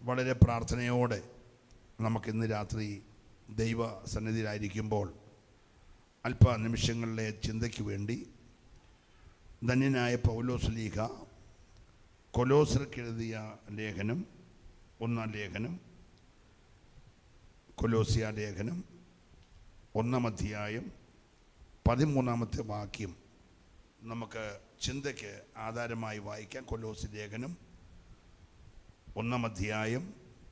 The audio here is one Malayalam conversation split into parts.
വളരെ പ്രാർത്ഥനയോടെ നമുക്കിന്ന് രാത്രി ദൈവ സന്നിധിയിലായിരിക്കുമ്പോൾ അല്പ നിമിഷങ്ങളിലെ ചിന്തയ്ക്ക് വേണ്ടി ധന്യനായ പൗലോസ്ലീഹ കൊലോസ്യർക്കെഴുതിയ ലേഖനം, ഒന്നാം ലേഖനം, കൊലോസ്യ ലേഖനം 1-ാം അധ്യായം 13-ാമത്തെ വാക്യം നമുക്ക് ചിന്തയ്ക്ക് ആധാരമായി വായിക്കാം. കൊലോസ്യ ലേഖനം 1-ാം അധ്യായം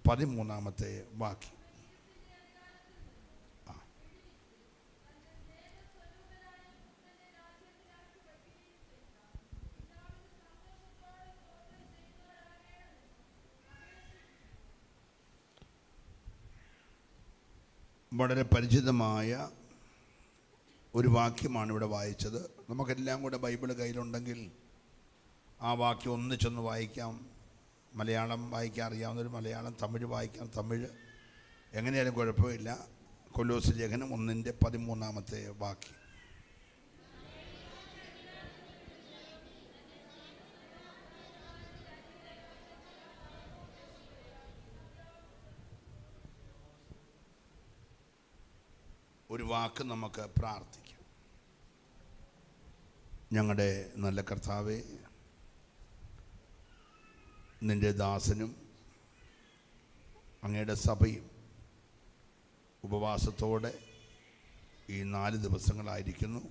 13-ാമത്തെ വാക്യം. വളരെ പരിചിതമായ ഒരു വാക്യമാണ് ഇവിടെ വായിച്ചത്. നമുക്കെല്ലാം കൂടെ ബൈബിൾ കയ്യിലുണ്ടെങ്കിൽ ആ വാക്യം ഒന്നിച്ചൊന്ന് വായിക്കാം. മലയാളം വായിക്കാൻ അറിയാവുന്നൊരു മലയാളം, തമിഴ് വായിക്കാം തമിഴ്, എങ്ങനെയാലും കുഴപ്പമില്ല. കൊലോസ്യ ലേഖനം 1-ന്റെ 13-ാമത്തെ വാക്യം. ഒരു വാക്ക് നമുക്ക് പ്രാർത്ഥിക്കാം. ഞങ്ങളുടെ നല്ല കർത്താവേ, നിൻ്റെ ദാസനും അങ്ങയുടെ സഭയും ഉപവാസത്തോടെ ഈ 4 ദിവസങ്ങളായിരിക്കുന്നു.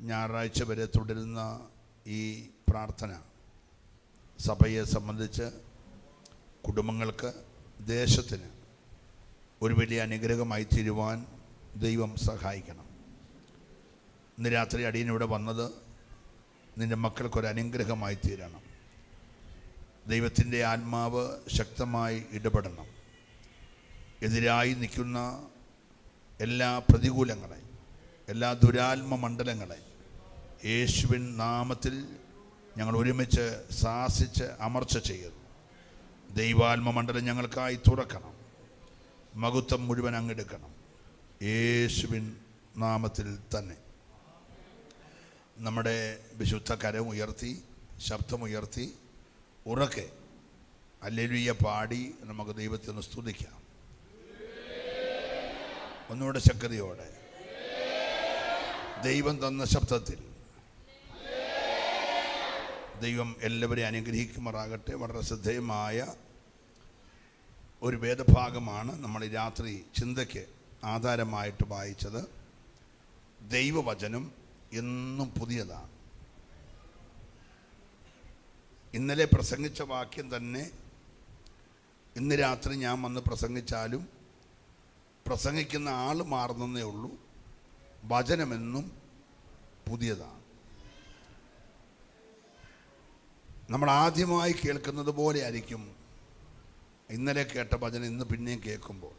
ഞായറാഴ്ച വരെ തുടരുന്ന ഈ പ്രാർത്ഥന സഭയെ സംബന്ധിച്ച്, കുടുംബങ്ങൾക്ക്, ദേശത്തിന് ഒരു വലിയ അനുഗ്രഹമായി തീരുവാൻ ദൈവം സഹായിക്കണം. ഇന്ന് രാത്രി അടിയനിവിടെ വന്നത് നിൻ്റെ മക്കൾക്കൊരു അനുഗ്രഹമായി തീരണം. ദൈവത്തിൻ്റെ ആത്മാവ് ശക്തമായി ഇടപെടണം. എതിരായി നിൽക്കുന്ന എല്ലാ പ്രതികൂലങ്ങളെ, എല്ലാ ദുരാത്മ മണ്ഡലങ്ങളെ യേശുവിൻ നാമത്തിൽ ഞങ്ങൾ ഒരുമിച്ച് ശാസിച്ച് അമർച്ച ചെയ്യുന്നു. ദൈവാത്മ മണ്ഡലം ഞങ്ങൾക്കായി തുറക്കണം. മഹത്വം മുഴുവൻ അങ്ങെടുക്കണം, യേശുവിൻ നാമത്തിൽ തന്നെ. നമ്മുടെ വിശുദ്ധ കരം ഉയർത്തി, ശബ്ദമുയർത്തി, ഉറക്കെ ഹല്ലേലൂയ പാടി നമുക്ക് ദൈവത്തെ ഒന്ന് സ്തുതിക്കാം. ഒന്നുകൂടെ ശക്തിയോടെ ദൈവം തന്ന ശബ്ദത്തിൽ ദൈവം എല്ലാവരെയും അനുഗ്രഹിക്കുമാറാകട്ടെ. വളരെ ശ്രദ്ധേയമായ ഒരു വേദഭാഗമാണ് നമ്മൾ ഈ രാത്രി ചിന്തയ്ക്ക് ആധാരമായിട്ട് വായിച്ചത്. ദൈവവചനം എന്നും പുതിയതാണ്. ഇന്നലെ പ്രസംഗിച്ച വാക്യം തന്നെ ഇന്ന് രാത്രി ഞാൻ വന്ന് പ്രസംഗിച്ചാലും പ്രസംഗിക്കുന്ന ആൾ മാറുന്നേ ഉള്ളൂ. വചനമെന്നും പുതിയതാണ്. നമ്മൾ ആദ്യമായി കേൾക്കുന്നത് പോലെ ആയിരിക്കും ഇന്നലെ കേട്ട വചനം ഇന്ന് പിന്നെയും കേൾക്കുമ്പോൾ.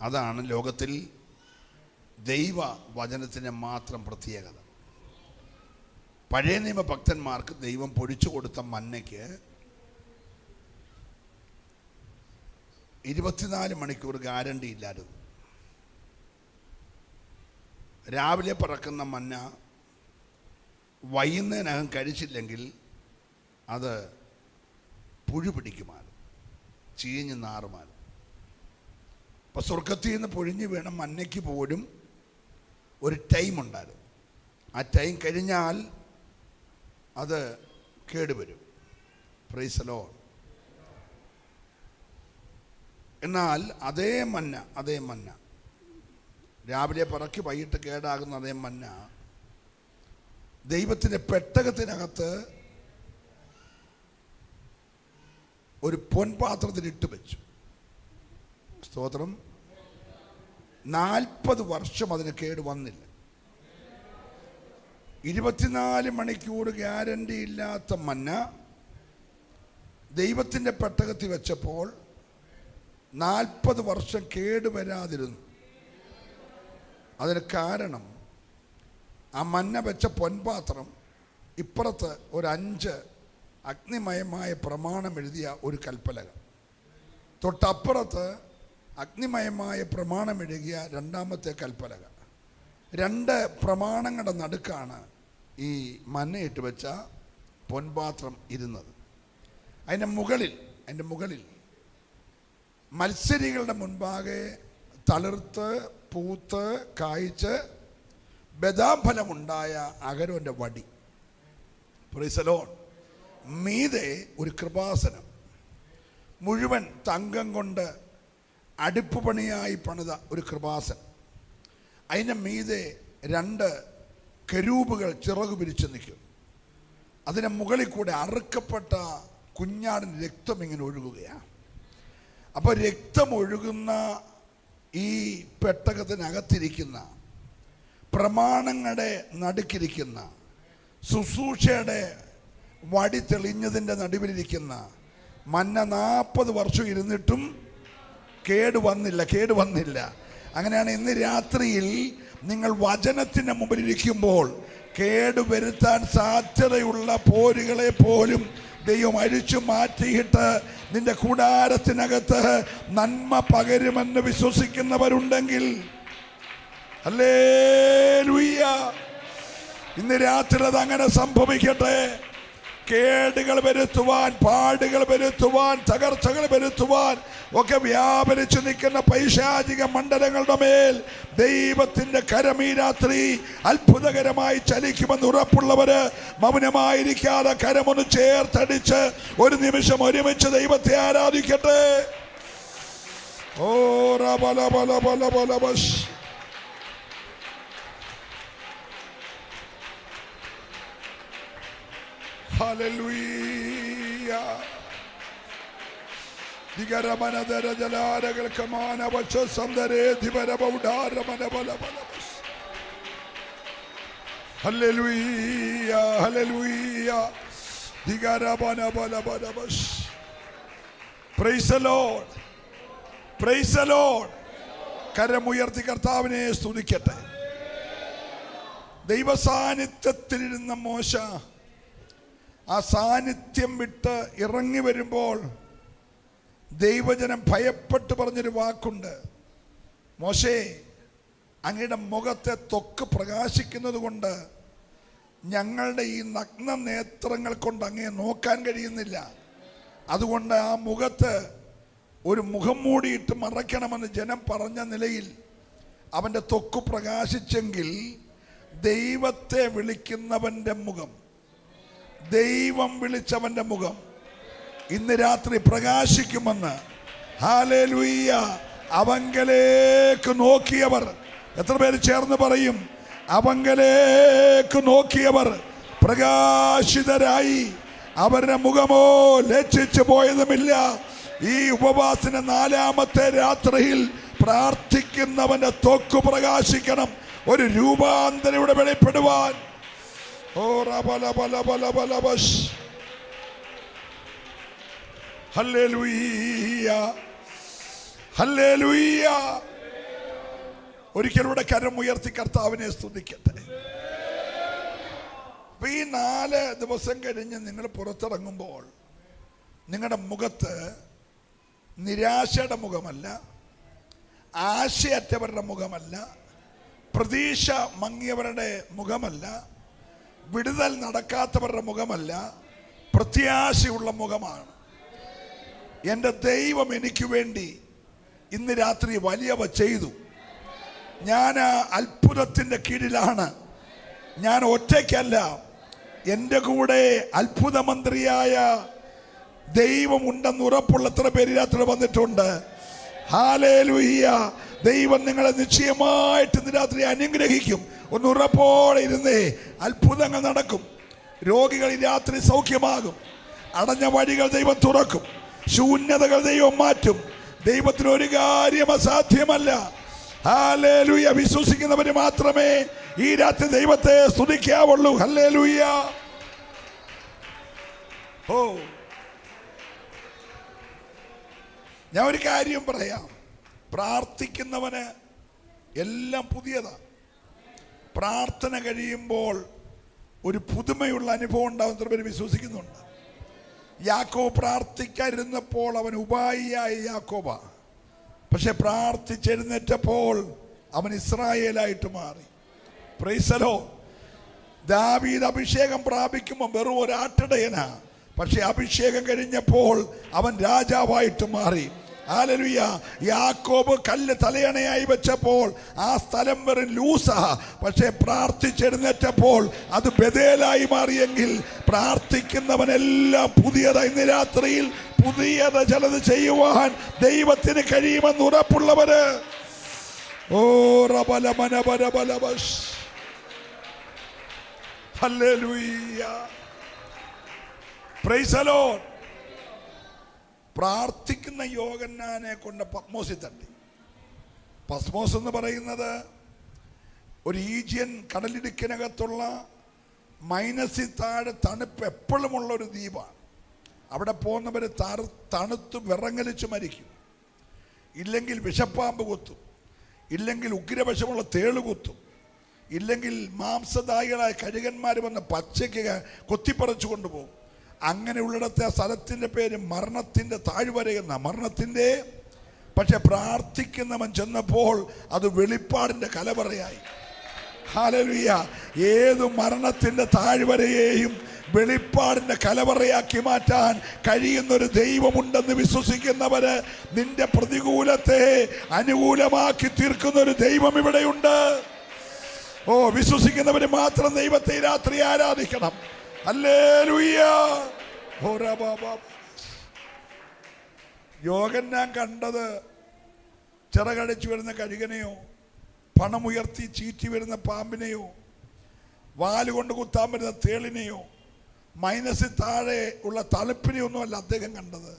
അതാണ് ലോകത്തിൽ ദൈവ വചനത്തിൻ്റെ മാത്രം പ്രത്യേകത. പഴയ നിയമ ഭക്തന്മാർക്ക് ദൈവം പൊഴിച്ചു കൊടുത്ത മന്നയ്ക്ക് 24 മണിക്കൂർ ഗ്യാരണ്ടി ഇല്ലായിരുന്നു. രാവിലെ പറക്കുന്ന മന്ന വൈകുന്നതിനകം കഴിച്ചില്ലെങ്കിൽ അത് പുഴു പിടിക്കുമായിരുന്നു, ചീഞ്ഞ് നാറുമായിരുന്നു. അപ്പോൾ സ്വർഗത്തിൽ നിന്ന് പൊഴിഞ്ഞ് വീണ മന്നയ്ക്ക് പോലും ഒരു ടൈം ഉണ്ടായിരുന്നു. ആ ടൈം കഴിഞ്ഞാൽ അത് കേടുവരും. Price the Lord. എന്നാൽ അതേ മന്ന രാവിലെ പറക്കി വൈകിട്ട് കേടാകുന്ന അതേ മന്ന ദൈവത്തിൻ്റെ പെട്ടകത്തിനകത്ത് ഒരു പൊൻപാത്രത്തിൽ ഇട്ട് വെച്ചു. സ്തോത്രം. 40 വർഷം അതിന് കേട് വന്നില്ല. 24 മണിക്കൂർ ഗ്യാരണ്ടി ഇല്ലാത്ത മന്ന ദൈവത്തിൻ്റെ പെട്ടകത്തിൽ വെച്ചപ്പോൾ 40 വർഷം കേടുവരാതിരുന്നു. അതിന് കാരണം ആ മന്ന വെച്ച പൊൻപാത്രം ഇപ്പുറത്ത് ഒരു 5 അഗ്നിമയമായ പ്രമാണം എഴുതിയ ഒരു കൽപ്പലക, തൊട്ടപ്പുറത്ത് അഗ്നിമയമായ പ്രമാണം എഴുതിയ 2-ാമത്തെ കൽപ്പലക. 2 പ്രമാണങ്ങളുടെ നടുക്കാണ് ഈ മന്നയിട്ട് വെച്ച പൊൻപാത്രം ഇരുന്നത്. അതിൻ്റെ മുകളിൽ മത്സരികളുടെ മുൻപാകെ തളിർത്ത് പൂത്ത് കായ്ച്ച് ബദാം ഫലമുണ്ടായ അഹരോന്റെ വടി. Price the Lord. മീതെ ഒരു കൃപാസനം മുഴുവൻ തങ്കം കൊണ്ട് അടുപ്പ് പണിയായി പണിത ഒരു കൃപാസനം. അതിൻ്റെ മീതെ 2 കെരൂബുകൾ ചിറകു പിരിച്ച് നിൽക്കും. അതിന് മുകളിൽ കൂടെ അറുക്കപ്പെട്ട കുഞ്ഞാടിന് രക്തം ഇങ്ങനെ ഒഴുകുകയാണ്. അപ്പോൾ രക്തം ഒഴുകുന്ന ഈ പെട്ടകത്തിനകത്തിരിക്കുന്ന, പ്രമാണങ്ങളുടെ നടുക്കിരിക്കുന്ന, ശുശ്രൂഷയുടെ വടി തെളിഞ്ഞതിൻ്റെ നടുവിലിരിക്കുന്ന മന്ന 40 വർഷം ഇരുന്നിട്ടും കേടുവന്നില്ല. അങ്ങനെയാണ് ഇന്ന് രാത്രിയിൽ നിങ്ങൾ വചനത്തിന് മുമ്പിലിരിക്കുമ്പോൾ കേടുവരുത്താൻ സാധ്യതയുള്ള പോരുകളെ പോലും ദൈവം അഴിച്ചു മാറ്റിയിട്ട് നിന്റെ കൂടാരത്തിനകത്ത് നന്മ പകരുമെന്ന് വിശ്വസിക്കുന്നവരുണ്ടെങ്കിൽ ഹല്ലേലൂയ, ഇന്ന് രാത്രി അതങ്ങനെ സംഭവിക്കട്ടെ. കേടുകൾ വരുത്തുവാൻ, പാടുകൾ വരുത്തുവാൻ, തകർച്ചകൾ വരുത്തുവാൻ ഒക്കെ വ്യാപരിച്ചു നിൽക്കുന്ന പൈശാചിക മണ്ഡലങ്ങളുടെ മേൽ ദൈവത്തിന്റെ കരം ഈ രാത്രി അത്ഭുതകരമായി ചലിക്കുമെന്ന് ഉറപ്പുള്ളവര് മൗനമായിരിക്കാതെ കരമൊന്ന് ചേർത്തടിച്ച് ഒരു നിമിഷം ഒരുമിച്ച് ദൈവത്തെ ആരാധിക്കട്ടെ. ഓ റബല ബല ബല ബല bus. Hallelujah. Digaramana dara jalara gal kamana bacha samdare dibara baudara mana bala bala. Hallelujah, hallelujah. Digaramana bala bala bas. Praise the Lord. Praise the Lord. കരമുയർത്തി കർത്താവിനെ സ്തുതിക്കട്ടെ. ദൈവ സാന്നിധ്യത്തിലിരുന്ന മോശ ആ സാന്നിധ്യം വിട്ട് ഇറങ്ങി വരുമ്പോൾ ദൈവജനം ഭയപ്പെട്ട് പറഞ്ഞൊരു വാക്കുണ്ട്, മോശേ, അങ്ങയുടെ മുഖത്തെ ത്വക്ക് പ്രകാശിക്കുന്നത് കൊണ്ട് ഞങ്ങളുടെ ഈ നഗ്ന നേത്രങ്ങൾ കൊണ്ട് അങ്ങയെ നോക്കാൻ കഴിയുന്നില്ല. അതുകൊണ്ട് ആ മുഖത്ത് ഒരു മുഖം മൂടിയിട്ട് മറയ്ക്കണമെന്ന് ജനം പറഞ്ഞ നിലയിൽ അവൻ്റെ ത്വക്ക് പ്രകാശിച്ചെങ്കിൽ ദൈവത്തെ വിളിക്കുന്നവൻ്റെ മുഖം, ദൈവം വിളിച്ചവന്റെ മുഖം ഇന്ന് രാത്രി പ്രകാശിക്കുമെന്ന്. ഹല്ലേലൂയ. അവങ്കലേക്ക് നോക്കിയവർ, എത്ര പേര് ചേർന്ന് പറയും? അവങ്കലേക്ക് നോക്കിയവർ പ്രകാശിതരായി. അവരുടെ മുഖമോ ലജ്ജിച്ചു പോയതുമില്ല. ഈ ഉപവാസന 4ാമത്തെ രാത്രിയിൽ പ്രാർത്ഥിക്കുന്നവന്റെ ത്വക്ക് പ്രകാശിക്കണം, ഒരു രൂപാന്തരം ഇവിടെ വെളിപ്പെടുവാൻ. ഒരിക്കലൂടെ കരം ഉയർത്തി കർത്താവിനെ സ്തുതിക്കട്ടെ. ഈ 4 ദിവസം കഴിഞ്ഞ് നിങ്ങൾ പുറത്തിറങ്ങുമ്പോൾ നിങ്ങളുടെ മുഖത്ത് നിരാശയുടെ മുഖമല്ല, ആശയറ്റവരുടെ മുഖമല്ല, പ്രതീക്ഷ മങ്ങിയവരുടെ മുഖമല്ല, വിടുതൽ നടക്കാത്തവരുടെ മുഖമല്ല, പ്രത്യാശയുള്ള മുഖമാണ്. എൻ്റെ ദൈവം എനിക്ക് വേണ്ടി ഇന്ന് രാത്രി വലിയവ ചെയ്തു. ഞാൻ അത്ഭുതത്തിൻ്റെ കീഴിലാണ്. ഞാൻ ഒറ്റയ്ക്കല്ല, എൻ്റെ കൂടെ അത്ഭുതമന്ത്രിയായ ദൈവം ഉണ്ടെന്ന് ഉറപ്പുള്ള എത്ര പേര് രാത്രി വന്നിട്ടുണ്ട്? ഹല്ലേലൂയ. ദൈവം നിങ്ങളെ നിശ്ചയമായിട്ട് ഇന്ന് രാത്രി അനുഗ്രഹിക്കും. ഒന്ന് ഉറപ്പോടെ ഇരുന്നേ. അത്ഭുതങ്ങൾ നടക്കും. രോഗികൾ ഈ രാത്രി സൗഖ്യമാകും. അടഞ്ഞ വഴികൾ ദൈവം തുറക്കും. ശൂന്യതകൾ ദൈവം മാറ്റും. ദൈവത്തിന് ഒരു കാര്യം അസാധ്യമല്ല. ഹല്ലേലൂയ. വിശ്വസിക്കുന്നവര് മാത്രമേ ഈ രാത്രി ദൈവത്തെ സ്തുതിക്കാവുള്ളൂ. ഹല്ലേലൂയ. ഓ, ഞാൻ ഒരു കാര്യം പറയാം. പ്രാർത്ഥിക്കുന്നവന് എല്ലാം പുതിയതാണ്. പ്രാർത്ഥന കഴിയുമ്പോൾ ഒരു പുതുമയുള്ള അനുഭവം ഉണ്ടാകുന്ന പേര് വിശ്വസിക്കുന്നുണ്ട്. യാക്കോബ് പ്രാർത്ഥിക്കാതിരുന്നപ്പോൾ അവൻ ഉപായിയായ യാക്കോബ, പക്ഷെ പ്രാർത്ഥിച്ചെഴുന്നേറ്റപ്പോൾ അവൻ ഇസ്രായേലായിട്ട് മാറി. Price the Lord. ദാവീദ് അഭിഷേകം പ്രാപിക്കുമ്പോൾ വെറും ഒരാട്ടിടയനാ, പക്ഷെ അഭിഷേകം കഴിഞ്ഞപ്പോൾ അവൻ രാജാവായിട്ട് മാറി. ഹല്ലേലൂയ. യാക്കോബ് കല്ല് തലയണയായി വെച്ചപ്പോൾ ആ സ്ഥലം വെറും ലൂസാ. പക്ഷെ പ്രാർത്ഥിച്ചെഴുന്നേറ്റപ്പോൾ അത് ബഥേലായി മാറിയെങ്കിൽ പ്രാർത്ഥിക്കുന്നവനെല്ലാം പുതിയതായി. ഇന്ന് രാത്രിയിൽ പുതിയത് ചിലത് ചെയ്യുവാൻ ദൈവത്തിന് കഴിയുമെന്ന് ഉറപ്പുള്ളവര് ഓ റബലമനബലബലബസ് ഹല്ലേലൂയ പ്രൈസ് ദി ലോർഡ്. പ്രാർത്ഥിക്കുന്ന യോഹന്നാനെ കൊണ്ട് പത്മോസിൽ തട്ടി. പത്മോസ് എന്ന് പറയുന്നത് ഒരു ഈജിയൻ കടലിടുക്കിനകത്തുള്ള മൈനസിൽ താഴെ തണുപ്പ് എപ്പോഴുമുള്ള ഒരു ദ്വീപാണ്. അവിടെ പോകുന്നവർ തണുത്ത് വിറങ്ങലിച്ച് മരിക്കും. ഇല്ലെങ്കിൽ വിഷപ്പാമ്പ് കുത്തും, ഇല്ലെങ്കിൽ ഉഗ്രവിഷമുള്ള തേള് കുത്തും, ഇല്ലെങ്കിൽ മാംസദായികളായ കഴുകന്മാർ വന്ന് പച്ചയ്ക്ക് കൊത്തിപ്പറിച്ചു കൊണ്ടുപോകും. അങ്ങനെയുള്ളിടത്തെ ആ സ്ഥലത്തിൻ്റെ പേര് മരണത്തിൻ്റെ താഴ്വരയെന്ന. മരണത്തിൻ്റെ പക്ഷെ പ്രാർത്ഥിക്കുന്നവൻ ചെന്നപ്പോൾ അത് വെളിപ്പാടിൻ്റെ കലവറയായി. ഹല്ലേലൂയ. ഏത് മരണത്തിൻ്റെ താഴ്വരയെയും വെളിപ്പാടിൻ്റെ കലവറയാക്കി മാറ്റാൻ കഴിയുന്നൊരു ദൈവമുണ്ടെന്ന് വിശ്വസിക്കുന്നവര് നിന്റെ പ്രതികൂലത്തെ അനുകൂലമാക്കി തീർക്കുന്ന ഒരു ദൈവം ഇവിടെയുണ്ട്. ഓ, വിശ്വസിക്കുന്നവര് മാത്രം ദൈവത്തെ രാത്രി ആരാധിക്കണം. ഹല്ലേലൂയ. യോഹന്നാൻ കണ്ടത് ചിറകടിച്ചു വരുന്ന കഴുകനെയോ പണമുയർത്തി ചീറ്റി വരുന്ന പാമ്പിനെയോ വാലുകൊണ്ട് കുത്താൻ വരുന്ന തേളിനെയോ മൈനസിൽ താഴെ ഉള്ള തണുപ്പിനെയൊന്നുമല്ല അദ്ദേഹം കണ്ടത്.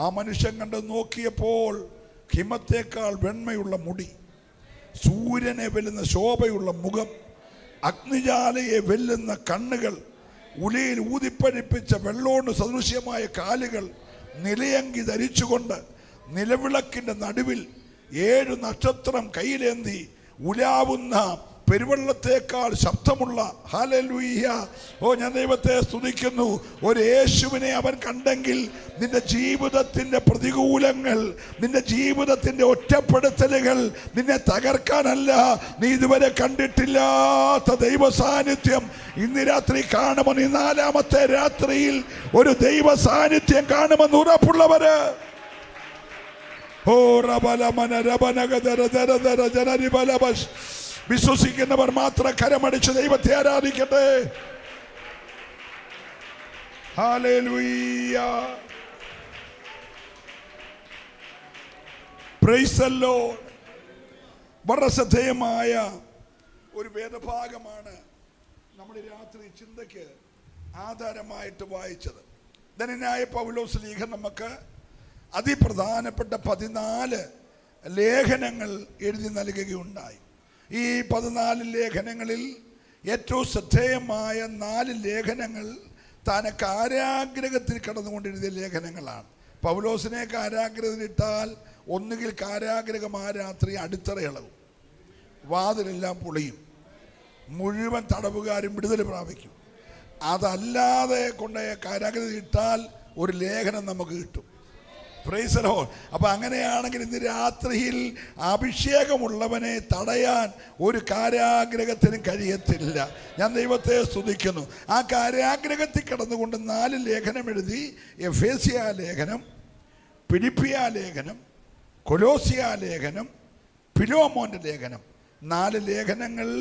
ആ മനുഷ്യൻ കണ്ടത് നോക്കിയപ്പോൾ ഹിമത്തേക്കാൾ വെണ്മയുള്ള മുടി, സൂര്യനെ വെല്ലുന്ന ശോഭയുള്ള മുഖം, അഗ്നിജാലയെ വെല്ലുന്ന കണ്ണുകൾ, ഉലയിൽ ഊതിപ്പഴിപ്പിച്ച വെള്ളോണ്ട് സദൃശ്യമായ കാലുകൾ, നിലയങ്കി ധരിച്ചുകൊണ്ട് നിലവിളക്കിൻ്റെ നടുവിൽ 7 നക്ഷത്രം കയ്യിലേന്തി ഉലാവുന്ന പെരുവെള്ളത്തേക്കാൾ ശബ്ദമുള്ള. ഹല്ലേലൂയ. ഓ, ഞാൻ ദൈവത്തെ സ്തുതിക്കുന്നു. ഒരു യേശുവിനെ അവൻ കണ്ടെങ്കിൽ നിന്റെ ജീവിതത്തിൻ്റെ പ്രതികൂലങ്ങൾ, നിന്റെ ജീവിതത്തിൻ്റെ ഒറ്റപ്പെടുത്തലുകൾ നിന്നെ തകർക്കാനല്ല, നീ ഇതുവരെ കണ്ടിട്ടില്ലാത്ത ദൈവ സാന്നിധ്യം ഇന്ന് രാത്രി കാണുമെന്ന്. ഈ 4ാമത്തെ രാത്രിയിൽ ഒരു ദൈവ സാന്നിധ്യം കാണുമെന്ന് ഉറപ്പുള്ളവര് ഓ റബലമന രബനഗദര ദരദര ജനരിബലബസ് വിശ്വസിക്കുന്നവർ മാത്രം കരമടിച്ച് ദൈവത്തെ ആരാധിക്കട്ടെ. ഹല്ലേലൂയ. Praise the Lord. വളരെ ശ്രദ്ധേയമായ ഒരു വേദഭാഗമാണ് നമ്മുടെ രാത്രി ചിന്തയ്ക്ക് ആധാരമായിട്ട് വായിച്ചത്. ധന്യനായ പൗലോസ് ലേഖനം നമുക്ക് അതിപ്രധാനപ്പെട്ട 14 ലേഖനങ്ങൾ എഴുതി നൽകുകയുണ്ടായി. ഈ 14 ലേഖനങ്ങളിൽ ഏറ്റവും ശ്രദ്ധേയമായ 4 ലേഖനങ്ങൾ താൻ കാരാഗ്രഹത്തിൽ കടന്നുകൊണ്ടിരുന്ന ലേഖനങ്ങളാണ്. പൗലോസിനെ കാരാഗ്രഹത്തിലിട്ടാൽ ഒന്നുകിൽ കാരാഗ്രഹം ആ രാത്രി അടിത്തറയിളകും, വാതിലെല്ലാം പൊളിയും, മുഴുവൻ തടവുകാരും വിടുതൽ പ്രാപിക്കും. അതല്ലാതെ കൊണ്ട് കാരാഗ്രഹത്തിലിട്ടാൽ ഒരു ലേഖനം നമുക്ക് കിട്ടും. Price the Lord. അപ്പം അങ്ങനെയാണെങ്കിൽ ഇന്ന് രാത്രിയിൽ അഭിഷേകമുള്ളവനെ തടയാൻ ഒരു കാരാഗ്രഹത്തിനും കഴിയത്തില്ല. ഞാൻ ദൈവത്തെ സ്തുതിക്കുന്നു. ആ കാരാഗ്രഹത്തിൽ കിടന്നുകൊണ്ട് 4 ലേഖനം എഴുതി. എഫേസ്യ ലേഖനം, ഫിലിപ്പിയ ലേഖനം, കൊലോസിയ ലേഖനം, ഫിലോമോന്റെ ലേഖനം. 4 ലേഖനങ്ങൾ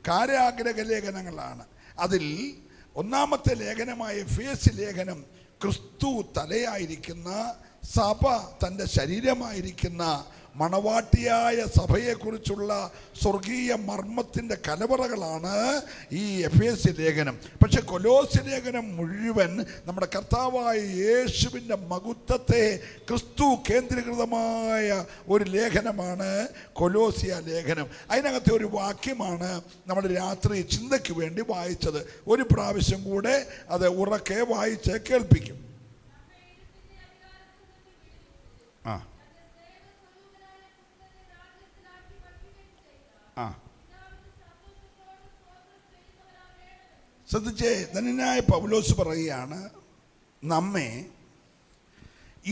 കാരാഗ്രഹ ലേഖനങ്ങളാണ്. അതിൽ 1ാമത്തെ ലേഖനമായ എഫേസ്യ ലേഖനം ക്രിസ്തു തലയായിരിക്കുന്ന സഭ തൻ്റെ ശരീരമായിരിക്കുന്ന മണവാട്ടിയായ സഭയെക്കുറിച്ചുള്ള സ്വർഗീയ മർമ്മത്തിൻ്റെ കലവറകളാണ് ഈ എഫേസ്യ ലേഖനം. പക്ഷെ കൊലോസ്യ ലേഖനം മുഴുവൻ നമ്മുടെ കർത്താവായ യേശുവിൻ്റെ മഹത്വത്തെ ക്രിസ്തു കേന്ദ്രീകൃതമായ ഒരു ലേഖനമാണ് കൊലോസ്യ ലേഖനം. അതിനകത്തെ ഒരു വാക്യമാണ് നമ്മൾ രാത്രി ചിന്തയ്ക്ക് വേണ്ടി വായിച്ചത്. ഒരു പ്രാവശ്യം കൂടെ അത് ഉറക്കെ വായിച്ച് കേൾപ്പിക്കും. ശ്രദ്ധിച്ചേ, ധന്യനായ പൗലോസ് പറയുകയാണ്, നമ്മെ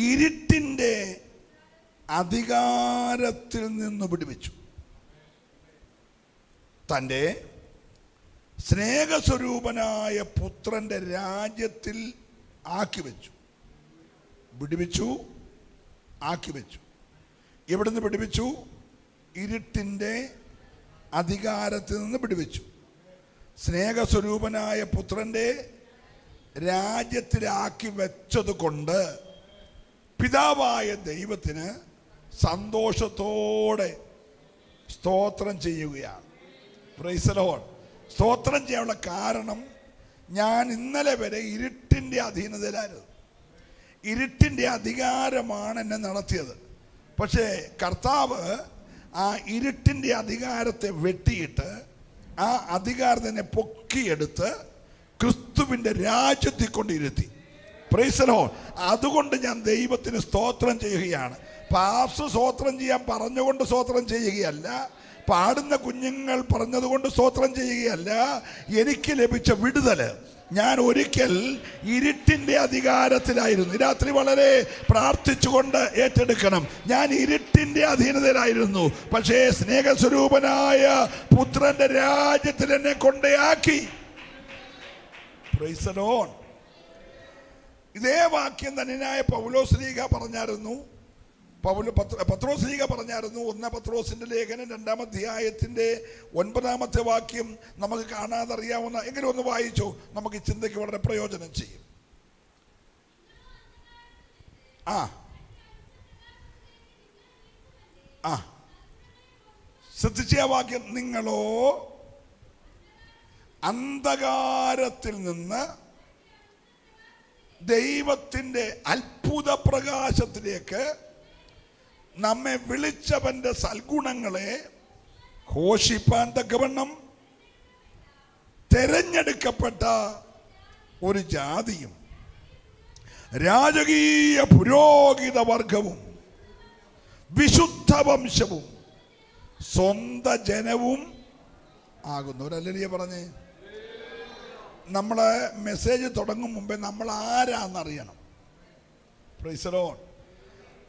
ഇരുട്ടിൻ്റെ അധികാരത്തിൽ നിന്ന് വിടുവിച്ചു, തൻ്റെ സ്നേഹസ്വരൂപനായ പുത്രൻ്റെ രാജ്യത്തിൽ ആക്കി വെച്ചു. വിടുവിച്ചു, ആക്കി വെച്ചു. എവിടെ നിന്ന് വിടുവിച്ചു? ഇരുട്ടിൻ്റെ അധികാരത്തിൽ നിന്ന് വിടുവിച്ചു. സ്നേഹസ്വരൂപനായ പുത്രൻ്റെ രാജ്യത്തിലാക്കി വെച്ചത് കൊണ്ട് പിതാവായ ദൈവത്തിന് സന്തോഷത്തോടെ സ്തോത്രം ചെയ്യുകയാണ്. Price the Lord. സ്തോത്രം ചെയ്യാനുള്ള കാരണം, ഞാൻ ഇന്നലെ വരെ ഇരുട്ടിൻ്റെ അധീനതയിലായിരുന്നു. ഇരുട്ടിൻ്റെ അധികാരമാണ് എന്നെ നടത്തിയത്. പക്ഷേ കർത്താവ് ആ ഇരുട്ടിൻ്റെ അധികാരത്തെ വെട്ടിയിട്ട് ആ അധികാരത്തിനെ പൊക്കിയെടുത്ത് ക്രിസ്തുവിൻ്റെ രാജ്യത്തിൽ കൊണ്ടിരുത്തി. Price the Lord. അതുകൊണ്ട് ഞാൻ ദൈവത്തിന് സ്തോത്രം ചെയ്യുകയാണ്. പാസ്റ്റർ സ്തോത്രം ചെയ്യാൻ പറഞ്ഞുകൊണ്ട് സ്തോത്രം ചെയ്യുകയല്ല, പാടുന്ന കുഞ്ഞുങ്ങൾ പറഞ്ഞതുകൊണ്ട് സ്തോത്രം ചെയ്യുകയല്ല. എനിക്ക് ലഭിച്ച വിടുതല്, ഞാൻ ഒരിക്കൽ ഇരുട്ടിൻ്റെ അധികാരത്തിലായിരുന്നു. രാത്രി വളരെ പ്രാർത്ഥിച്ചുകൊണ്ട് ഏറ്റെടുക്കണം. ഞാൻ ഇരുട്ടിൻ്റെ അധീനതയിലായിരുന്നു. പക്ഷേ സ്നേഹസ്വരൂപനായ പുത്രന്റെ രാജ്യത്തിൽ എന്നെ കൊണ്ടേയാക്കി. Price the Lord. ഇതേ വാക്യം തന്നെയായ പൗലോസ്ലീഹ പറഞ്ഞായിരുന്നു. പത്രോസ്ലീഹ പറഞ്ഞായിരുന്നു. 1 പത്രോസിന്റെ ലേഖനം 2-ാം അധ്യായത്തിന്റെ 9-ാമത്തെ വാക്യം നമുക്ക് കാണാതെ അറിയാവുന്ന, എങ്കിലും ഒന്ന് വായിച്ചു, നമുക്ക് ഈ ചിന്തയ്ക്ക് വളരെ പ്രയോജനം ചെയ്യും. ശ്രദ്ധിച്ച വാക്യം, നിങ്ങളോ അന്ധകാരത്തിൽ നിന്ന് ദൈവത്തിൻ്റെ അത്ഭുത പ്രകാശത്തിലേക്ക് നമ്മെ വിളിച്ചവന്റെ സൽഗുണങ്ങളെ ഘോഷിപ്പാൻ തക്കവണ്ണം തെരഞ്ഞെടുക്കപ്പെട്ട ഒരു ജാതിയും രാജകീയ പുരോഹിത വർഗവും വിശുദ്ധ വംശവും സ്വന്ത ജനവും ആകുന്നു. ഒരു ഹല്ലേലൂയ പറഞ്ഞേ. നമ്മളെ മെസ്സേജ് തുടങ്ങും മുമ്പേ നമ്മൾ ആരാന്നറിയണം. Price the Lord.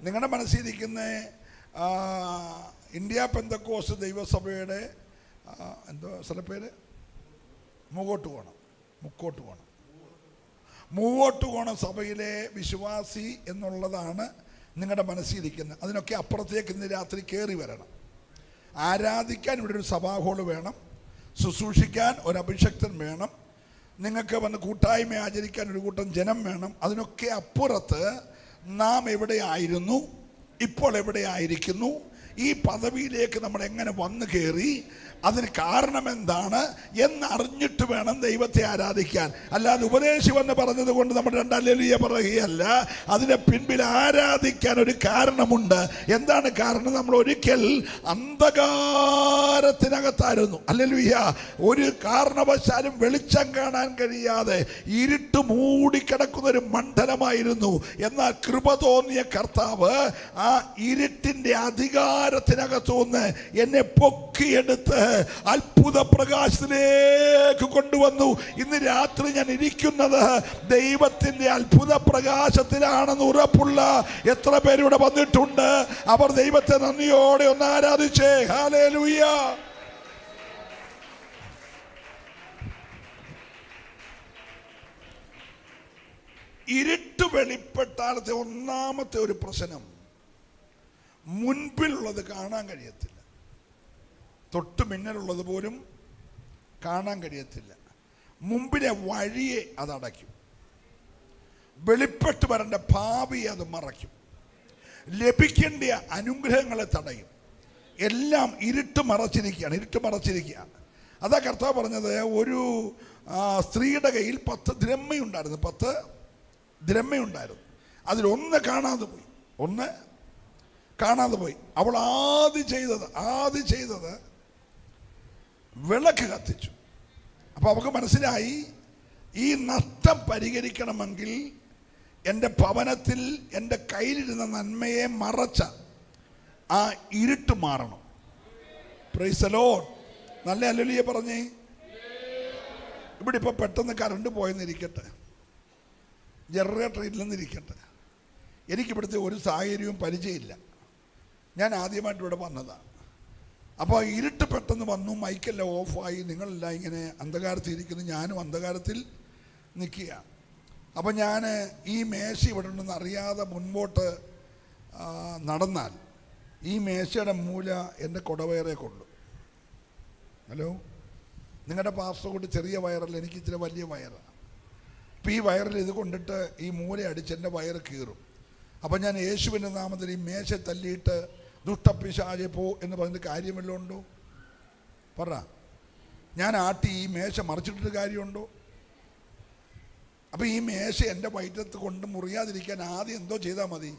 നിങ്ങളുടെ മനസ്സിലിരിക്കുന്ന ഇന്ത്യ പെന്തക്കോസ്റ്റ് ദൈവസഭയുടെ എന്തോ സ്ഥലപ്പേര്, മൂവോട്ടുകോണം സഭയിലെ വിശ്വാസി എന്നുള്ളതാണ് നിങ്ങളുടെ മനസ്സിലിരിക്കുന്നത്. അതിനൊക്കെ അപ്പുറത്തേക്ക് ഇന്ന് രാത്രി കയറി വരണം. ആരാധിക്കാൻ ഇവിടെ ഒരു സഭാഹോള് വേണം, ശുശ്രൂഷിക്കാൻ ഒരു അഭിഷക്തൻ വേണം, നിങ്ങൾക്ക് വന്ന് കൂട്ടായ്മ ആചരിക്കാൻ ഒരു കൂട്ടം ജനം വേണം. അതിനൊക്കെ അപ്പുറത്ത് നാം എവിടെയായിരുന്നു, ഇപ്പോൾ എവിടെയായിരിക്കുന്നു, ഈ പദവിയിലേക്ക് നമ്മൾ എങ്ങനെ വന്നു കയറി, അതിന് കാരണം എന്താണ് എന്നറിഞ്ഞിട്ട് വേണം ദൈവത്തെ ആരാധിക്കാൻ. അല്ലാതെ ഉപദേശി വന്ന് പറഞ്ഞത് കൊണ്ട് നമ്മൾ 2 ഹല്ലേലൂയ പറയുകയല്ല. അതിൻ്റെ പിൻപിൽ ആരാധിക്കാൻ ഒരു കാരണമുണ്ട്. എന്താണ് കാരണം? നമ്മൾ ഒരിക്കൽ അന്ധകാരത്തിനകത്തായിരുന്നു. ഹല്ലേലൂയ. ഒരു കാരണവശാലും വെളിച്ചം കാണാൻ കഴിയാതെ ഇരുട്ട് മൂടിക്കിടക്കുന്ന ഒരു മണ്ഡലമായിരുന്നു. എന്നാൽ കൃപ തോന്നിയ കർത്താവ് ആ ഇരുട്ടിൻ്റെ അധികാരത്തിനകത്തുനിന്ന് എന്നെ പൊക്കിയെടുത്ത് അത്ഭുത പ്രകാശത്തിലേക്ക് കൊണ്ടുവന്നു. ഇന്ന് രാത്രി ഞാൻ ഇരിക്കുന്നത് ദൈവത്തിന്റെ അത്ഭുത പ്രകാശത്തിലാണെന്ന് ഉറപ്പുള്ള എത്ര പേരിവിടെ വന്നിട്ടുണ്ട്? അവർ ദൈവത്തെ നന്ദിയോടെ ഒന്ന് ആരാധിച്ചേ. ഹല്ലേലൂയ. ഇരുട്ട് വെളിപ്പെട്ടാലത്തെ ഒന്നാമത്തെ ഒരു പ്രശ്നം, മുൻപിലുള്ളത് കാണാൻ കഴിയത്തില്ല. തൊട്ട് മിന്നലുള്ളത് പോലും കാണാൻ കഴിയത്തില്ല. മുമ്പിലെ വഴിയെ അതടയ്ക്കും. വെളിപ്പെട്ട് വരേണ്ട ഭാവിയെ അത് മറയ്ക്കും. ലഭിക്കേണ്ട അനുഗ്രഹങ്ങളെ തടയും. എല്ലാം ഇരുട്ട് മറച്ചിരിക്കുകയാണ്. അതാ കർത്താവ് പറഞ്ഞത്, ഒരു സ്ത്രീയുടെ കയ്യിൽ 10 ദ്രഹ്മയുണ്ടായിരുന്നു. 10 ദ്രഹ്മയുണ്ടായിരുന്നു. അതിലൊന്ന് കാണാതെ പോയി. അവൾ ആദ്യം ചെയ്തത് വിളക്ക് കത്തിച്ചു. അപ്പോൾ അവൾക്ക് മനസ്സിലായി, ഈ നഷ്ടം പരിഹരിക്കണമെങ്കിൽ എൻ്റെ ഭവനത്തിൽ എൻ്റെ കയ്യിലിരുന്ന നന്മയെ മറച്ച ആ ഇരുട്ട് മാറണം. Price the Lord. നല്ല ഹല്ലേലൂയ പറഞ്ഞേ. ഇവിടെ ഇപ്പോൾ പെട്ടെന്ന് കറണ്ട് പോയെന്നിരിക്കട്ടെ, ജനറേറ്റർ ഇല്ലെന്നിരിക്കട്ടെ, എനിക്കിവിടുത്തെ ഒരു സാഹചര്യവും പരിചയമില്ല. ഞാൻ ആദ്യമായിട്ട് ഇവിടെ വന്നതാണ്. അപ്പോൾ ഇരുട്ട് പെട്ടെന്ന് വന്നു, മൈക്കെല്ലാം ഓഫായി, നിങ്ങളെല്ലാം ഇങ്ങനെ അന്ധകാരത്തിൽ ഇരിക്കുന്നു, ഞാനും അന്ധകാരത്തിൽ നിൽക്കുകയാണ്. അപ്പോൾ ഞാൻ ഈ മേശ ഇവിടെ ഉണ്ടെന്ന് അറിയാതെ മുൻപോട്ട് നടന്നാൽ ഈ മേശയുടെ മൂല എൻ്റെ കുടവയറെ കൊള്ളു. ഹലോ, നിങ്ങളുടെ പാസ്റ്റർ കൊണ്ട് ചെറിയ വയറല്ല, എനിക്ക് ഇച്ചിരി വലിയ വയറാണ്. അപ്പം ഈ വയറിൽ ഇത് കൊണ്ടിട്ട് ഈ മൂല അടിച്ച് എൻ്റെ വയറ് കീറും. അപ്പം ഞാൻ യേശുവിൻ്റെ നാമത്തിൽ ഈ മേശ തല്ലിയിട്ട് ദുഷ്ടപിശാചേ പോ എന്ന് പറഞ്ഞിട്ട് കാര്യമല്ലോ ഉണ്ടോ? പറ. ഞാൻ ആട്ടി ഈ മേശ മറിച്ചിട്ടൊരു കാര്യമുണ്ടോ? അപ്പം ഈ മേശ എൻ്റെ വയറ്റത്ത് കൊണ്ട് മുറിയാതിരിക്കാൻ ആദ്യം എന്തോ ചെയ്താൽ മതി?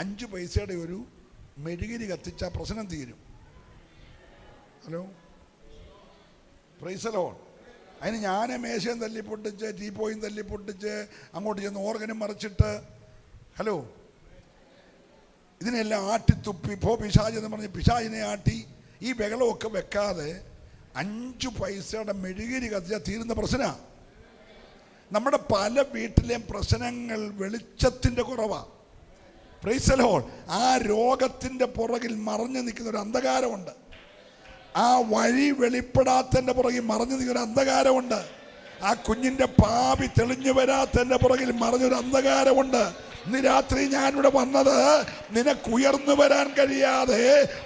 5 പൈസയുടെ ഒരു മെഴുകിരി കത്തിച്ചാൽ പ്രശ്നം തീരും. Hello, price the Lord. അതിന് ഞാൻ മേശയും തല്ലിപ്പൊട്ടിച്ച് ടീപ്പോയും തല്ലിപ്പൊട്ടിച്ച് അങ്ങോട്ട് ചെന്ന് ഓർഗനും മറിച്ചിട്ട്, ഹലോ, ഇതിനെല്ലാം ആട്ടിത്തുപ്പി പോ പിശാച് എന്ന് പറഞ്ഞ് പിശാചിനെ ആട്ടി ഈ ബഹളമൊക്കെ വെക്കാതെ 5 പൈസയുടെ മെഴുകിരി കത്തിച്ചാൽ തീരുന്ന പ്രശ്നമാണ്. നമ്മുടെ പല വീട്ടിലെയും പ്രശ്നങ്ങൾ വെളിച്ചത്തിൻ്റെ കുറവാണ്. Price the Lord. ആ രോഗത്തിൻ്റെ പുറകിൽ മറഞ്ഞു നിൽക്കുന്ന ഒരു അന്ധകാരമുണ്ട്. ആ വഴി വെളിപ്പെടാത്തതിൻ്റെ പുറകിൽ മറഞ്ഞു നിൽക്കുന്ന ഒരു അന്ധകാരമുണ്ട്. ആ കുഞ്ഞിൻ്റെ പാപി തെളിഞ്ഞു വരാത്തതിൻ്റെ പുറകിൽ മറഞ്ഞൊരു അന്ധകാരമുണ്ട്. ഇന്ന് രാത്രി ഞാനിവിടെ വന്നത് നിനക്കുയർന്നു വരാൻ കഴിയാതെ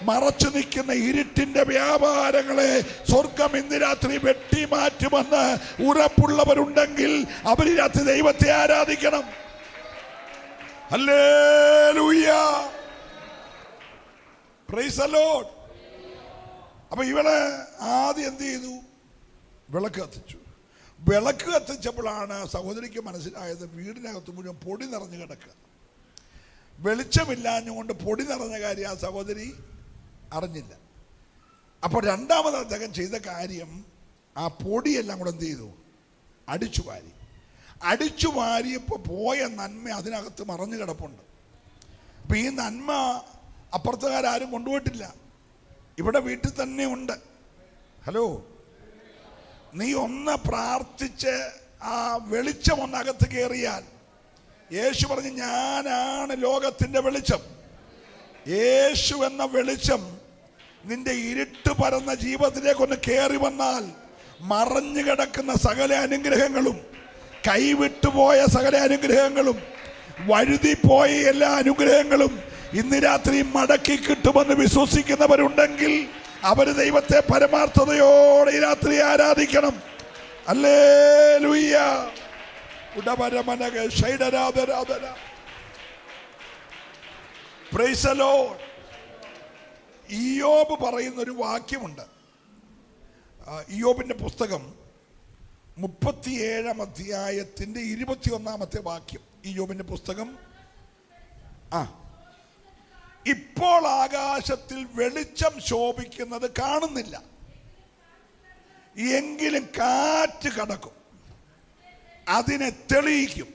മറച്ചു നിൽക്കുന്ന ഇരുട്ടിൻ്റെ വ്യാപാരങ്ങളെ സ്വർഗം ഇന്ന് രാത്രി വെട്ടിമാറ്റുമെന്ന് ഉറപ്പുള്ളവരുണ്ടെങ്കിൽ അവർ രാത്രി ദൈവത്തെ ആരാധിക്കണം. Hallelujah, praise the Lord. അപ്പൊ ഇവള് ആദ്യം എന്ത് ചെയ്തു? വിളക്ക് കത്തിച്ചു. വിളക്ക് കത്തിച്ചപ്പോഴാണ് സഹോദരിക്ക് മനസ്സിലായത് വീടിനകത്ത് മുഴുവൻ പൊടി നിറഞ്ഞു കിടക്കുക. വെളിച്ചമില്ലാഞ്ഞുകൊണ്ട് പൊടി നിറഞ്ഞ കാര്യം ആ സഹോദരി അറിഞ്ഞില്ല. അപ്പോൾ രണ്ടാമത് അദ്ദേഹം ചെയ്ത കാര്യം ആ പൊടിയെല്ലാം കൂടെ എന്ത് ചെയ്തു? അടിച്ചു വാരി. അടിച്ചു വാരിയപ്പോൾ പോയ നന്മ അതിനകത്ത് മറഞ്ഞു കിടപ്പുണ്ട്. അപ്പം ഈ നന്മ അപ്പുറത്തുകാരും കൊണ്ടുപോയിട്ടില്ല, ഇവിടെ വീട്ടിൽ തന്നെ ഉണ്ട്. ഹലോ, നീ ഒന്ന് പ്രാർത്ഥിച്ച് ആ വെളിച്ചം ഒന്നകത്ത് കയറിയാൽ, യേശു പറഞ്ഞു ഞാനാണ് ലോകത്തിൻ്റെ വെളിച്ചം. യേശു എന്ന വെളിച്ചം നിന്റെ ഇരുട്ട് പരന്ന ജീവിതത്തിലേക്കൊന്ന് കയറി വന്നാൽ മറഞ്ഞു കിടക്കുന്ന സകല അനുഗ്രഹങ്ങളും, കൈവിട്ടുപോയ സകല അനുഗ്രഹങ്ങളും, വഴുതിപ്പോയ എല്ലാ അനുഗ്രഹങ്ങളും ഇന്ന് രാത്രി മടക്കി കിട്ടുമെന്ന് വിശ്വസിക്കുന്നവരുണ്ടെങ്കിൽ അവര് ദൈവത്തെ പരമാർത്ഥതയോടെ ഈ രാത്രി ആരാധിക്കണം. ഹല്ലേലൂയ. Praise the Lord. ഇയ്യോബ് പറയുന്നൊരു വാക്യമുണ്ട്. ഇയ്യോബിന്റെ പുസ്തകം 37-ാം അധ്യായത്തിന്റെ 21-ാമത്തെ വാക്യം. ഇയ്യോബിന്റെ പുസ്തകം. ഇപ്പോൾ ആകാശത്തിൽ വെളിച്ചം ശോഭിക്കുന്നത് കാണുന്നില്ല, എങ്കിലും കാറ്റ് കടക്കും, അതിനെ തെളിയിക്കും.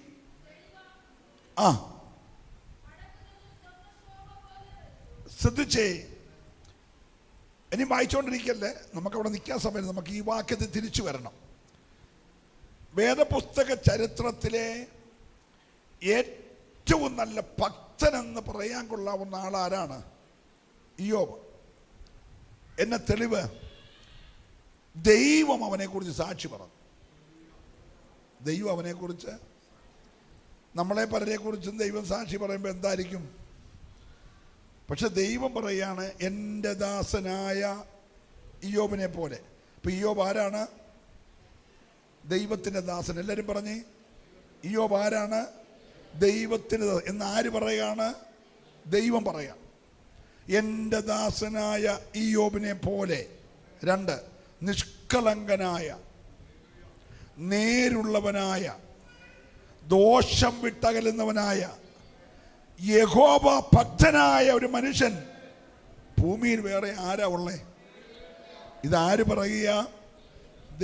ശ്രദ്ധിച്ചേ, ഇനി വായിച്ചുകൊണ്ടിരിക്കല്ലേ, നമുക്കവിടെ നിൽക്കാൻ സമയം. നമുക്ക് ഈ വാക്യത്തിൽ തിരിച്ചു വരണം. വേദപുസ്തക ചരിത്രത്തിലെ ഏറ്റവും നല്ല ഭക്തനെന്ന് പറയാൻ കൊള്ളാവുന്ന ആളാരാണ്? ഇയ്യോബ്. എന്ന തെളിവ്, ദൈവം അവനെക്കുറിച്ച് സാക്ഷി പറഞ്ഞു. ദൈവം അവനെക്കുറിച്ച്, നമ്മളെ പലരെക്കുറിച്ചും ദൈവം സാക്ഷി പറയുമ്പോൾ എന്തായിരിക്കും? പക്ഷെ ദൈവം പറയാണ് എൻ്റെ ദാസനായ ഇയ്യോബിനെ പോലെ. അപ്പൊ ഇയ്യോബ് ആരാണ്? ദൈവത്തിൻ്റെ ദാസൻ. എല്ലാവരും പറഞ്ഞേ, ഇയ്യോബ് ആരാണ്? ദൈവത്തിന് എന്ന് ആര് പറയാണ്? ദൈവം പറയാം. എൻ്റെ ദാസനായ ഇയ്യോബിനെ പോലെ. 2, നിഷ്കളങ്കനായ, നേരുള്ളവനായ, ദോഷം വിട്ടകലുന്നവനായ, യഹോവ ഭക്തനായ ഒരു മനുഷ്യൻ ഭൂമിയിൽ വേറെ ആരാ ഉള്ളേ? ഇതാര് പറയുക?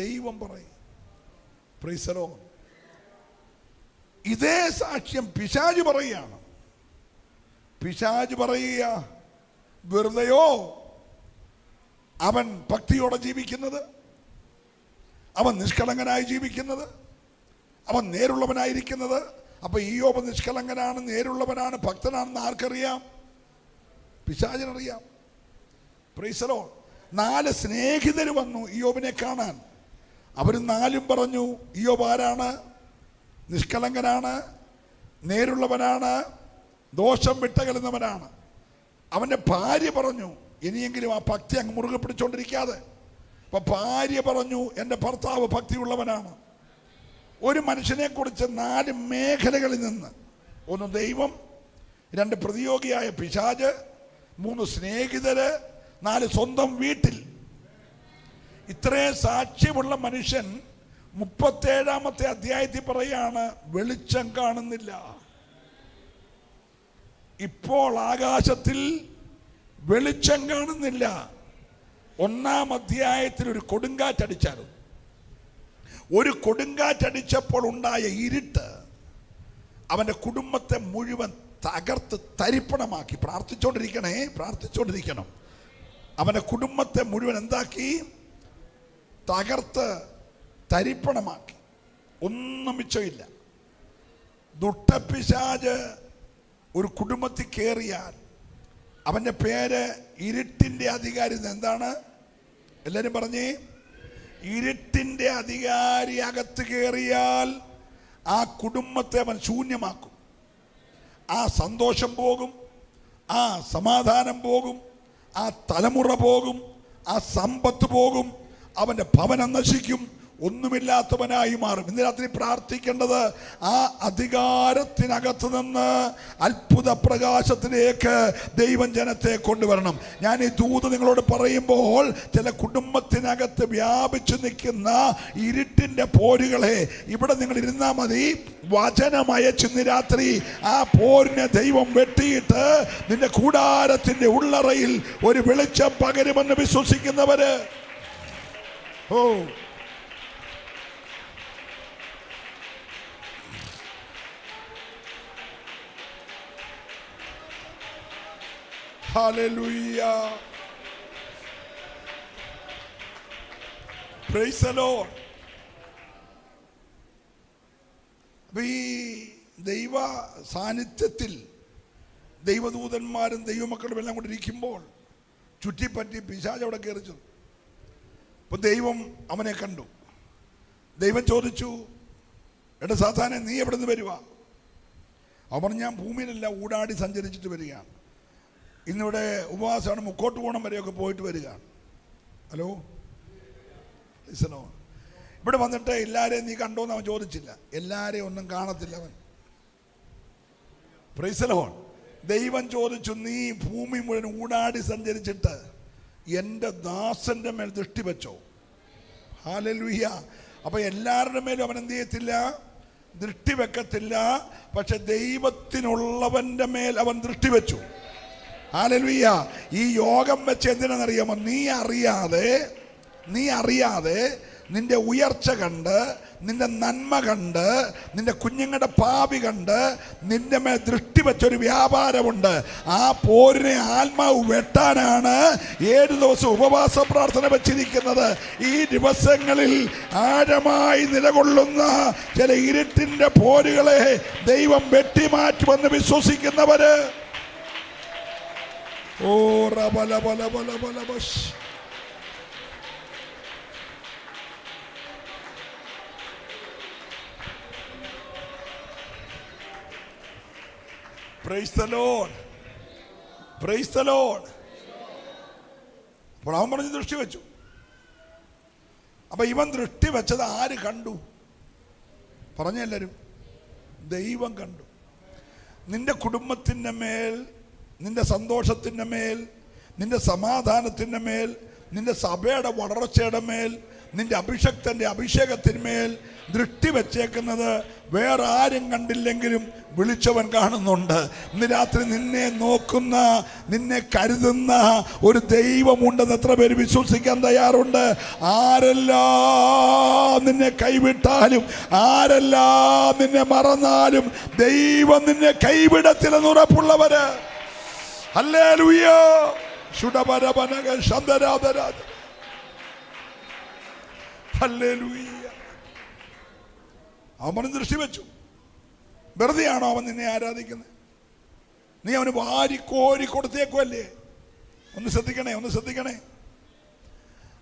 ദൈവം പറയും. Price the Lord. ഇതേ സാക്ഷ്യം പിശാച് പറയുകയാണ്. പിശാച് പറയുക, വെറുതെയോ അവൻ ഭക്തിയോടെ ജീവിക്കുന്നത്, അവൻ നിഷ്കളങ്കനായി ജീവിക്കുന്നത്, അവൻ നേരുള്ളവനായിരിക്കുന്നത്. അപ്പൊ ഇയ്യോബ് നിഷ്കളങ്കനാണ്, നേരുള്ളവനാണ്, ഭക്തനാണെന്ന് ആർക്കറിയാം? പിശാചിനറിയാം. Praise the Lord. 4 സ്നേഹിതർ വന്നു ഇയ്യോബിനെ കാണാൻ. അവർ 4 പറഞ്ഞു ഇയ്യോബ് ആരാണ്? നിഷ്കളങ്കനാണ്, നേരുള്ളവനാണ്, ദോഷം വിട്ടകലുന്നവനാണ്. അവൻ്റെ ഭാര്യ പറഞ്ഞു, ഇനിയെങ്കിലും ആ ഭക്തി അങ്ങ് മുറുകെ പിടിച്ചോണ്ടിരിക്കാതെ. അപ്പൊ ഭാര്യ പറഞ്ഞു, എൻ്റെ ഭർത്താവ് ഭക്തിയുള്ളവനാണ്. ഒരു മനുഷ്യനെ കുറിച്ച് 4 മേഖലകളിൽ നിന്ന്, 1 ദൈവം, 2 പ്രതിയോഗിയായ പിശാച്, 3 സ്നേഹിതര്, 4 സ്വന്തം വീട്ടിൽ. ഇത്രയും സാക്ഷ്യമുള്ള മനുഷ്യൻ 37-ാമത്തെ അധ്യായത്തിൽ പറയാണ്, വെളിച്ചം കാണുന്നില്ല. ഇപ്പോൾ ആകാശത്തിൽ വെളിച്ചം കാണുന്നില്ല. 1-ാം അധ്യായത്തിൽ ഒരു കൊടുങ്കാറ്റടിച്ചായിരുന്നു. ഒരു കൊടുങ്കാറ്റടിച്ചപ്പോൾ ഉണ്ടായ ഇരുട്ട് അവൻ്റെ കുടുംബത്തെ മുഴുവൻ തകർത്ത് തരിപ്പണമാക്കി. പ്രാർത്ഥിച്ചോണ്ടിരിക്കണം. അവൻ്റെ കുടുംബത്തെ മുഴുവൻ എന്താക്കി? തകർത്ത് തരിപ്പണമാക്കി. ഒന്നും മിച്ചമില്ല. ദുഷ്ടപിശാച് ഒരു കുടുംബത്തിൽ കയറിയാൽ അവൻ്റെ പേര് ഇരുട്ടിൻ്റെ അധികാരി. എന്താണ്? എല്ലാവരും പറഞ്ഞേ. ഇരുട്ടിൻ്റെ അധികാരി അകത്ത് കയറിയാൽ ആ കുടുംബത്തെ അവൻ ശൂന്യമാക്കും. ആ സന്തോഷം പോകും, ആ സമാധാനം പോകും, ആ തലമുറ പോകും, ആ സമ്പത്ത് പോകും, അവൻ്റെ ഭവനം നശിക്കും, ഒന്നുമില്ലാത്തവനായി മാറും. ഇന്ന് രാത്രി പ്രാർത്ഥിക്കേണ്ടത് ആ അധികാരത്തിനകത്ത് നിന്ന് അത്ഭുത പ്രകാശത്തിലേക്ക് ദൈവം ജനത്തെ കൊണ്ടുവരണം. ഞാൻ ഈ ദൂത് നിങ്ങളോട് പറയുമ്പോൾ ചില കുടുംബത്തിനകത്ത് വ്യാപിച്ചു നിൽക്കുന്ന ഇരുട്ടിൻ്റെ പോരുകളെ ഇവിടെ നിങ്ങൾ ഇരുന്നാൽ മതി. വചനമയച്ചിന്ന് രാത്രി ആ പോരിനെ ദൈവം വെട്ടിയിട്ട് നിന്റെ കൂടാരത്തിൻ്റെ ഉള്ളറയിൽ ഒരു വെളിച്ചം പകരുമെന്ന് വിശ്വസിക്കുന്നവര്, Hallelujah. Praise the Lord. ഈ ദൈവ സാന്നിധ്യത്തിൽ ദൈവദൂതന്മാരും ദൈവമക്കളും എല്ലാം കൊണ്ടിരിക്കുമ്പോൾ ചുറ്റിപ്പറ്റി പിശാച് അവിടെ കയറിച്ചു. അപ്പൊ ദൈവം അവനെ കണ്ടു. ദൈവം ചോദിച്ചു, എടാ സാത്താനെ, നീ എവിടെ നിന്ന് വരുവാ? അവൻ, ഞാൻ ഭൂമിയിലല്ല, ഊടാടി സഞ്ചരിച്ചിട്ട് വരികയാണ്. ഇന്നിവിടെ ഉപവാസമാണ്, മുക്കോട്ട് പോകണം വരെയൊക്കെ പോയിട്ട് വരികയാണ്. ഹലോ, ഇവിടെ വന്നിട്ട് എല്ലാവരെയും നീ കണ്ടോന്ന് അവൻ ചോദിച്ചില്ല. എല്ലാവരെയും ഒന്നും കാണത്തില്ല അവൻ. Price the Lord. ദൈവം ചോദിച്ചു, നീ ഭൂമി മുഴുവൻ ഊടാടി സഞ്ചരിച്ചിട്ട് എൻ്റെ ദാസന്റെ മേൽ ദൃഷ്ടി വെച്ചോ? ഹല്ലേലൂയ. അപ്പൊ എല്ലാവരുടെ മേലും അവൻ എന്ത് ചെയ്യത്തില്ല? ദൃഷ്ടി വെക്കത്തില്ല. പക്ഷെ ദൈവത്തിനുള്ളവന്റെ മേൽ അവൻ ദൃഷ്ടി വെച്ചു. ഹല്ലേലൂയ. ഈ യോഗം വെച്ച് എന്തിനാണെന്നറിയാമോ? നീ അറിയാതെ നിന്റെ ഉയർച്ച കണ്ട്, നിന്റെ നന്മ കണ്ട്, നിന്റെ കുഞ്ഞുങ്ങളുടെ ഭാവി കണ്ട് നിന്റെ മേൽ ദൃഷ്ടി വെച്ചൊരു വ്യാപാരമുണ്ട്. ആ പോരിനെ ആത്മാവ് വെട്ടാനാണ് 7 ദിവസം ഉപവാസ പ്രാർത്ഥന വെച്ചിരിക്കുന്നത്. ഈ ദിവസങ്ങളിൽ ആഴമായി നിലകൊള്ളുന്ന ചില ഇരുട്ടിന്റെ പോരുകളെ ദൈവം വെട്ടിമാറ്റുമെന്ന് വിശ്വസിക്കുന്നവര്, ഓ റബല ബല ബല ബല ബഷ്. Praise the Lord. Praise the Lord. അപ്പോൾ അവൻ പറഞ്ഞ് ദൃഷ്ടി വെച്ചു. അപ്പൊ ഇവൻ ദൃഷ്ടി വെച്ചത് ആര് കണ്ടു? പറഞ്ഞെല്ലാരും, ദൈവം കണ്ടു. നിന്റെ കുടുംബത്തിൻ്റെ മേൽ, നിന്റെ സന്തോഷത്തിൻ്റെ മേൽ, നിന്റെ സമാധാനത്തിൻ്റെ മേൽ, നിന്റെ സഭയുടെ വളർച്ചയുടെ മേൽ, നിന്റെ അഭിഷേകത്തിന്മേൽ ദൃഷ്ടി വെച്ചേക്കുന്നത് വേറെ ആരും കണ്ടില്ലെങ്കിലും വിളിച്ചവൻ കാണുന്നുണ്ട്. ഇന്ന് രാത്രി നിന്നെ നോക്കുന്ന, നിന്നെ കരുതുന്ന ഒരു ദൈവമുണ്ടെന്ന് എത്ര പേര് വിശ്വസിക്കാൻ തയ്യാറുണ്ട്? ആരെല്ലാം നിന്നെ കൈവിട്ടാലും, ആരെല്ലാം നിന്നെ മറന്നാലും ദൈവം നിന്നെ കൈവിടത്തില്ലെന്ന് ഉറപ്പുള്ളവര്. ഹല്ലേലൂയ. ശുഡപരപനക ശബ്ദരാധരാധ. ഹല്ലേലൂയ. അവൻ ദൃഷ്ടി വെച്ചു. വെറുതെയാണോ അവൻ നിന്നെ ആരാധിക്കുന്നത്? നീ അവന് വാരിക്കോരി കൊടുത്തേക്കുമല്ലേ? ഒന്ന് ശ്രദ്ധിക്കണേ.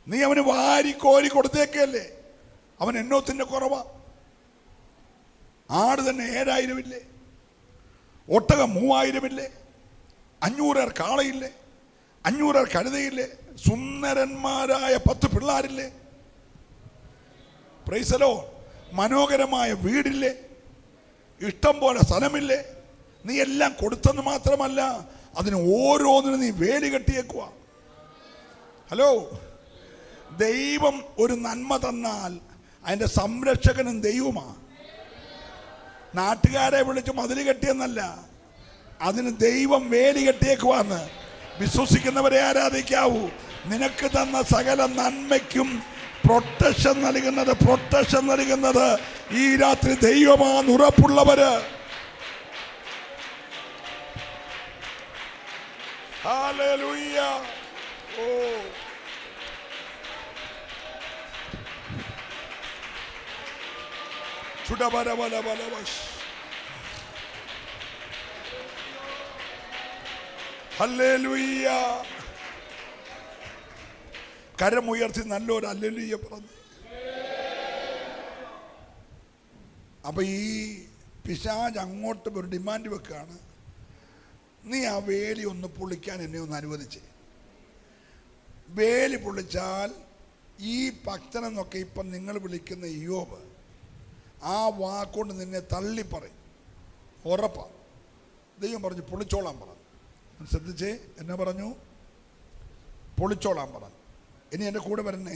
നീ അവന് വാരിക്കോരി കൊടുത്തേക്കല്ലേ? അവൻ എണ്ണത്തിന്റെ കുറവാ. ആട് തന്നെ 7000 ഇല്ലേ? ഒട്ടകം 3000 ഇല്ലേ? 500 കാളയില്ലേ? 500 കഴുതയില്ലേ? സുന്ദരന്മാരായ 10 പിള്ളാരില്ലേ? Praise the Lord. മനോഹരമായ വീടില്ലേ? ഇഷ്ടം പോലെ സ്ഥലമില്ലേ? നീ എല്ലാം കൊടുത്തെന്ന് മാത്രമല്ല, അതിന് ഓരോന്നിനും നീ വേലി കെട്ടിയേക്കുക. ഹലോ, ദൈവം ഒരു നന്മ തന്നാൽ അതിൻ്റെ സംരക്ഷകനും ദൈവമാണ്. നാട്ടുകാരെ വിളിച്ച് മതിൽ കെട്ടിയെന്നല്ല, അതിന് ദൈവം വേലി കെട്ടിയേക്കുവാന്ന് വിശ്വസിക്കുന്നവരെ ആരാധിക്കാവൂ. നിനക്ക് തന്ന സകല നന്മയ്ക്കും പ്രൊട്ടക്ഷൻ നൽകുന്നത് ഈ രാത്രി ദൈവമാണെന്ന് ഉറപ്പുള്ളവര്. ഹല്ലേലൂയ. ഓ, ഹല്ലേലൂയ. കരമുയർത്തി നല്ലൊരു ഹല്ലേലൂയ പറഞ്ഞു. അപ്പൊ ഈ പിശാച് അങ്ങോട്ട് ഒരു ഡിമാൻഡ് വെക്കാണ്, നീ ആ വേലി ഒന്ന് പൊളിക്കാൻ എന്നെ ഒന്ന് അനുവദിച്ചേ. വേലി പൊളിച്ചാൽ ഈ ഭക്തനെന്നൊക്കെ ഇപ്പം നിങ്ങൾ വിളിക്കുന്ന യോബ് ആ വാക്കുകൊണ്ട് നിന്നെ തള്ളിപ്പറയും, ഉറപ്പാ. ദൈവം പറഞ്ഞു പൊളിച്ചോളാൻ പറഞ്ഞു. ശ്രദ്ധിച്ചേ, എന്നെ പറഞ്ഞു പൊളിച്ചോളാൻ പറഞ്ഞു. ഇനി എൻ്റെ കൂടെ വരണേ.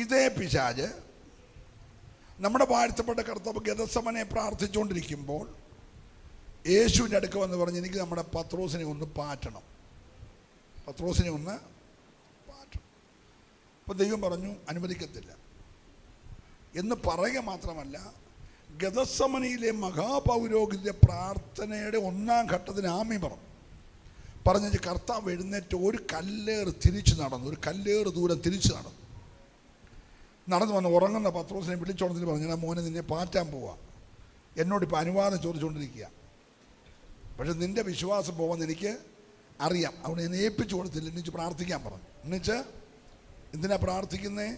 ഇതേ പിശാച് നമ്മുടെ വാഴ്ത്തപ്പെട്ട കർത്താവ് ഗെത്സമനെ പ്രാർത്ഥിച്ചുകൊണ്ടിരിക്കുമ്പോൾ യേശുവിൻ്റെ അടുക്ക വന്ന് പറഞ്ഞ്, എനിക്ക് നമ്മുടെ പത്രോസിനെ ഒന്ന് പാറ്റണം. അപ്പോൾ ദൈവം പറഞ്ഞു അനുവദിക്കത്തില്ല എന്ന് പറയുക മാത്രമല്ല, ഗെത്സമനയിലെ മഹാപൗരോഹിത്യ പ്രാർത്ഥനയുടെ 1-ാം ഘട്ടത്തിന് ആമി പറഞ്ഞു കർത്താവ് എഴുന്നേറ്റ് ഒരു കല്ലേറ് ദൂരം തിരിച്ചു നടന്നു വന്ന് ഉറങ്ങുന്ന പത്രോസിനെ വിളിച്ചോണ്ടതിന് പറഞ്ഞു, ഞാൻ മോനെ നിന്നെ പാറ്റാൻ പോവാ, എന്നോടിപ്പോൾ അനുവാദം ചോദിച്ചുകൊണ്ടിരിക്കുക. പക്ഷെ നിൻ്റെ വിശ്വാസം പോകുമെന്ന് എനിക്ക് അറിയാം, അവിടെ ഞാൻ ഏൽപ്പിച്ചു കൊടുത്തില്ല, എണ്ണിച്ച് പ്രാർത്ഥിക്കാൻ പറഞ്ഞു. എന്നുവെച്ച് എന്തിനാ പ്രാർത്ഥിക്കുന്നേ?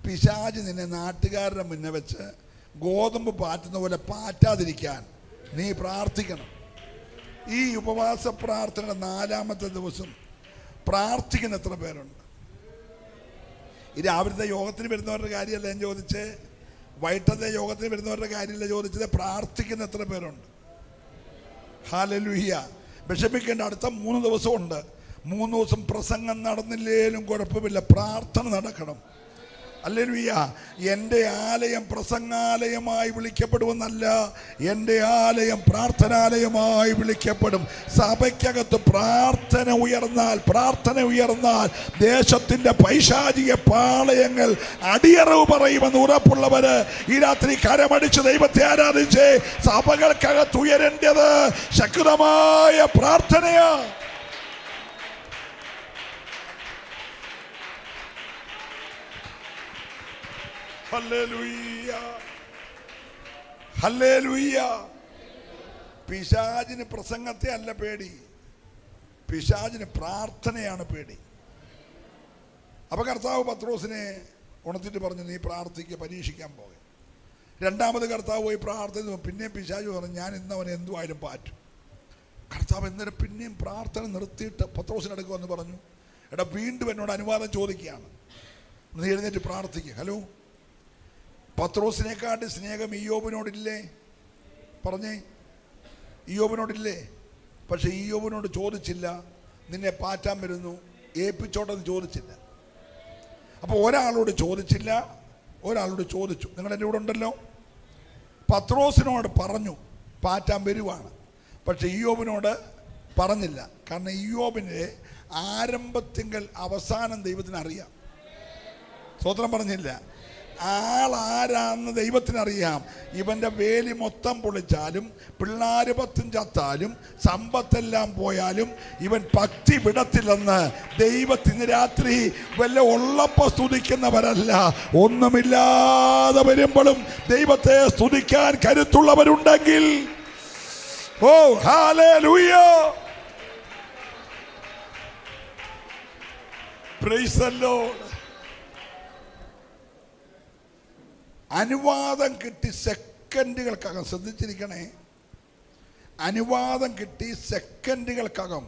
പിശാച് നിന്നെ നാട്ടുകാരുടെ മുന്നേ വെച്ച് ഗോതമ്പ് പാറ്റുന്ന പോലെ പാറ്റാതിരിക്കാൻ നീ പ്രാർത്ഥിക്കണം. ഈ ഉപവാസ പ്രാർത്ഥനയുടെ 4-ാമത്തെ ദിവസം പ്രാർത്ഥിക്കുന്ന എത്ര പേരുണ്ട്? ഈ രാവിലത്തെ യോഗത്തിന് വരുന്നവരുടെ കാര്യമല്ല ഞാൻ ചോദിച്ചേ, വൈകിട്ടത്തെ യോഗത്തിന് വരുന്നവരുടെ കാര്യമല്ല ചോദിച്ചത്, പ്രാർത്ഥിക്കുന്ന എത്ര പേരുണ്ട്? ഹല്ലേലൂയ. വിഷമിക്കേണ്ട, അടുത്ത 3 ദിവസമുണ്ട്. 3 ദിവസം പ്രസംഗം നടന്നില്ലേലും കുഴപ്പമില്ല, പ്രാർത്ഥന നടക്കണം. ഹല്ലേലൂയ. എൻ്റെ ആലയം പ്രസംഗാലയമായി വിളിക്കപ്പെടുമെന്നല്ല, എൻ്റെ ആലയം പ്രാർത്ഥനാലയമായി വിളിക്കപ്പെടും. സഭയ്ക്കകത്ത് പ്രാർത്ഥന ഉയർന്നാൽ ദേശത്തിൻ്റെ പൈശാചിക പാളയങ്ങൾ അടിയറവ് പറയുമെന്ന് ഉറപ്പുള്ളവര് ഈ രാത്രി കരമടിച്ച് ദൈവത്തെ ആരാധിച്ച് സഭകൾക്കകത്ത് ഉയരേണ്ടത് ശക്തമായ പ്രാർത്ഥനയാ. Hallelujah, hallelujah. പിശാചിന് പ്രസംഗത്തെ അല്ല പേടി, പിശാചിന് പ്രാർത്ഥനയാണ് പേടി. അപ്പൊ കർത്താവ് പത്രോസിനെ ഉണർത്തിട്ട് പറഞ്ഞു, നീ പ്രാർത്ഥിക്കുക, പരീക്ഷിക്കാൻ പോകെ. 2-ാമത് കർത്താവ് പോയി പ്രാർത്ഥന. പിന്നെയും പിശാച് പറഞ്ഞു, ഞാൻ ഇന്നവനെ എന്തുമായാലും പാറ്റും. കർത്താവ് എന്നേരം പിന്നെയും പ്രാർത്ഥന നിർത്തിയിട്ട് പത്രോസിനടുക്ക് വന്ന് പറഞ്ഞു, എടാ വീണ്ടും എന്നോട് അനുവാദം ചോദിക്കുകയാണ്, നീ എഴുന്നേറ്റ് പ്രാർത്ഥിക്കുക. ഹലോ, പത്രോസിനെക്കാട്ട് സ്നേഹം ഇയ്യോബിനോടില്ലേ? പറഞ്ഞേ, ഇയ്യോബിനോടില്ലേ? പക്ഷെ ഇയ്യോബിനോട് ചോദിച്ചില്ല, നിന്നെ പാറ്റാൻ വരുന്നു ഏൽപ്പിച്ചോട്ടെന്ന് ചോദിച്ചില്ല. അപ്പോൾ ഒരാളോട് ചോദിച്ചില്ല, ഒരാളോട് ചോദിച്ചു. നിങ്ങളുടെ എൻ്റെ കൂടെ ഉണ്ടല്ലോ. പത്രോസിനോട് പറഞ്ഞു പാറ്റാൻ വരുവാണ്, പക്ഷെ ഇയ്യോബിനോട് പറഞ്ഞില്ല. കാരണം ഇയ്യോബിൻ്റെ ആരംഭത്തിങ്കൽ അവസാനം ദൈവത്തിന് അറിയാം. സ്തോത്രം പറഞ്ഞില്ല. ആളാരാന്ന് ദൈവത്തിനറിയാം. ഇവൻ്റെ വേലി മൊത്തം പൊളിച്ചാലും പിള്ളാര് 10 ചത്താലും സമ്പത്തെല്ലാം പോയാലും ഇവൻ ഭക്തി വിടത്തില്ലെന്ന് ദൈവത്തിന് രാത്രി വല്ല ഉള്ളപ്പോൾ സ്തുതിക്കുന്നവരല്ല, ഒന്നുമില്ലാതെ വരുമ്പോഴും ദൈവത്തെ സ്തുതിക്കാൻ കരുത്തുള്ളവരുണ്ടെങ്കിൽ, ഓ ഹല്ലേലൂയ, പ്രൈസ് ദി ലോർഡ്. അനുവാദം കിട്ടി സെക്കൻഡുകൾക്കകം, ശ്രദ്ധിച്ചിരിക്കണേ, അനുവാദം കിട്ടി സെക്കൻഡുകൾക്കകം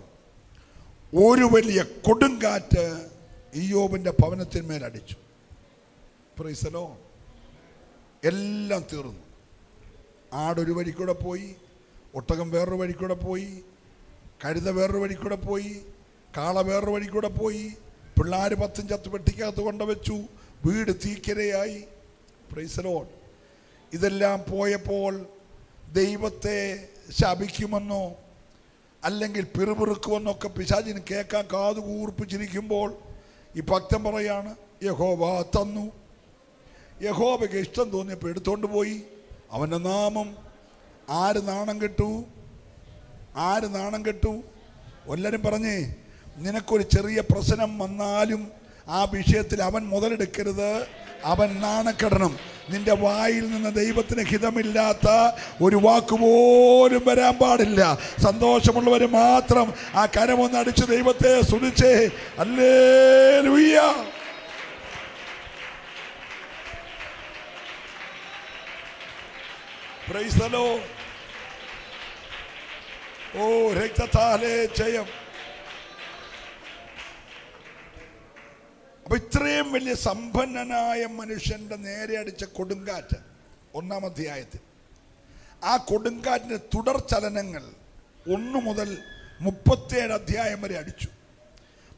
ഒരു വലിയ കൊടുങ്കാറ്റ് ഇയ്യോബിൻ്റെ ഭവനത്തിന്മേൽ അടിച്ചു. Price the Lord. എല്ലാം തീർന്നു. ആടൊരു വഴി കൂടെ പോയി, ഒട്ടകം വേറൊരു വഴി കൂടെ പോയി, കഴുത വേറൊരു വഴി കൂടെ പോയി, കാള വേറൊരു വഴി കൂടെ പോയി, പിള്ളേർ 10 ചത്ത് പെട്ടിക്കകത്ത് കൊണ്ടുവച്ചു, വീട് തീക്കരയായി. Price the Lord. ഇതെല്ലാം പോയപ്പോൾ ദൈവത്തെ ശപിക്കുമെന്നോ അല്ലെങ്കിൽ പിറുപിറുക്കുമെന്നൊക്കെ പിശാചിന് കേൾക്കാൻ കാതു കൂർപ്പിച്ചിരിക്കുമ്പോൾ ഈ ഭക്തൻ പറയാണ്, യഹോവ തന്നു, യഹോവയ്ക്ക് ഇഷ്ടം തോന്നിയപ്പോൾ എടുത്തോണ്ട് പോയി. അവൻ്റെ നാമം ആര് നാണം കെട്ടു? ആര് നാണം കെട്ടു? എല്ലാവരും പറഞ്ഞേ, നിനക്കൊരു ചെറിയ പ്രശ്നം വന്നാലും ആ വിഷയത്തിൽ അവൻ മുതലെടുക്കരുത്, അവൻ നാണക്കെടണം. നിന്റെ വായിൽ നിന്ന് ദൈവത്തിന് ഹിതമില്ലാത്ത ഒരു വാക്കുപോലും വരാൻ പാടില്ല. സന്തോഷമുള്ളവർ മാത്രം ആ കരമൊന്ന് അടിച്ച് ദൈവത്തെ സ്തുതിച്ചേ. ഹല്ലേലൂയ. Praise the Lord. ഓ രക്തത്താലേ ജയം. അപ്പൊ ഇത്രയും വലിയ സമ്പന്നനായ മനുഷ്യന്റെ നേരെ അടിച്ച കൊടുങ്കാറ്റ് 1-ാം അധ്യായത്തിൽ, ആ കൊടുങ്കാറ്റിന്റെ തുടർ ചലനങ്ങൾ 1 മുതൽ 37 അധ്യായം വരെ അടിച്ചു.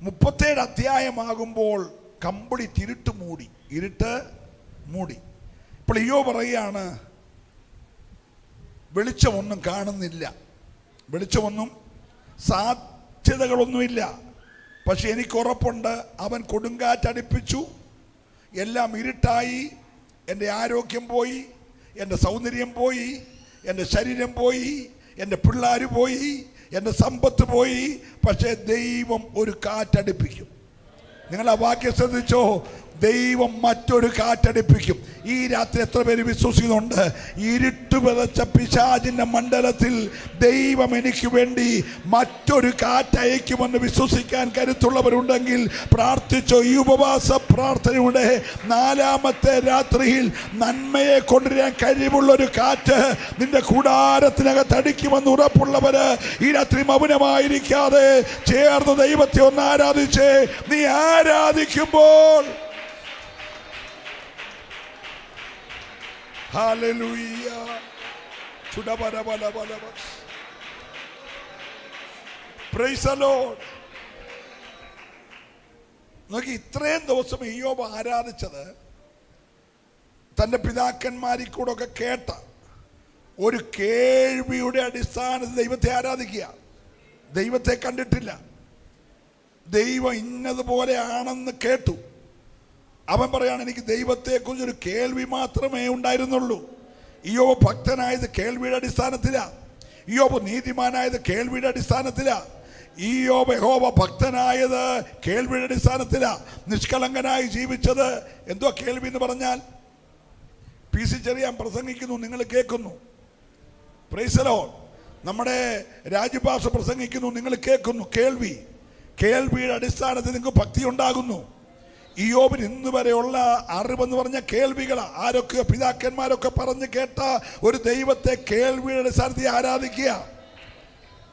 37 അധ്യായമാകുമ്പോൾ കംപ്ലീറ്റ് ഇരുട്ട് മൂടി. ഇപ്പോൾ ഇയ്യോബ് പറയുകയാണ്, വെളിച്ചമൊന്നും കാണുന്നില്ല, വെളിച്ചമൊന്നും, സാധ്യതകളൊന്നുമില്ല. പക്ഷെ എനിക്ക് ഉറപ്പുണ്ട്, അവൻ കൊടുങ്കാറ്റടിപ്പിച്ചു, എല്ലാം ഇരുട്ടായി, എൻ്റെ ആരോഗ്യം പോയി, എൻ്റെ സൗന്ദര്യം പോയി, എൻ്റെ ശരീരം പോയി, എൻ്റെ പിള്ളേർ പോയി, എൻ്റെ സമ്പത്ത് പോയി. പക്ഷേ ദൈവം ഒരു കാറ്റടിപ്പിക്കും. നിങ്ങൾ ആ വാക്യം ശ്രദ്ധിച്ചോ? ദൈവം മറ്റൊരു കാറ്റടിപ്പിക്കും. ഈ രാത്രി എത്ര പേര് വിശ്വസിക്കുന്നുണ്ട്? ഇരുട്ട് വിതച്ച പിശാചിന്റെ മണ്ഡലത്തിൽ ദൈവം എനിക്ക് വേണ്ടി മറ്റൊരു കാറ്റയക്കുമെന്ന് വിശ്വസിക്കാൻ കരുത്തുള്ളവരുണ്ടെങ്കിൽ പ്രാർത്ഥിച്ചോ. ഈ ഉപവാസ പ്രാർത്ഥനയുടെ 4-ാമത്തെ രാത്രിയിൽ നന്മയെ കൊണ്ടുവരാൻ കഴിവുള്ളൊരു കാറ്റ് നിന്റെ കൂടാരത്തിനകത്ത് അടിക്കുമെന്ന് ഉറപ്പുള്ളവര് ഈ രാത്രി മൗനമായിരിക്കാതെ ചേർന്ന് ദൈവത്തെ ഒന്ന് ആരാധിച്ചേ. നീ ആരാധിക്കുമ്പോൾ ഹല്ലേലൂയ. Praise the Lord. നോക്കി, ഇത്രയും ദിവസം ഇയ്യോബ് ആരാധിച്ചത് തൻ്റെ പിതാക്കന്മാരിൽ കൂടെ ഒക്കെ കേട്ട ഒരു കേൾവിയുടെ അടിസ്ഥാനത്തിൽ ദൈവത്തെ ആരാധിക്കുക. ദൈവത്തെ കണ്ടിട്ടില്ല, ദൈവം ഇന്നതുപോലെ ആണെന്ന് കേട്ടു. അവൻ പറയാണ്, എനിക്ക് ദൈവത്തെക്കുറിച്ചൊരു കേൾവി മാത്രമേ ഉണ്ടായിരുന്നുള്ളൂ. ഇയ്യോബ് ഭക്തനായത് കേൾവിയുടെ അടിസ്ഥാനത്തിലാ. ഇയ്യോബ് നീതിമാനായത് കേൾവിയുടെ അടിസ്ഥാനത്തിലാ. ഇയ്യോബ് യഹോവ ഭക്തനായത് കേൾവിയുടെ അടിസ്ഥാനത്തിലാ. നിഷ്കളങ്കനായി ജീവിച്ചത് എന്തോ കേൾവി എന്ന് പറഞ്ഞാൽ, PC ചെറിയാൻ പ്രസംഗിക്കുന്നു, നിങ്ങൾ കേൾക്കുന്നു. Price the Lord. നമ്മുടെ രാജുപാഷ പ്രസംഗിക്കുന്നു, നിങ്ങൾ കേൾക്കുന്നു. കേൾവിയുടെ അടിസ്ഥാനത്തിൽ നിങ്ങൾക്ക് ഭക്തി ഉണ്ടാകുന്നു. ഇയ്യോബിന് ഇന്ന് വരെയുള്ള അറിവെന്ന് പറഞ്ഞ കേൾവികളാ. ആരൊക്കെ പിതാക്കന്മാരൊക്കെ പറഞ്ഞ് കേട്ട ഒരു ദൈവത്തെ കേൾവിയുടെ അടിസ്ഥാനത്തിൽ ആരാധിക്കുക.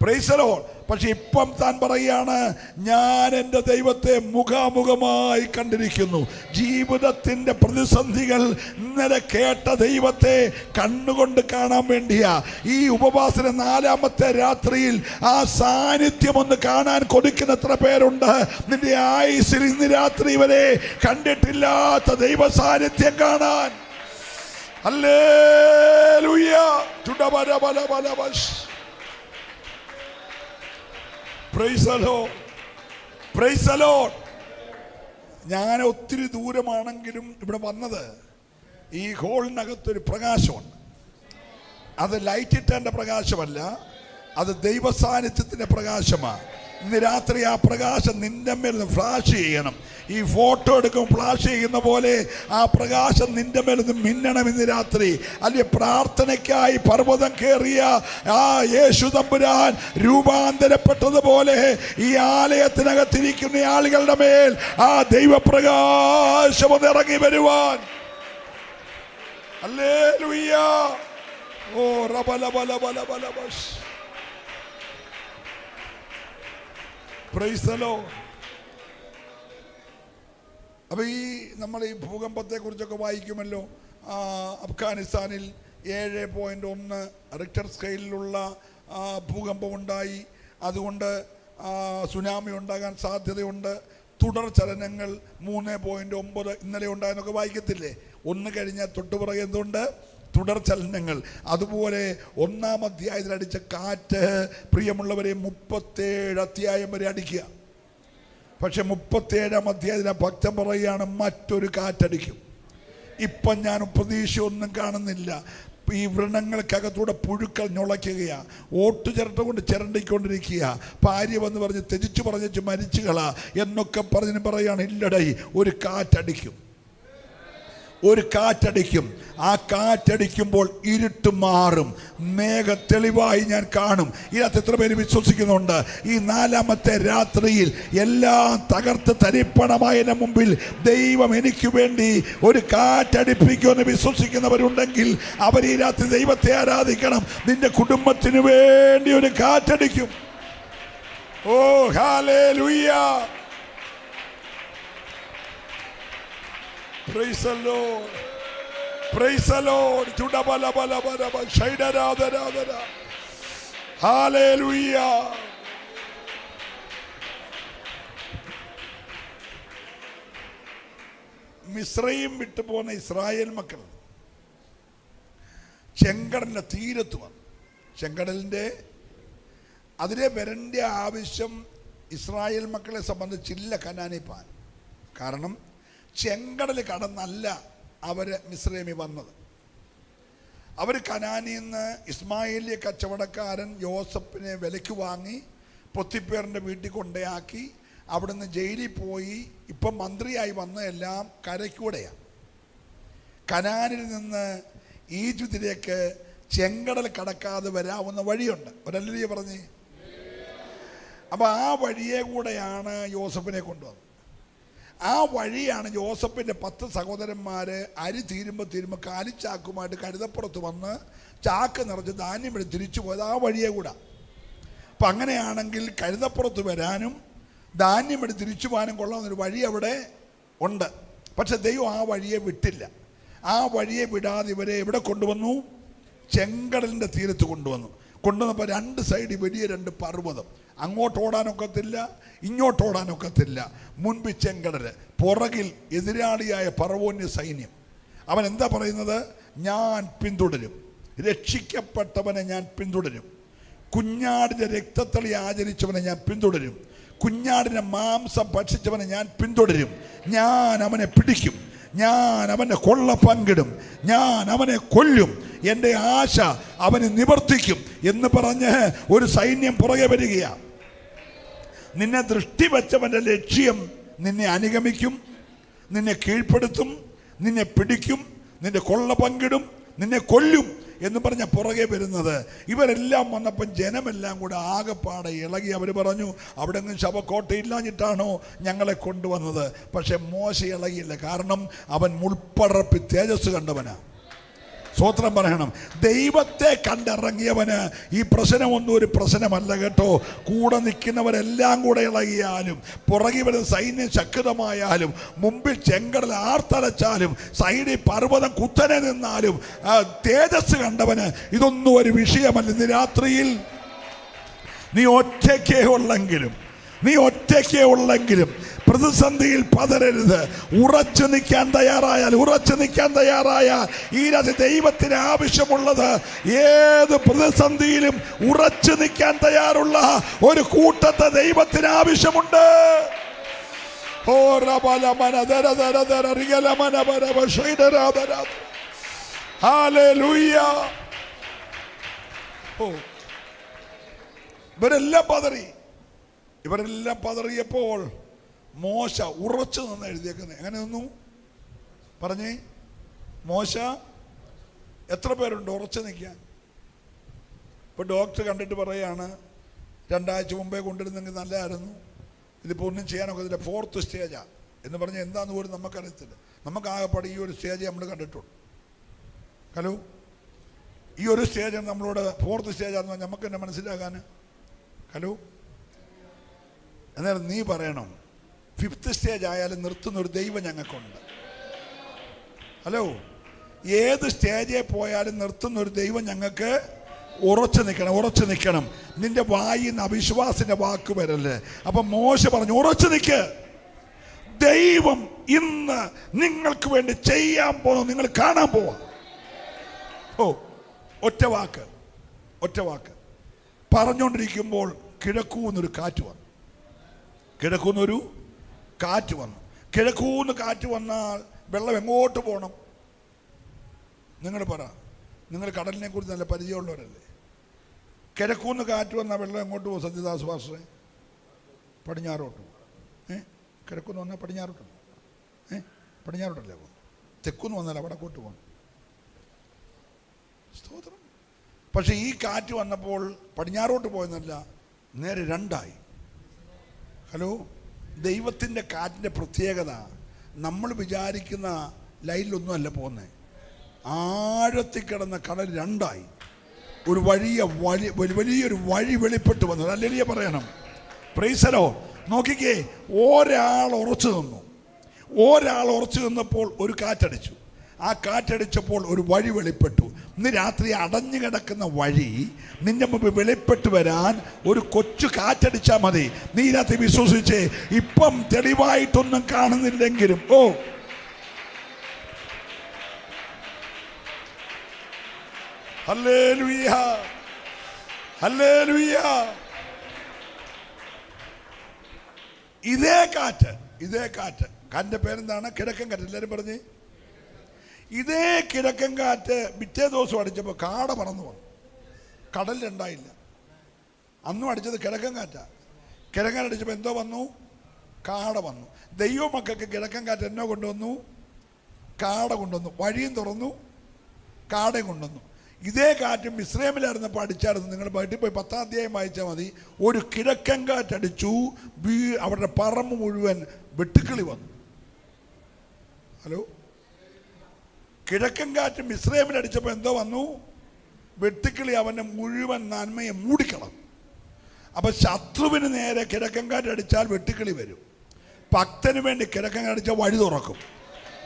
Price the Lord. പക്ഷെ ഇപ്പം താൻ പറയുകയാണ്, ഞാൻ എൻ്റെ ദൈവത്തെ മുഖാമുഖമായി കണ്ടിരിക്കുന്നു. ജീവിതത്തിൻ്റെ പ്രതിസന്ധികൾ ഇന്നലെ കേട്ട ദൈവത്തെ കണ്ണുകൊണ്ട് കാണാൻ വേണ്ടിയാ ഈ ഉപവാസന 4-ാമത്തെ രാത്രിയിൽ ആ സാന്നിധ്യം ഒന്ന് കാണാൻ കൊതിക്കുന്ന എത്ര പേരുണ്ട്? നിന്റെ ആയുസ്സിൽ ഇന്ന് രാത്രി വരെ കണ്ടിട്ടില്ലാത്ത ദൈവ സാന്നിധ്യം കാണാൻ. Hallelujah. Praise the Lord. Praise the Lord. ഞാൻ ഒത്തിരി ദൂരമാണെങ്കിലും ഇവിടെ വന്നത്, ഈ ഹോളിനകത്തൊരു പ്രകാശമുണ്ട്. അത് ലൈറ്റ് ഇട്ടതിൻ്റെ പ്രകാശമല്ല, അത് ദൈവ സാന്നിധ്യത്തിൻ്റെ പ്രകാശമാണ്. ഇന്ന് രാത്രി ആ പ്രകാശം നിന്റെ മേൽ ഫ്ലാഷ് ചെയ്യണം. ഈ ഫോട്ടോ എടുക്കുമ്പോൾ ഫ്ലാഷ് ചെയ്യുന്ന പോലെ ആ പ്രകാശം നിന്റെ മേൽ നിന്ന് മിന്നണം ഇന്ന് രാത്രി. അല്ലെങ്കിൽ പ്രാർത്ഥനയ്ക്കായി പർവ്വതം കയറിയ ആ യേശു തമ്പുരാൻ രൂപാന്തരപ്പെട്ടതുപോലെ ഈ ആലയത്തിനകത്തിരിക്കുന്ന ആളുകളുടെ മേൽ ആ ദൈവപ്രകാശം ഒന്ന് ഇറങ്ങി വരുവാൻ. ഹല്ലേലൂയ. ഓ റബലബലബലബലബസ്. Praise the Lord. അപ്പൊ നമ്മൾ ഈ ഭൂകമ്പത്തെ കുറിച്ചൊക്കെ വായിക്കുമല്ലോ. അഫ്ഗാനിസ്ഥാനിൽ 7.1 റിക്ടർ സ്കെയിലുള്ള ഭൂകമ്പം ഉണ്ടായി. അതുകൊണ്ട് സുനാമി ഉണ്ടാകാൻ സാധ്യതയുണ്ട്. തുടർ ചലനങ്ങൾ 3.9 ഇന്നലെ ഉണ്ടായെന്നൊക്കെ വായിക്കത്തില്ലേ? ഒന്ന് കഴിഞ്ഞാൽ തൊട്ടുപുറകെ എന്തുണ്ട്? തുടർ ചലനങ്ങൾ. അതുപോലെ 1-ാം അധ്യായത്തിൽ അടിച്ച കാറ്റ് പ്രിയമുള്ളവരെ 37 അധ്യായം വരെ അടിക്കുക. പക്ഷെ 37-ാം അധ്യായത്തിൽ ഭക്തൻ പറയുകയാണ് മറ്റൊരു കാറ്റടിക്കും. ഇപ്പം ഞാൻ പ്രതീക്ഷയൊന്നും കാണുന്നില്ല. ഈ വ്രണങ്ങൾക്കകത്തൂടെ പുഴുക്കൾ ഞൊളയ്ക്കുകയാ. ഓട്ടുചിരട്ട കൊണ്ട് ചിരണ്ടിക്കൊണ്ടിരിക്കുക. ഭാര്യ വന്ന് പറഞ്ഞ് ത്യജിച്ചു പറഞ്ഞിട്ട് മരിച്ചുകളാ എന്നൊക്കെ പറഞ്ഞ് പറയാണ്. ഇല്ലടൈ, ഒരു കാറ്റടിക്കും, ഒരു കാറ്റടിക്കും. ആ കാറ്റടിക്കുമ്പോൾ ഇരുട്ട് മാറും, മേഘ തെളിവായി ഞാൻ കാണും. ഇതിനകത്ത് എത്ര പേര് വിശ്വസിക്കുന്നുണ്ട്? ഈ 4-ാമത്തെ രാത്രിയിൽ എല്ലാം തകർത്ത് തരിപ്പണമായതിന് മുമ്പിൽ ദൈവം എനിക്ക് വേണ്ടി ഒരു കാറ്റടിപ്പിക്കുമെന്ന് വിശ്വസിക്കുന്നവരുണ്ടെങ്കിൽ അവർ ഈ രാത്രി ദൈവത്തെ ആരാധിക്കണം. നിന്റെ കുടുംബത്തിന് വേണ്ടി ഒരു കാറ്റടിക്കും. ഓ hallelujah. Praise the Lord. Praise the Lord. Chudabalabalabala shaidaradara. Hallelujah. മിസ്രയീം വിട്ടു പോന്ന ഇസ്രായേൽ മക്കൾ ചെങ്കടലിന്റെ തീരത്ത് വന്നു. ചെങ്കടലിന്റെ അതിലെ വരേണ്ട ആവശ്യം ഇസ്രായേൽ മക്കളെ സംബന്ധിച്ചില്ല കനാനി പാൻ. കാരണം ചെങ്കടൽ കടന്നല്ല അവർ മിസ്രൈമിൽ വന്നത്. അവർ കനാനിൽ നിന്ന് ഇസ്മായേലിയ കച്ചവടക്കാരൻ യോസഫിനെ വിലയ്ക്ക് വാങ്ങി പൊത്തിപ്പേറിൻ്റെ വീട്ടിൽ കൊണ്ടയാക്കി. അവിടുന്ന് ജയിലിൽ പോയി. ഇപ്പം മന്ത്രിയായി വന്നതെല്ലാം കരയ്ക്കൂടെയാണ്. കനാനിൽ നിന്ന് ഈജിപ്തിലേക്ക് ചെങ്കടൽ കടക്കാതെ വരാവുന്ന വഴിയുണ്ട്. ഒരല്ലേ പറഞ്ഞ്. അപ്പം ആ വഴിയെ കൂടെയാണ് യോസഫിനെ കൊണ്ടുവന്നത്. ആ വഴിയാണ് യോസഫിൻ്റെ 10 സഹോദരന്മാർ അരി തീരുമ്പോൾ കാലിച്ചാക്കുമായിട്ട് കഴുതപ്പുറത്ത് വന്ന് ചാക്ക് നിറച്ച് ധാന്യം എടുത്ത് തിരിച്ചു പോയത് ആ വഴിയെ കൂടെ. അപ്പം അങ്ങനെയാണെങ്കിൽ കഴുതപ്പുറത്ത് വരാനും ധാന്യം എടുത്ത് തിരിച്ചു പോകാനും കൊള്ളാവുന്നൊരു വഴി അവിടെ ഉണ്ട്. പക്ഷെ ദൈവം ആ വഴിയെ വിട്ടില്ല. ആ വഴിയെ വിടാതെ ഇവരെ എവിടെ കൊണ്ടുവന്നു? ചെങ്കടലിൻ്റെ തീരത്ത് കൊണ്ടുവന്നപ്പോൾ 2 സൈഡിൽ വലിയ 2 പർവ്വതം. അങ്ങോട്ട് ഓടാനൊക്കത്തില്ല, ഇങ്ങോട്ട് ഓടാനൊക്കത്തില്ല. മുൻപിൽ ചെങ്കടൽ, പുറകിൽ എതിരാളിയായ ഫറവോന്യ സൈന്യം. അവൻ എന്താ പറയുന്നത്? ഞാൻ പിന്തുടരും, രക്ഷിക്കപ്പെട്ടവനെ ഞാൻ പിന്തുടരും, കുഞ്ഞാടിൻ്റെ രക്തത്തളി ആചരിച്ചവനെ ഞാൻ പിന്തുടരും, കുഞ്ഞാടിൻ്റെ മാംസം ഭക്ഷിച്ചവനെ ഞാൻ പിന്തുടരും. ഞാൻ അവനെ പിടിക്കും, ഞാൻ അവൻ്റെ കൊള്ള പങ്കിടും, ഞാൻ അവനെ കൊല്ലും, എൻ്റെ ആശ അവന് നിവർത്തിക്കും എന്ന് പറഞ്ഞ് ഒരു സൈന്യം പുറകെ വരികയാണ്. നിന്നെ ദൃഷ്ടി വെച്ചവൻ്റെ ലക്ഷ്യം നിന്നെ അനുഗമിക്കും, നിന്നെ കീഴ്പ്പെടുത്തും, നിന്നെ പിടിക്കും, നിന്റെ കൊള്ള പങ്കിടും, നിന്നെ കൊല്ലും എന്ന് പറഞ്ഞ പുറകെ വരുന്നത്. ഇവരെല്ലാം വന്നപ്പം ജനമെല്ലാം കൂടെ ആകെപ്പാടെ ഇളകി. അവർ പറഞ്ഞു, അവിടെ നിന്ന് ശവക്കോട്ടയില്ലാഞ്ഞിട്ടാണോ ഞങ്ങളെ കൊണ്ടുവന്നത്? പക്ഷെ മോശ ഇളകിയില്ല. കാരണം അവൻ മുൾപ്പടർപ്പി തേജസ് കണ്ടവനാ. സ്വോത്രം പറയണം. ദൈവത്തെ കണ്ടിറങ്ങിയവന് ഈ പ്രശ്നമൊന്നും ഒരു പ്രശ്നമല്ല കേട്ടോ. കൂടെ നിൽക്കുന്നവരെല്ലാം കൂടെ ഇളകിയാലും, പുറകിൽ വരുന്ന സൈന്യം ശക്തമായാലും, മുമ്പിൽ ചെങ്കടൽ ആർത്തലച്ചാലും, സൈഡിൽ പർവ്വതം കുത്തനെ നിന്നാലും തേജസ് കണ്ടവന് ഇതൊന്നും ഒരു വിഷയമല്ല. ഇന്ന് രാത്രിയിൽ നീ ഒറ്റയ്ക്കേ ഉള്ളെങ്കിലും പ്രതിസന്ധിയിൽ പതരരുത്. ഉറച്ചു നിൽക്കാൻ തയ്യാറായാൽ ഈ രാത്രി ദൈവത്തിന് ആവശ്യമുള്ളത് ഏത് പ്രതിസന്ധിയിലും ഉറച്ചു നിൽക്കാൻ തയ്യാറുള്ള ഒരു കൂട്ടത്തെ ദൈവത്തിന് ആവശ്യമുണ്ട്. ഇവരെല്ലാം പതറിയപ്പോൾ മോശ ഉറച്ചു നിന്ന് എഴുതിയേക്കുന്നത്. എങ്ങനെ നിന്നു പറഞ്ഞേ? മോശ എത്ര പേരുണ്ട് ഉറച്ചു നിൽക്കാൻ? ഇപ്പോൾ ഡോക്ടർ കണ്ടിട്ട് പറയാണ്, 2 ആഴ്ച മുമ്പേ കൊണ്ടിരുന്നെങ്കിൽ നല്ലതായിരുന്നു, ഇതിപ്പോൾ ഒന്നും ചെയ്യാനൊക്കെ ഇതിൻ്റെ 4th സ്റ്റേജാണ് എന്ന് പറഞ്ഞാൽ എന്താന്ന് പോലും നമുക്കറിയത്തില്ല. നമുക്കാകെപ്പാടെ ഈ ഒരു സ്റ്റേജ് നമ്മൾ കണ്ടിട്ടുള്ളൂ. ഹലോ, ഈ ഒരു സ്റ്റേജാണ് നമ്മളോട് 4th സ്റ്റേജാന്ന് പറഞ്ഞാൽ നമുക്ക് തന്നെ മനസ്സിലാകാൻ. ഹലോ, എന്നാലും നീ പറയണം 5th സ്റ്റേജ് ആയാലും നിർത്തുന്നൊരു ദൈവം ഞങ്ങൾക്കുണ്ട്. ഹലോ, ഏത് സ്റ്റേജിൽ പോയാലും നിർത്തുന്നൊരു ദൈവം ഞങ്ങൾക്ക് ഉറച്ചു നിൽക്കണം. നിന്റെ വായിൽ നിന്ന് അവിശ്വാസിന്റെ വാക്ക് വരല്ലേ. അപ്പൊ മോശ പറഞ്ഞു ഉറച്ചു നിൽക്ക്, ദൈവം ഇന്ന് നിങ്ങൾക്ക് വേണ്ടി ചെയ്യാൻ പോകുന്നു, നിങ്ങൾ കാണാൻ പോവാ. ഒറ്റ വാക്ക് പറഞ്ഞുകൊണ്ടിരിക്കുമ്പോൾ കിഴക്കൂന്നൊരു കാറ്റ് വന്നു. കിഴക്കൂന്ന് കാറ്റ് വന്നാൽ വെള്ളം എങ്ങോട്ട് പോകണം? നിങ്ങൾ പറ, നിങ്ങൾ കടലിനെ കുറിച്ച് നല്ല പരിചയമുള്ളവരല്ലേ. കിഴക്കൂന്ന് കാറ്റ് വന്നാൽ വെള്ളം എങ്ങോട്ട് പോകും? സത്യദാസ് പാസ്റ്ററെ, പടിഞ്ഞാറോട്ട് പോകും. കിഴക്കൂന്ന് വന്നാൽ പടിഞ്ഞാറോട്ട് പോകും. പടിഞ്ഞാറോട്ടല്ലേ പോകും. തെക്കുന്ന് വന്നാൽ വടക്കോട്ട് പോകും. സ്തോത്രം. പക്ഷെ ഈ കാറ്റ് വന്നപ്പോൾ പടിഞ്ഞാറോട്ട് പോയെന്നല്ല, നേരെ രണ്ടായി. ഹലോ, ദൈവത്തിൻ്റെ കാറ്റിൻ്റെ പ്രത്യേകത നമ്മൾ വിചാരിക്കുന്ന ലൈനിലൊന്നും അല്ല പോകുന്നത്. ആഴത്തിൽ കിടന്ന കടൽ രണ്ടായി. ഒരു വലിയൊരു വഴി വെളിപ്പെട്ട് വന്നത്. ഹല്ലേലൂയ പറയണം. Price the Lord. നോക്കിക്കേ, ഒരാൾ ഉറച്ചു നിന്നപ്പോൾ ഒരു കാറ്റടിച്ചു. ആ കാറ്റടിച്ചപ്പോൾ ഒരു വഴി വെളിപ്പെട്ടു. ഇന്ന് രാത്രി അടഞ്ഞു കിടക്കുന്ന വഴി നിന്റെ മുമ്പ് വെളിപ്പെട്ട് വരാൻ ഒരു കൊച്ചു കാറ്റടിച്ചാൽ മതി. നീ രാത്രി വിശ്വസിച്ചേ. ഇപ്പം തെളിവായിട്ടൊന്നും കാണുന്നില്ലെങ്കിലും ഹല്ലേലൂയ, ഹല്ലേലൂയ. ഇതേ കാറ്റ് കാറ്റിന്റെ പേരെന്താണ്? കിഴക്കൻ കാറ്റ്. എല്ലാവരും പറഞ്ഞ്. ഇതേ കിഴക്കൻ കാറ്റ് പിറ്റേ ദിവസം അടിച്ചപ്പോൾ കാട പറന്നു വന്നു. കടൽ രണ്ടായില്ല. അന്നും അടിച്ചത് കിഴക്കൻ കാറ്റാ. കിഴക്കൻ അടിച്ചപ്പോൾ എന്തോ വന്നു? കാട വന്നു. ദൈവമക്കൾക്ക് കിഴക്കൻ കാറ്റ് എന്നോ കൊണ്ടുവന്നു? കാട കൊണ്ടുവന്നു. വഴിയും തുറന്നു, കാടയും കൊണ്ടുവന്നു. ഇതേ കാറ്റ് മിസ്രൈമിലായിരുന്നപ്പോൾ അടിച്ചായിരുന്നു. നിങ്ങൾ വീട്ടിൽ പോയി 10ാം അധ്യായം വായിച്ചാൽ മതി. ഒരു കിഴക്കൻ കാറ്റടിച്ചു, അവരുടെ പറമ്പ് മുഴുവൻ വെട്ടുക്കിളി വന്നു. ഹലോ, കിഴക്കൻ കാറ്റ് മിസ്രൈമിലടിച്ചപ്പോൾ എന്തോ വന്നു? വെട്ടുക്കിളി അവൻ്റെ മുഴുവൻ നന്മയെ മൂടിക്കളഞ്ഞു. അപ്പൊ ശത്രുവിന് നേരെ കിഴക്കൻ കാറ്റടിച്ചാൽ വെട്ടുക്കിളി വരും. ഭക്തന് വേണ്ടി കിഴക്കൻ കാറ്റടിച്ചാൽ വഴി തുറക്കും.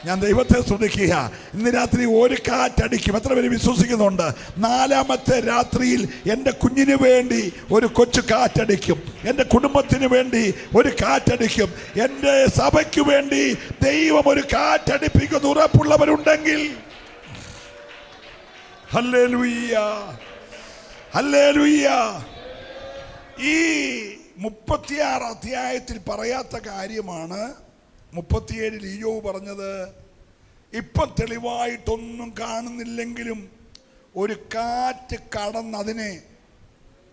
ഞാൻ ദൈവത്തെ സ്തുതിക്കുക. ഇന്ന് രാത്രി ഒരു കാറ്റടിക്കും. എത്ര പേര് വിശ്വസിക്കുന്നുണ്ട്? 4ാമത്തെ രാത്രിയിൽ എൻ്റെ കുഞ്ഞിന് വേണ്ടി ഒരു കൊച്ചു കാറ്റടിക്കും. എൻ്റെ കുടുംബത്തിന് വേണ്ടി ഒരു കാറ്റടിക്കും. എൻ്റെ സഭയ്ക്ക് വേണ്ടി ദൈവം ഒരു കാറ്റടിപ്പിക്കുന്ന ഉറപ്പുള്ളവരുണ്ടെങ്കിൽ ഹല്ലേലൂയ, ഹല്ലേലൂയ. ഈ 36 അധ്യായത്തിൽ പറയാത്ത കാര്യമാണ് 37 ഇയ്യോബ് പറഞ്ഞത്. ഇപ്പം തെളിവായിട്ടൊന്നും കാണുന്നില്ലെങ്കിലും ഒരു കാറ്റ് കടന്നതിനെ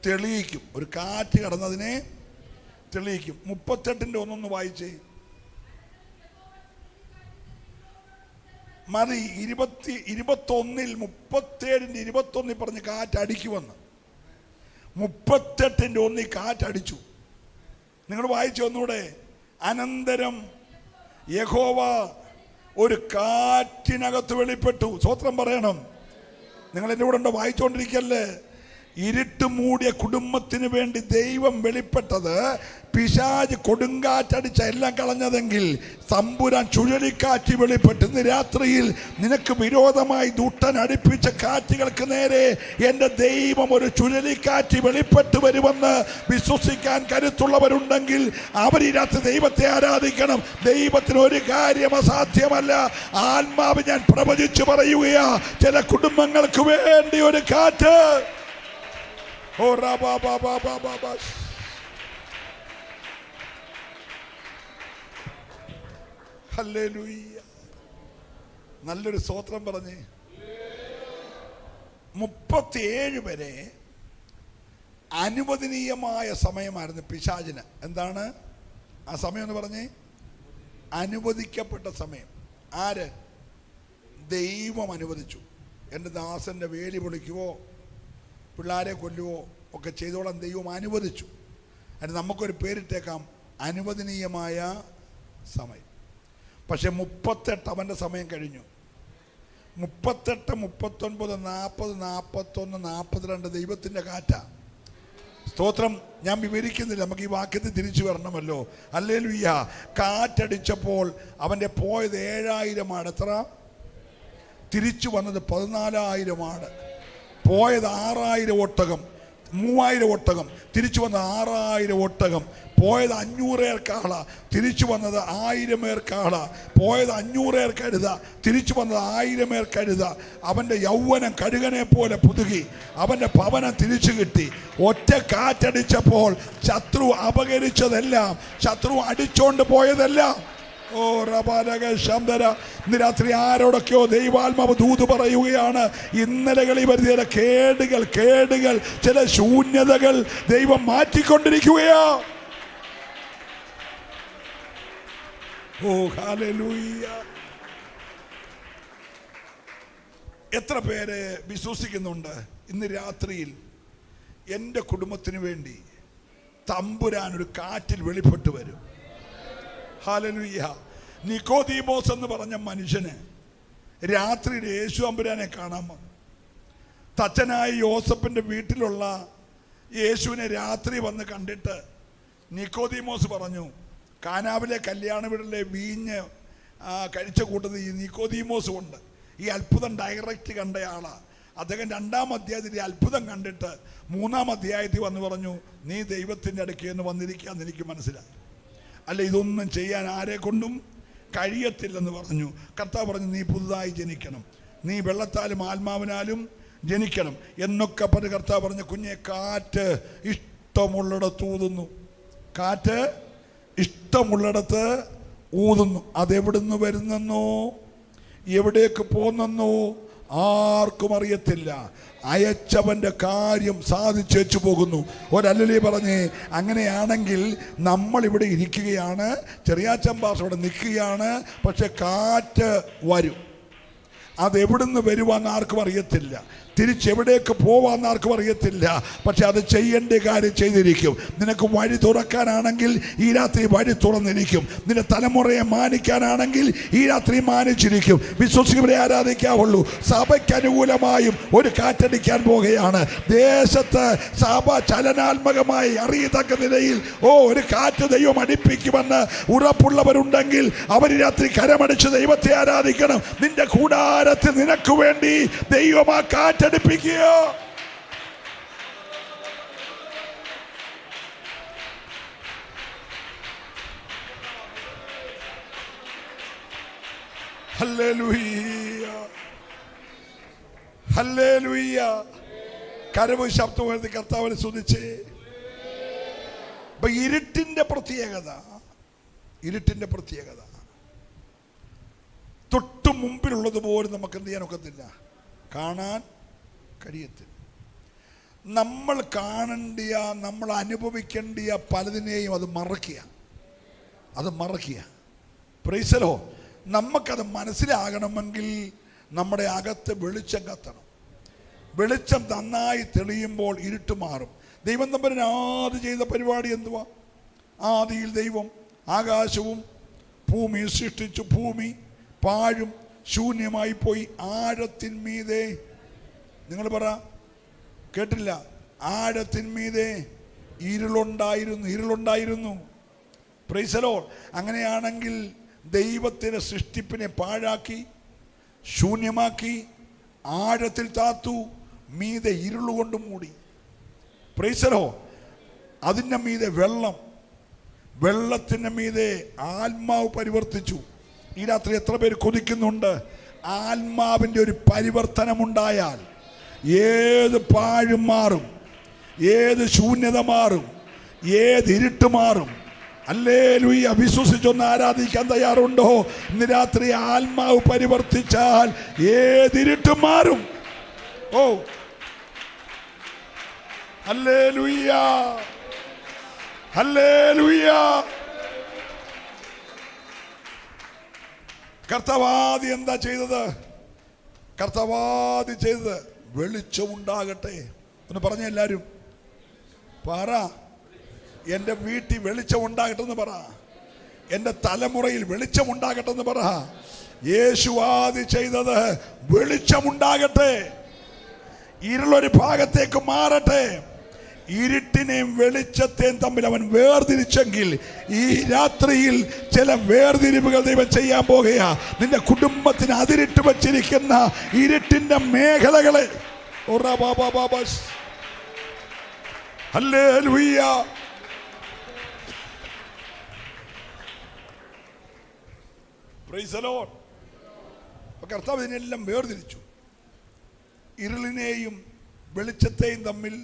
തെളിയിക്കും. 38 ഒന്നൊന്ന് വായിച്ചേ മതി. 21 37 പറഞ്ഞ് കാറ്റ് അടിക്കുമെന്ന്. 38 കാറ്റടിച്ചു. നിങ്ങൾ വായിച്ചു ഒന്നുകൂടെ. അനന്തരം യഹോവ ഒരു കാറ്റിനകത്ത് വെളിപ്പെട്ടു. സ്തോത്രം പറയണം. നിങ്ങൾ എൻ്റെ കൂടെ ഉണ്ടോ? വായിച്ചുകൊണ്ടിരിക്കല്ലേ. ഇരുട്ട് മൂടിയ കുടുംബത്തിന് വേണ്ടി ദൈവം വെളിപ്പെട്ടത്. പിശാച് കൊടുങ്കാറ്റടിച്ച എല്ലാം കളഞ്ഞതെങ്കിൽ തമ്പുരാൻ ചുഴലിക്കാറ്റ് വെളിപ്പെട്ടു. ഇന്ന് രാത്രിയിൽ നിനക്ക് വിരോധമായി ദുഷ്ടൻ അടുപ്പിച്ച കാറ്റുകൾക്ക് നേരെ എൻ്റെ ദൈവം ഒരു ചുഴലിക്കാറ്റ് വെളിപ്പെട്ടു വരുമെന്ന് വിശ്വസിക്കാൻ കരുത്തുള്ളവരുണ്ടെങ്കിൽ അവർ ഈ രാത്രി ദൈവത്തെ ആരാധിക്കണം. ദൈവത്തിന് ഒരു കാര്യം അസാധ്യമല്ല. ആത്മാവ് ഞാൻ പ്രവചിച്ചു പറയുകയാ, ചില കുടുംബങ്ങൾക്ക് വേണ്ടി ഒരു കാറ്റ്. ഹല്ലേലൂയ. നല്ലൊരു സ്തോത്രം പറഞ്ഞേ. 37 വരെ അനുവദനീയമായ സമയമായിരുന്നു പിശാചിന്. എന്താണ് ആ സമയം എന്ന് പറഞ്ഞേ? അനുവദിക്കപ്പെട്ട സമയം. ആര്? ദൈവം അനുവദിച്ചു. എൻ്റെ ദാസൻ്റെ വേലി പൊളിക്കുവോ പിള്ളേരെ കൊല്ലുവോ ഒക്കെ ചെയ്തോളാം ദൈവം അനുവദിച്ചു. അതിന് നമുക്കൊരു പേരിട്ടേക്കാം, അനുവദനീയമായ സമയം. പക്ഷെ 38 അവൻ്റെ സമയം കഴിഞ്ഞു. 38, 39, 40, 41, 42 ദൈവത്തിൻ്റെ കാറ്റാ. സ്തോത്രം. ഞാൻ വിവരിക്കുന്നില്ല, നമുക്ക് ഈ വാക്യത്തിൽ തിരിച്ചു വരണമല്ലോ. ഹല്ലേലൂയ. കാറ്റടിച്ചപ്പോൾ അവൻ്റെ പോയത് 7000 ആണ്. എത്ര? തിരിച്ചു വന്നത് 14,000 ആണ്. പോയത് 6000 ഒട്ടകം, 3000 ഒട്ടകം. തിരിച്ചു വന്നത് 6000 ഒട്ടകം. പോയത് 500 കാള, തിരിച്ചു വന്നത് 1000 കാള. പോയത് 500 കഴുത, തിരിച്ചു വന്നത് 1000 കഴുത. അവൻ്റെ യൗവനം കഴുകനെ പോലെ പുതുകി, അവൻ്റെ ഭവനം തിരിച്ചു കിട്ടി. ഒറ്റ കാറ്റടിച്ചപ്പോൾ ശത്രു അപകരിച്ചതെല്ലാം, ശത്രു അടിച്ചോണ്ട് പോയതെല്ലാം. ഓ റബാലക ശബ്ദര. ഇന്ന് രാത്രി ആരോടൊക്കെയോ ദൈവാത്മാവ് ദൂത് പറയുകയാണ്. ഇന്നലകളിൽ വരുന്ന കേടുകൾ, ചില ശൂന്യതകൾ ദൈവം മാറ്റിക്കൊണ്ടിരിക്കുകയാ. ഓ ഹല്ലേലൂയ. എത്ര പേര് വിശ്വസിക്കുന്നുണ്ട് ഇന്ന് രാത്രിയിൽ എൻ്റെ കുടുംബത്തിന് വേണ്ടി തമ്പുരാൻ ഒരു കാറ്റിൽ വെളിപ്പെട്ടു വരും? ഹല്ലേലൂയ. നിക്കോദീമോസ് എന്ന് പറഞ്ഞ മനുഷ്യന് രാത്രിയിൽ യേശു തമ്പുരാനെ കാണാൻ വന്നു. തച്ചനായ യോസഫിൻ്റെ വീട്ടിലുള്ള യേശുവിനെ രാത്രി വന്ന് കണ്ടിട്ട് നിക്കോദീമോസ് പറഞ്ഞു, കാനാവിലെ കല്യാണ വീട്ടിലെ വീഞ്ഞ് കഴിച്ച കൂട്ടത്തിൽ ഈ നിക്കോദീമോസ് ഉണ്ട്. ഈ അത്ഭുതം ഡയറക്റ്റ് കണ്ടയാളാ. അദ്ദേഹം 2-ാം അധ്യായത്തിൽ അത്ഭുതം കണ്ടിട്ട് 3-ാം അധ്യായത്തിൽ വന്ന് പറഞ്ഞു, നീ ദൈവത്തിൻ്റെ അടുക്കൽ നിന്ന് വന്നിരിക്കാന്ന് എനിക്ക് മനസ്സിലായി. അല്ല, ഇതൊന്നും ചെയ്യാൻ ആരെ കൊണ്ടും കഴിയത്തില്ലെന്ന് പറഞ്ഞു. കർത്താവ് പറഞ്ഞു, നീ പുതുതായി ജനിക്കണം, നീ വെള്ളത്താലും ആത്മാവിനാലും ജനിക്കണം എന്നൊക്കെ പറഞ്ഞ് കർത്താവ് പറഞ്ഞു. കുഞ്ഞെ, കാറ്റ് ഇഷ്ടമുള്ളിടത്ത് ഊതുന്നു, കാറ്റ് ഇഷ്ടമുള്ളിടത്ത് ഊതുന്നു. അതെവിടുന്ന് വരുന്നെന്നോ എവിടേക്ക് പോന്നെന്നോ ആർക്കും അറിയത്തില്ല. അയച്ചവൻ്റെ കാര്യം സാധിച്ചു പോകുന്നു. ഒരല്ലേ പറഞ്ഞേ. അങ്ങനെയാണെങ്കിൽ നമ്മളിവിടെ ഇരിക്കുകയാണ്, ചെറിയാച്ചൻ പാസ്റ്റർ ഇവിടെ നിൽക്കുകയാണ്, പക്ഷെ കാറ്റ് വരും. അതെവിടുന്ന് വരുവാന്ന് ആർക്കും അറിയത്തില്ല, തിരിച്ചെവിടേക്ക് പോവാന്ന് ആർക്കും അറിയത്തില്ല. പക്ഷെ അത് ചെയ്യേണ്ട കാര്യം ചെയ്തിരിക്കും. നിനക്ക് വഴി തുറക്കാനാണെങ്കിൽ ഈ രാത്രി വഴി തുറന്നിരിക്കും. നിന്റെ തലമുറയെ മാനിക്കാനാണെങ്കിൽ ഈ രാത്രി മാനിച്ചിരിക്കും. വിശ്വസിക്കുന്നവരെ ആരാധിക്കാവുള്ളൂ. സഭയ്ക്ക് അനുകൂലമായും ഒരു കാറ്റടിക്കാൻ പോകുകയാണ്. ദേശത്ത് സഭ ചലനാത്മകമായി അറിയത്തക്ക നിലയിൽ ഒരു കാറ്റ് ദൈവം അടിപ്പിക്കുമെന്ന് ഉറപ്പുള്ളവരുണ്ടെങ്കിൽ അവർ രാത്രി കരമടിച്ച് ദൈവത്തെ ആരാധിക്കണം. നിന്റെ കൂടാരത്തിൽ നിനക്ക് വേണ്ടി ദൈവം ആ കാറ്റ് ടിപ്പിക്കുക. Hallelujah, hallelujah. കരവ് ശബ്ദം ഉയർത്തി കർത്താവിനെ സ്തുതിച്ച്. അപ്പൊ ഇരുട്ടിന്റെ പ്രത്യേകത തൊട്ടു മുമ്പിലുള്ളതുപോലെ നമുക്ക് എന്ത് ചെയ്യാൻ ഒക്കത്തില്ല, കാണാൻ കഴിയത്തില്ല. നമ്മൾ കാണേണ്ടിയ, നമ്മൾ അനുഭവിക്കേണ്ടിയ പലതിനെയും അത് മറക്കുക. Price the Lord. നമുക്കത് മനസ്സിലാകണമെങ്കിൽ നമ്മുടെ അകത്ത് വെളിച്ചം കത്തണം. വെളിച്ചം നന്നായി തെളിയുമ്പോൾ ഇരുട്ട് മാറും. ദൈവം തമ്പുരാൻ ആദ്യം ചെയ്ത പരിപാടി എന്തുവാ? ആദിയിൽ ദൈവം ആകാശവും ഭൂമിയും സൃഷ്ടിച്ചു. ഭൂമി പാഴും ശൂന്യമായി പോയി. ആഴത്തിന്മീതെ, നിങ്ങൾ പറ, കേട്ടില്ല, ആഴത്തിന്മീതെ ഇരുളുണ്ടായിരുന്നു. Praise the Lord. അങ്ങനെയാണെങ്കിൽ ദൈവത്തിൻ്റെ സൃഷ്ടിപ്പിനെ പാഴാക്കി, ശൂന്യമാക്കി, ആഴത്തിൽ താത്തു, മീതെ ഇരുളുകൊണ്ട് മൂടി. Price the Lord. അതിൻ്റെ മീതെ വെള്ളത്തിൻ്റെ മീതെ ആത്മാവ് പരിവർത്തിച്ചു. ഈ രാത്രി എത്ര പേര് കൊതിക്കുന്നുണ്ട്? ആത്മാവിൻ്റെ ഒരു പരിവർത്തനമുണ്ടായാൽ ഏത് പാഴും മാറും, ഏത് ശൂന്യത മാറും, ഏത് ഇരുട്ട് മാറും. ഹല്ലേലൂയ. വിശ്വസിച്ചൊന്ന് ആരാധിക്കാൻ തയ്യാറുണ്ടോ? ഇന്ന് രാത്രി ആത്മാവ് പരിവർത്തിച്ചാൽ ഏതിരുട്ടും മാറും. ഓ ഹല്ലേലൂയ, ഹല്ലേലൂയ. കർത്താവാദി എന്താ ചെയ്തത്? കർത്താവാദി ചെയ്തത് വെളിച്ചമുണ്ടാകട്ടെ എന്ന് പറഞ്ഞ എല്ലാവരും പറ. എൻ്റെ വീട്ടിൽ വെളിച്ചമുണ്ടാകട്ടെ എന്ന് പറ. എൻ്റെ തലമുറയിൽ വെളിച്ചമുണ്ടാകട്ടെ എന്ന് പറ. യേശു ആദ്യം ചെയ്തത് വെളിച്ചമുണ്ടാകട്ടെ, ഇരുളൊരു ഭാഗത്തേക്ക് മാറട്ടെ. ഇരുട്ടിനെയും വെളിച്ചത്തെയും തമ്മിൽ അവൻ വേർതിരിച്ചെങ്കിൽ ഈ രാത്രിയിൽ ചില വേർതിരിവുകൾ ദൈവം ചെയ്യാൻ പോകുകയാ. നിന്റെ കുടുംബത്തിന് അതിരിട്ട് വച്ചിരിക്കുന്ന ഇരുട്ടിന്റെ മേഖലകളെ ഹല്ലേലൂയ. Praise the Lord. കർത്താവ് ഇതിനെല്ലാം വേർതിരിച്ചു, ഇരുളിനെയും വെളിച്ചത്തെയും തമ്മിൽ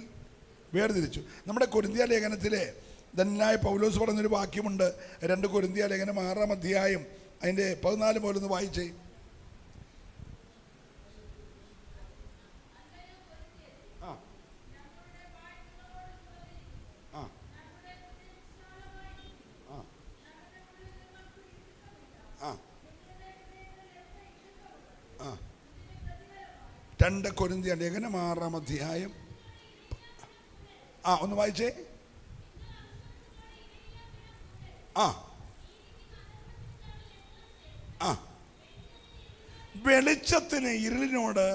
വേർതിരിച്ചു. നമ്മുടെ കൊരിന്ത്യ ലേഖനത്തിലെ ധന്യനായ പൗലോസ് പറഞ്ഞൊരു വാക്യമുണ്ട്. 2 കൊരിന്ത്യ ലേഖനം 6-ാം അധ്യായം അതിൻ്റെ 14 മുതലൊന്ന് വായിച്ചേ. രണ്ട് കൊരിന്ത്യ ലേഖനം 6-ാം അധ്യായം ഒന്ന് വായിച്ചേ. വെളിച്ചത്തിന് ഇരുളിനോട്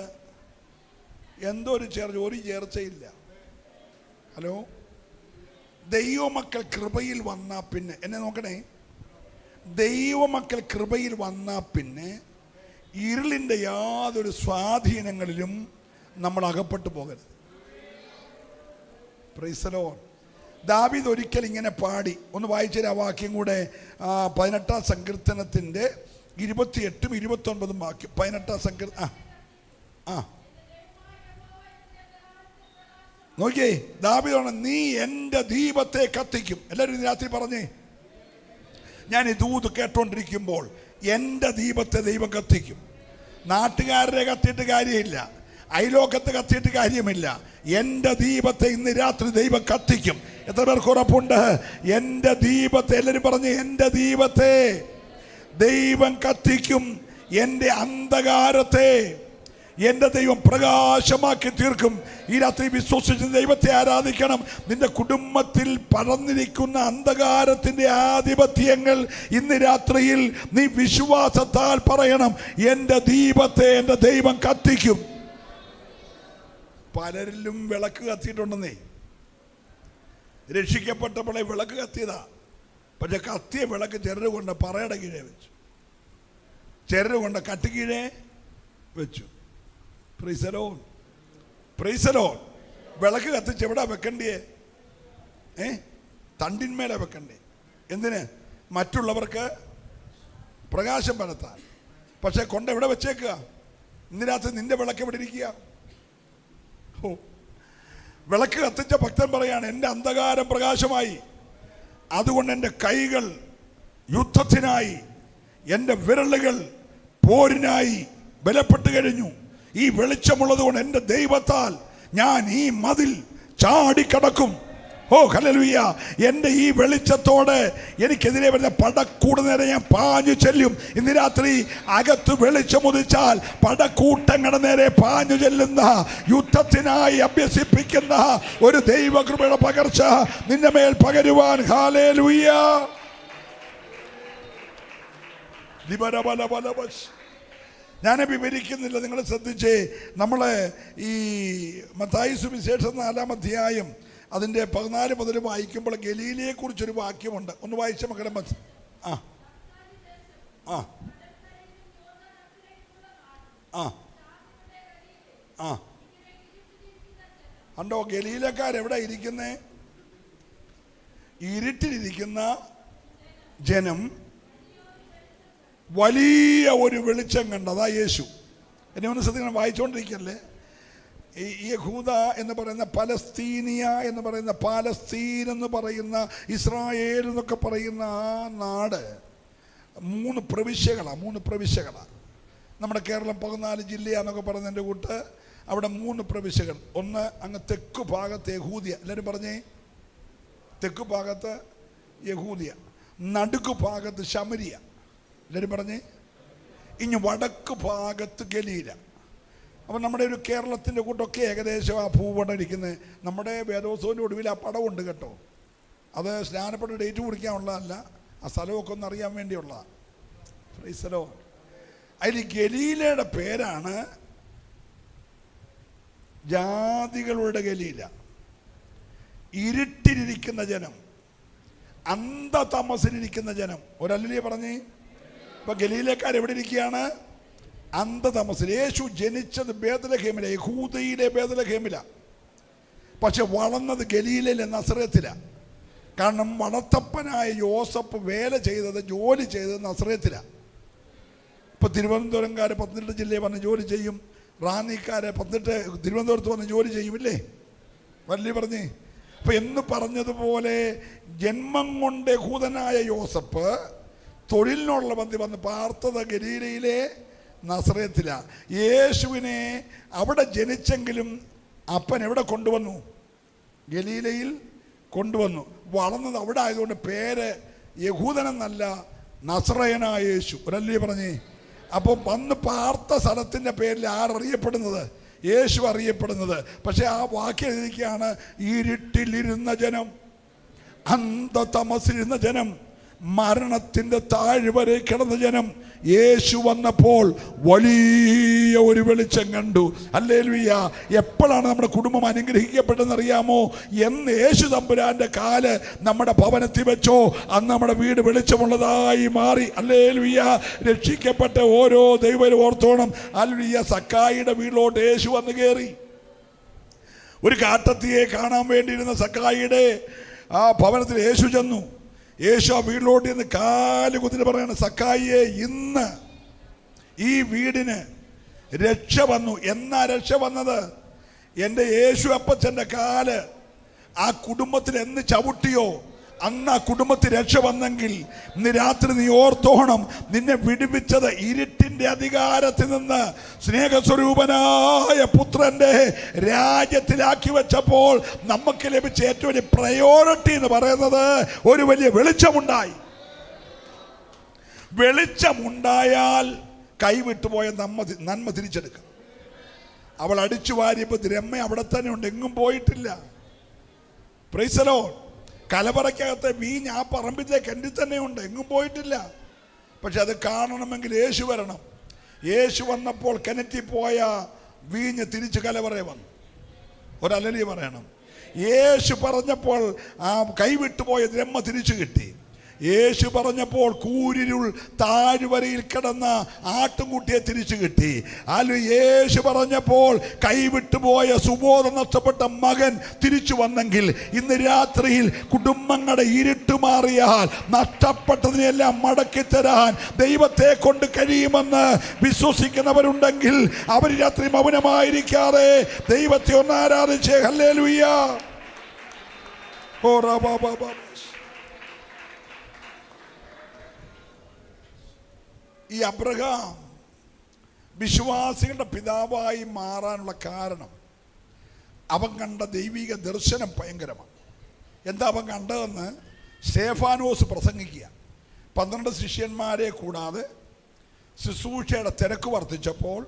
എന്തോ ഒരു ചേർച്ചയില്ല. ഹലോ, ദൈവമക്കൾ കൃപയിൽ വന്നാ പിന്നെ, എന്നെ നോക്കണേ, ദൈവമക്കൾ കൃപയിൽ വന്നാ പിന്നെ ഇരുളിൻ്റെ യാതൊരു സ്വാധീനങ്ങളിലും നമ്മൾ അകപ്പെട്ടു പോകരുത്. Price the Lord. ദാവീദ് ഒരിക്കൽ ഇങ്ങനെ പാടി, ഒന്ന് വായിച്ച ആ വാക്യം കൂടെ, 18-ാം സങ്കീർത്തനത്തിൻ്റെ 28-ഉം 29-ഉം വാക്യം. 18-ാം സങ്കീർത്തനം നോക്കിയേ. ദാവീദാണ്, നീ എൻ്റെ ദീപത്തെ കത്തിക്കും. എല്ലാവരും രാത്രി പറഞ്ഞേ, ഞാൻ ഈ ദൂത് കേട്ടോണ്ടിരിക്കുമ്പോൾ എൻ്റെ ദീപത്തെ ദൈവം കത്തിക്കും. നാട്ടുകാരുടെ കത്തിയിട്ട് കാര്യമില്ല, അയലോക്കത്ത് കത്തിയിട്ട് കാര്യമില്ല. എൻ്റെ ദീപത്തെ ഇന്ന് രാത്രി ദൈവം കത്തിക്കും. എത്ര പേർക്ക് ഉറപ്പുണ്ട്? എൻ്റെ ദീപത്തെ, എല്ലാവരും പറഞ്ഞ്, എൻ്റെ ദീപത്തെ ദൈവം കത്തിക്കും. എൻ്റെ അന്ധകാരത്തെ എൻ്റെ ദൈവം പ്രകാശമാക്കി തീർക്കും. ഈ രാത്രി വിശ്വസിച്ച് ദൈവത്തെ ആരാധിക്കണം. നിന്റെ കുടുംബത്തിൽ പടർന്നിരിക്കുന്ന അന്ധകാരത്തിൻ്റെ ആധിപത്യങ്ങൾ ഇന്ന് രാത്രിയിൽ നീ വിശ്വാസത്താൽ പറയണം, എൻ്റെ ദീപത്തെ എൻ്റെ ദൈവം കത്തിക്കും. പലരിലും വിളക്ക് കത്തിയിട്ടുണ്ടെന്നേ, രക്ഷിക്കപ്പെട്ടപ്പോഴേ വിളക്ക് കത്തിയതാ. പക്ഷെ കത്തിയ വിളക്ക് ചിലര് കൊണ്ട് പറയുടെ കീഴേ വെച്ചു, ചിലര് കൊണ്ട് കട്ടുകീഴേ വെച്ചു. Price the Lord, praise the Lord. വിളക്ക് കത്തിച്ച് എവിടാ വെക്കണ്ടേ? തണ്ടിന്മേലെ വെക്കണ്ടേ? എന്തിന്? മറ്റുള്ളവർക്ക് പ്രകാശം പരത്താൻ. പക്ഷെ കൊണ്ട് എവിടെ വെച്ചേക്കുക? ഇന്നിനകത്ത് നിന്റെ വിളക്ക് എവിടെ ഇരിക്കുക? വിളക്ക് കത്തിച്ച ഭക്തൻ പറയാണ്, എൻ്റെ അന്ധകാരം പ്രകാശമായി, അതുകൊണ്ട് എൻ്റെ കൈകൾ യുദ്ധത്തിനായി, എൻ്റെ വിരലുകൾ പോരിനായി ബലപ്പെട്ട് കഴിഞ്ഞു. ഈ വെളിച്ചമുള്ളത് കൊണ്ട് എൻ്റെ ദൈവത്താൽ ഞാൻ ഈ മതിൽ ചാടിക്കടക്കും. ഹല്ലേലൂയ. എൻ്റെ ഈ വെളിച്ചത്തോടെ എനിക്കെതിരെ വരുന്ന പടക്കൂട് നേരെ ഞാൻ പാഞ്ഞു ചെല്ലും. ഇന്ന് രാത്രി അകത്ത് വെളിച്ചമുദിച്ചാൽ പടക്കൂട്ടങ്ങളുടെ നേരെ പാഞ്ഞു ചെല്ലുന്ന, യുദ്ധത്തിനായി അഭ്യസിപ്പിക്കുന്ന ഒരു ദൈവകൃപയുടെ പകർച്ച നിന്റെ മേൽ പകരുവാൻ. ഹല്ലേലൂയ. ഞാൻ വിവരിക്കുന്നില്ല, നിങ്ങൾ ശ്രദ്ധിച്ചേ. നമ്മൾ ഈ മത്തായി സുവിശേഷം 4-ാം അധ്യായം അതിൻ്റെ 14 മുതൽ വായിക്കുമ്പോൾ ഗലീലയെ കുറിച്ചൊരു വാക്യമുണ്ട്. ഒന്ന് വായിച്ച മക്കളെ. കണ്ടോ, ഗലീലക്കാരെവിടെ ഇരിക്കുന്നേ? ഇരുട്ടിലിരിക്കുന്ന ജനം വലിയ ഒരു വെളിച്ചം കണ്ടതാ യേശു. എന്നെ ഒന്ന് ശ്രദ്ധിക്കണം, വായിച്ചുകൊണ്ടിരിക്കല്ലേ. ഈ യഹൂദ എന്ന് പറയുന്ന, പലസ്തീനിയ എന്ന് പറയുന്ന, പാലസ്തീൻ എന്ന് പറയുന്ന, ഇസ്രായേൽ എന്നൊക്കെ പറയുന്ന ആ നാട് 3 പ്രവിശ്യകളാണ്. നമ്മുടെ കേരളം 14 ജില്ലയാന്നൊക്കെ പറയുന്നതിൻ്റെ കൂട്ട് അവിടെ 3 പ്രവിശ്യകൾ. ഒന്ന് അങ്ങ് തെക്കു ഭാഗത്ത് യഹൂദിയ, എല്ലാവരും പറഞ്ഞേ, തെക്കു ഭാഗത്ത് യഹൂദിയ, നടുക്കു ഭാഗത്ത് ശമരിയ, എല്ലാവരും പറഞ്ഞേ, ഇനി വടക്ക് ഭാഗത്ത് ഗലീല. അപ്പം നമ്മുടെ ഒരു കേരളത്തിൻ്റെ കൂട്ടൊക്കെ ഏകദേശം ആ ഭൂപടം ഇരിക്കുന്നത്. നമ്മുടെ വേദോത്സവത്തിൻ്റെ ഒടുവിൽ ആ പടമുണ്ട് കേട്ടോ. അത് സ്നാനപ്പെട്ട ഡേറ്റ് കുറിക്കാനുള്ളതല്ല, ആ സ്ഥലമൊക്കെ ഒന്ന് അറിയാൻ വേണ്ടിയുള്ളതാണ്. Price the Lord. അതിൽ ഗലീലയുടെ പേരാണ് ജാതികളുടെ ഗലീല, ഇരുട്ടിലിരിക്കുന്ന ജനം, അന്ധതമസിലിരിക്കുന്ന ജനം. ഒരല്ലേ പറഞ്ഞേ? ഇപ്പൊ ഗലീലക്കാർ എവിടെ ഇരിക്കുകയാണ്? അന്ധതമസിൽ. യേശു ജനിച്ചത് ബേത്ലഹേമില, യഹൂദയിലെ ബേത്ലഹേമില. പക്ഷെ വളർന്നത് ഗലീലയിലെ നസറേത്തില. കാരണം വളർത്തപ്പനായ യോസഫ് വേല ചെയ്തത്, ജോലി ചെയ്തത് നസറേത്തില. ഇപ്പൊ തിരുവനന്തപുരംകാര് 18 ജില്ലയിൽ വന്ന് ജോലി ചെയ്യും, റാന്നിക്കാര് 18 തിരുവനന്തപുരത്ത് വന്ന് ജോലി ചെയ്യുമില്ലേ? വല്ലി പറഞ്ഞേ. അപ്പൊ എന്ന് പറഞ്ഞതുപോലെ ജന്മം കൊണ്ട് യഹൂദനായ യോസഫ് തൊഴിലിനുള്ള ബന്ധി വന്ന് പാർത്തത് ഗലീലയിലെ നസറേത്തില. യേശുവിനെ അവിടെ ജനിച്ചെങ്കിലും അപ്പൻ എവിടെ കൊണ്ടുവന്നു? ഗലീലയിൽ കൊണ്ടുവന്നു. വളർന്നത് അവിടെ ആയതുകൊണ്ട് പേര് യഹൂദനെന്നല്ല, നസറയനായ യേശു. ഒരല്ലേ പറഞ്ഞേ? അപ്പോൾ വന്ന് പാർത്ത സ്ഥലത്തിൻ്റെ പേരിൽ ആരറിയപ്പെടുന്നത്? യേശു അറിയപ്പെടുന്നത്. പക്ഷെ ആ വാക്യം എഴുതിക്കുകയാണ്, ഇരുട്ടിലിരുന്ന ജനം, അന്ധതമസിലിരുന്ന ജനം, മരണത്തിൻ്റെ താഴ്വരെ കിടന്ന ജനം. യേശു വന്നപ്പോൾ വലിയ ഒരു വെളിച്ചം കണ്ടു. ഹല്ലേലൂയ. എപ്പോഴാണ് നമ്മുടെ കുടുംബം അനുഗ്രഹിക്കപ്പെട്ടതെന്നറിയാമോ? എന്ന് യേശു തമ്പുരാന്റെ കാല് നമ്മുടെ ഭവനത്തിൽ വെച്ചോ അന്ന് നമ്മുടെ വീട് വെളിച്ചമുള്ളതായി മാറി. ഹല്ലേലൂയ. രക്ഷിക്കപ്പെട്ട ഓരോ ദൈവരും ഓർത്തോണം. ഹല്ലേലൂയ. സക്കായിയുടെ വീട്ടിലോട്ട് യേശു വന്ന് കയറി. ഒരു കാട്ടത്തിയെ കാണാൻ വേണ്ടിയിരുന്ന സക്കായിയുടെ ആ ഭവനത്തിൽ യേശു ചെന്നു. യേശു ആ വീട്ടിലോട്ട് നിന്ന് കാല് കുത്തിട്ട് പറയാണ്, സക്കായിയെ, ഇന്ന് ഈ വീടിന് രക്ഷ വന്നു. എന്നാ രക്ഷ വന്നത്? എൻ്റെ യേശു അപ്പച്ചൻ്റെ കാല് ആ കുടുംബത്തിൽ എന്ന് ചവിട്ടിയോ അന്ന് ആ കുടുംബത്തിൽ രക്ഷ വന്നെങ്കിൽ ഇന്ന് രാത്രി നീ ഓർത്തോണം, നിന്നെ വിടുവിച്ചത് ഇരുട്ടിൻ്റെ അധികാരത്തിൽ നിന്ന് സ്നേഹസ്വരൂപനായ പുത്രന്റെ രാജ്യത്തിലാക്കി വെച്ചപ്പോൾ നമുക്ക് ലഭിച്ച ഏറ്റവും വലിയ പ്രയോറിറ്റി എന്ന് പറയുന്നത് ഒരു വലിയ വെളിച്ചമുണ്ടായി. വെളിച്ചമുണ്ടായാൽ കൈവിട്ടുപോയ നന്മ തിരിച്ചെടുക്കാം. അവൾ അടിച്ചു വാരിയപ്പോൾ രമ്മ അവിടെ തന്നെ ഉണ്ട്, എങ്ങും പോയിട്ടില്ല. Price the Lord. കലവറയ്ക്കകത്തെ വീഞ്ഞ് ആ പറമ്പിലെ കിണറ്റിൽ തന്നെ ഉണ്ട്, എങ്ങും പോയിട്ടില്ല. പക്ഷെ അത് കാണണമെങ്കിൽ യേശു വരണം. യേശു വന്നപ്പോൾ കിണറ്റിൽ പോയ വീഞ്ഞ് തിരിച്ച് കലവറയെ വന്നു. ഒരലലി പറയണം. യേശു പറഞ്ഞപ്പോൾ ആ കൈവിട്ടുപോയ രമ്മ തിരിച്ചു കിട്ടി. യേശു പറഞ്ഞപ്പോൾ കൂരിരുൾ താഴ്വരയിൽ കിടന്ന ആട്ടുംകുട്ടിയെ തിരിച്ചു കിട്ടി. അല്ല, യേശു പറഞ്ഞപ്പോൾ കൈവിട്ടുപോയ സുബോധം നഷ്ടപ്പെട്ട മകൻ തിരിച്ചു വന്നെങ്കിൽ ഇന്ന് രാത്രിയിൽ കുടുംബങ്ങളുടെ ഇരുട്ട് മാറിയാൽ നഷ്ടപ്പെട്ടതിനെല്ലാം മടക്കി തരാൻ ദൈവത്തെ കൊണ്ട് കഴിയുമെന്ന് വിശ്വസിക്കുന്നവരുണ്ടെങ്കിൽ അവർ രാത്രി മൗനമായിരിക്കാതെ ദൈവത്തെ ഒന്ന് ആരാധിച്ചേ. ഹല്ലേലൂയ. ഓ റബാ ബാബാ. ഈ അബ്രഹാം വിശ്വാസികളുടെ പിതാവായി മാറാനുള്ള കാരണം അവൻ കണ്ട ദൈവിക ദർശനം ഭയങ്കരമാണ്. എന്താ അവൻ കണ്ടതെന്ന് സ്തേഫാനോസ് പ്രസംഗിക്കുക. 12 ശിഷ്യന്മാരെ കൂടാതെ ശുശ്രൂഷയുടെ തിരക്ക് വർദ്ധിച്ചപ്പോൾ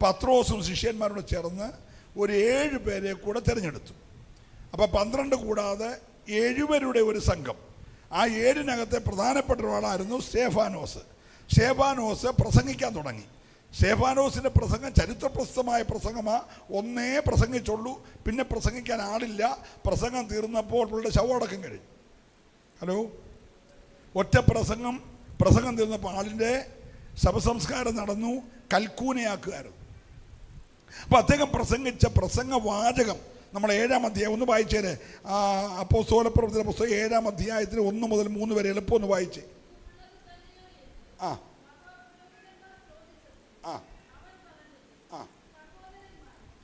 പത്രോസും ശിഷ്യന്മാരോട് ചേർന്ന് ഒരു 7 പേരെ കൂടെ തിരഞ്ഞെടുത്തു. അപ്പോൾ 12 കൂടാതെ 7 പേരുടെ ഒരു സംഘം. ആ 7-നകത്തെ പ്രധാനപ്പെട്ട ഒരാളായിരുന്നു സ്തേഫാനോസ്. സ്തേഫാനോസ് പ്രസംഗിക്കാൻ തുടങ്ങി. സ്തേഫാനോസിൻ്റെ പ്രസംഗം ചരിത്രപ്രസിദ്ധമായ പ്രസംഗമാണ്. ഒന്നേ പ്രസംഗിച്ചുള്ളൂ, പിന്നെ പ്രസംഗിക്കാൻ ആളില്ല. പ്രസംഗം തീർന്നപ്പോൾ പുള്ളിയുടെ ശവമടക്കം കഴിഞ്ഞു. ഹലോ. ഒറ്റ പ്രസംഗം തീർന്നപ്പോൾ ആളിൻ്റെ ശവസംസ്കാരം നടന്നു. കൽക്കൂനയാക്കുമായിരുന്നു. അപ്പോൾ അദ്ദേഹം പ്രസംഗിച്ച പ്രസംഗവാചകം നമ്മൾ 7-ാം അധ്യായം ഒന്ന് വായിച്ചേരെ. അപ്പോസ്തലപ്രവൃത്തിയുടെ പുസ്തകം 7-ാം അധ്യായത്തിന് 1 മുതൽ 3 വരെ എളുപ്പം ഒന്ന് വായിച്ചേ. ആ ആ ആ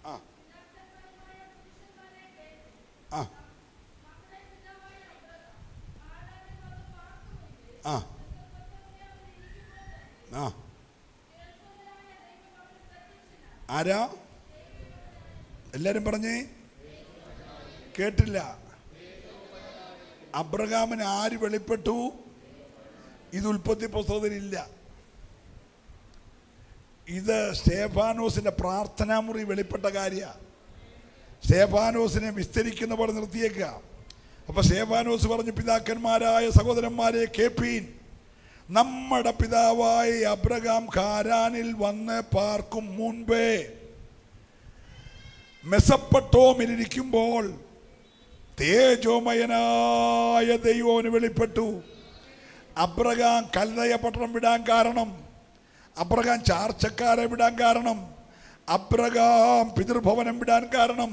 ആ ആ ആ ആ ആരാ? എല്ലാരും പറഞ്ഞേ. കേട്ടില്ല. അബ്രഹാമിന് ആര് വെളിപ്പെട്ടു? ഇത് ഉൽപ്പത്തി പുസ്തകത്തിലില്ല. ഇത് സ്തേഫാനോസിന്റെ പ്രാർത്ഥനാമുറി വെളിപ്പെട്ട കാര്യമാണ്. സ്തേഫാനോസിനെ വിസ്തരിക്കുന്ന പോലെ നിർത്തിയേക്കുക. അപ്പൊ സ്തേഫാനോസ് പറഞ്ഞു, പിതാക്കന്മാരായ സഹോദരന്മാരെ കേൾപ്പീൻ, നമ്മുടെ പിതാവായ അബ്രഹാം ഹാരാനിൽ വന്ന് പാർക്കും മുൻപേ മെസൊപ്പൊട്ടോമിലിരിക്കുമ്പോൾ തേജോമയനായ ദൈവം വെളിപ്പെട്ടു. അബ്രഹാം കൽദയ പട്ടണം വിടാൻ കാരണം, അബ്രഹാം ചാർച്ചക്കാരെ വിടാൻ കാരണം, അബ്രഹാം പിതൃഭവനം വിടാൻ കാരണം,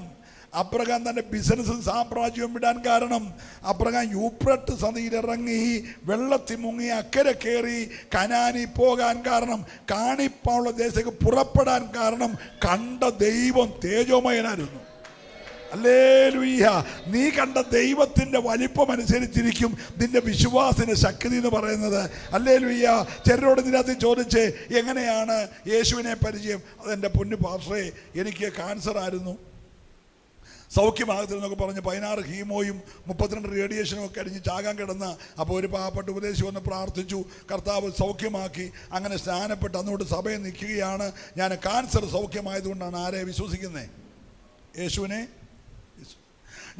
അബ്രഹാം തൻ്റെ ബിസിനസ്സും സാമ്രാജ്യവും വിടാൻ കാരണം, അബ്രഹാം യൂഫ്രട്ടീസ് നദിയിലിറങ്ങി വെള്ളത്തിൽ മുങ്ങി അക്കരെ കയറി കനാനി പോകാൻ കാരണം, കാണിപ്പാനുള്ള ദേശത്തേക്ക് പുറപ്പെടാൻ കാരണം കണ്ട ദൈവം തേജോമയനായിരുന്നു. ഹല്ലേലൂയ. നീ കണ്ട ദൈവത്തിൻ്റെ വലിപ്പം അനുസരിച്ചിരിക്കും നിന്റെ വിശ്വാസത്തിന് ശക്തി എന്ന് പറയുന്നത്. ഹല്ലേലൂയ. ചിലരോട് ഇതിനകത്ത് ചോദിച്ചേ എങ്ങനെയാണ് യേശുവിനെ പരിചയം? അതെൻ്റെ പൊന്നു പാസ്റ്ററേ, എനിക്ക് ക്യാൻസർ ആയിരുന്നു, സൗഖ്യമാകത്തില്ലെന്നൊക്കെ പറഞ്ഞ് 16 ഹീമോയും 32 റേഡിയേഷനും ഒക്കെ അടിഞ്ഞ് ചാകാൻ കിടന്ന അപ്പോൾ ഒരു പാവപ്പെട്ട ഉപദേശി വന്ന് പ്രാർത്ഥിച്ചു, കർത്താവ് സൗഖ്യമാക്കി. അങ്ങനെ സ്നാനപ്പെട്ട് അന്നോട്ട് സഭയിൽ നിൽക്കുകയാണ്. ഞാൻ ക്യാൻസർ സൗഖ്യമായതുകൊണ്ടാണ്. ആരെ വിശ്വസിക്കുന്നത്? യേശുവിനെ.